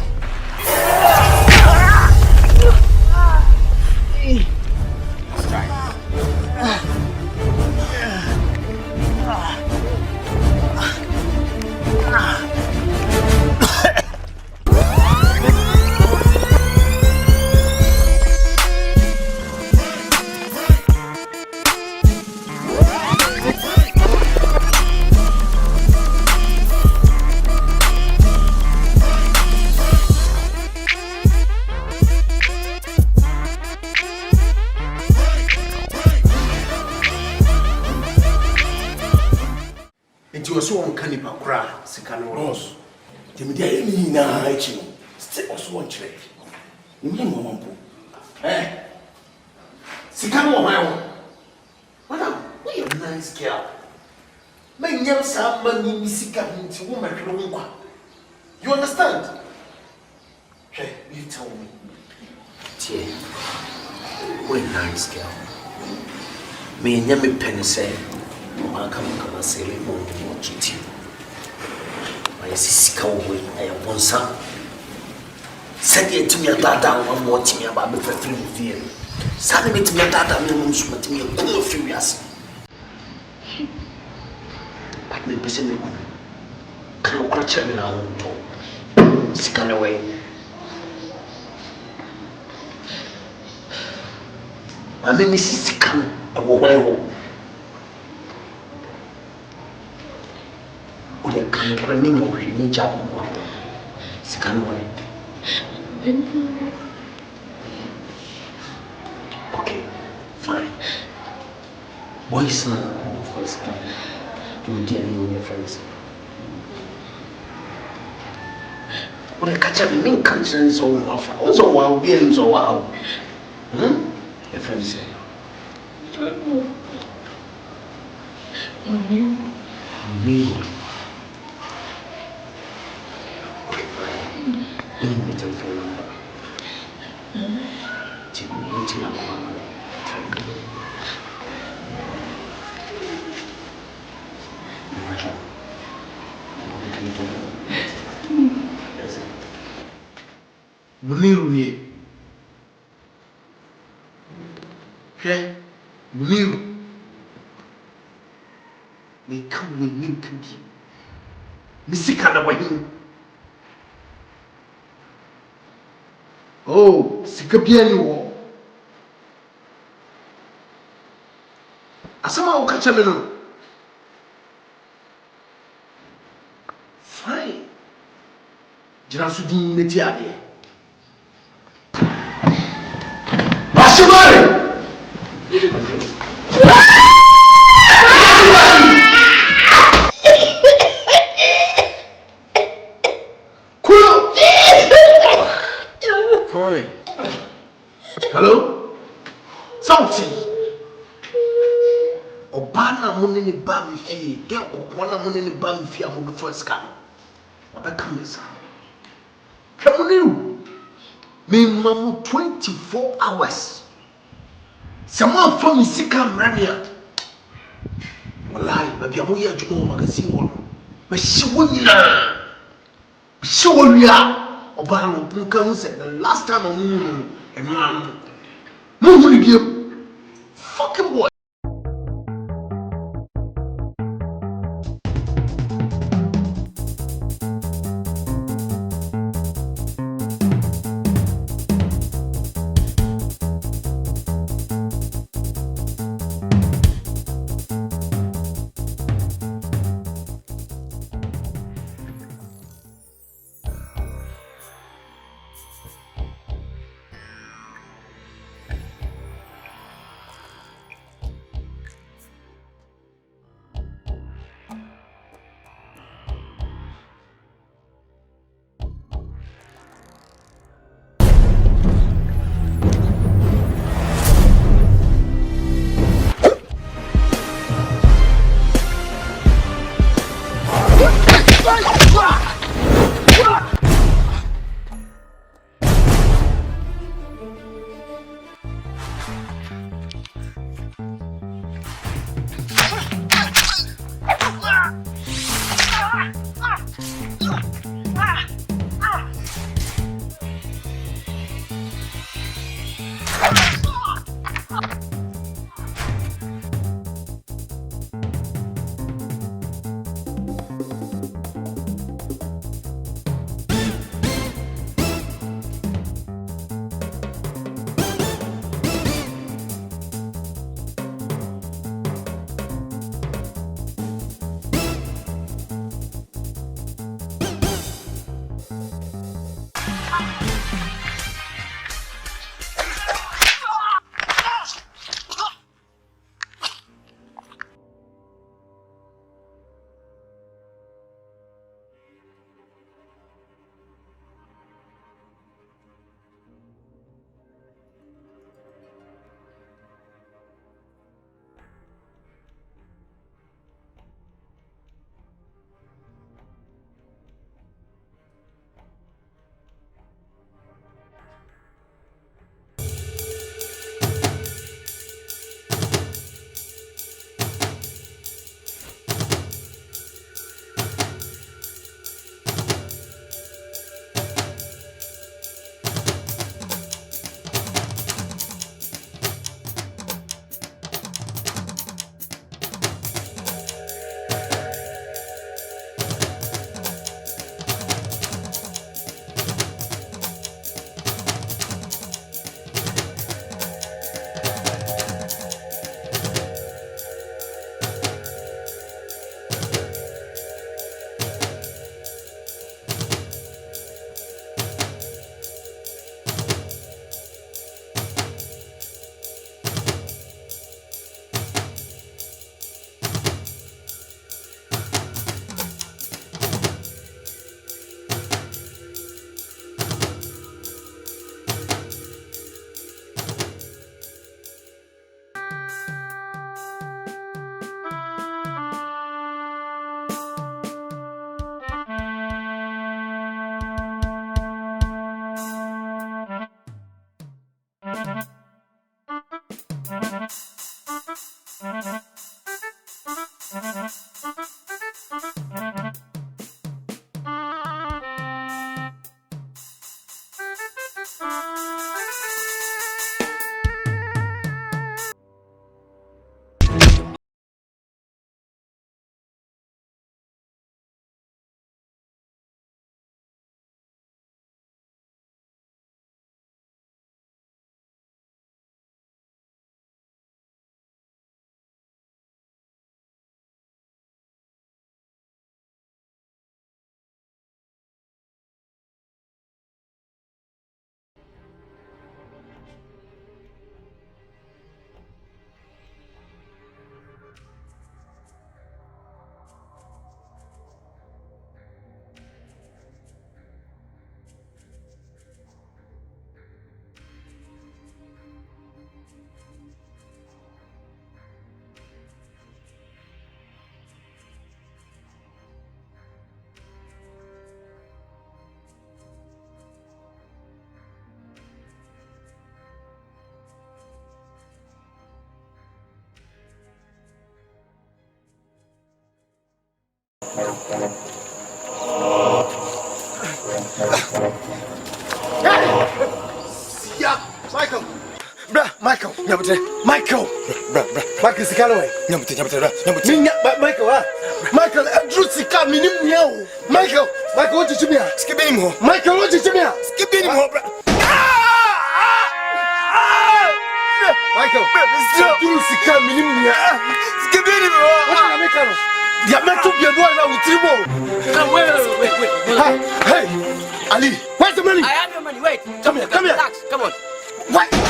[SPEAKER 21] So on canipa cra, Sicano Ross. Timidea na hiking. Stay also one trade. You mean, Mamma? Eh? Sicano, my own. Madam, we are a nice girl. My young son, money, Missika into woman. You understand? Hey, you tell me.
[SPEAKER 22] Dear, we're a nice girl. Me and Yami Penny say, I come say, GT. I see cowboy, I am one son. Send it to me at that down one more to me about the 3 years. Send it to me at that minimum, to me a cool furious. But me person, can't catch me now. Scan away. I mean, Mrs. Sican, a woman. The running of any job. Scan away. Okay, fine. Boys, of course, you dear with your friends. When I catch up, mean country so often. Also, while being so wow. Your friends say, me. Believe okay? Believe me, come with me, come here. Missy Canaway. Oh, Sikapiano. Asamoah will catch a little. Fine. Janasudin Netiade. Bashimari! Hello? Something. Obana money bam fee. Get Obana money bam fee. I'm going to first come. What come is? Come on, you. Me, mamu 24 hours. Someone from Sika Mania. Wallahi, maybe I'm here to go magazine one. But she wouldn't. She will be Obama Puka said the last time I moved and move with you. Fucking boy.
[SPEAKER 21] Yeah, Michael. Bruh, Michael. Michael. Bruh. Michael Sikalaway. Michael, Michael, Drew Sika, Michael, what did you mean? Skip anymore. Michael, what did you mean? Skip anymore, bruh. Michael, Drew Sika, skip anymore. What am I making? You meant to be a boy now with Timo. Wait. Hey, Ali, where's the money?
[SPEAKER 2] I have your money. Wait.
[SPEAKER 21] Come here.
[SPEAKER 2] Relax. Come on.
[SPEAKER 21] What?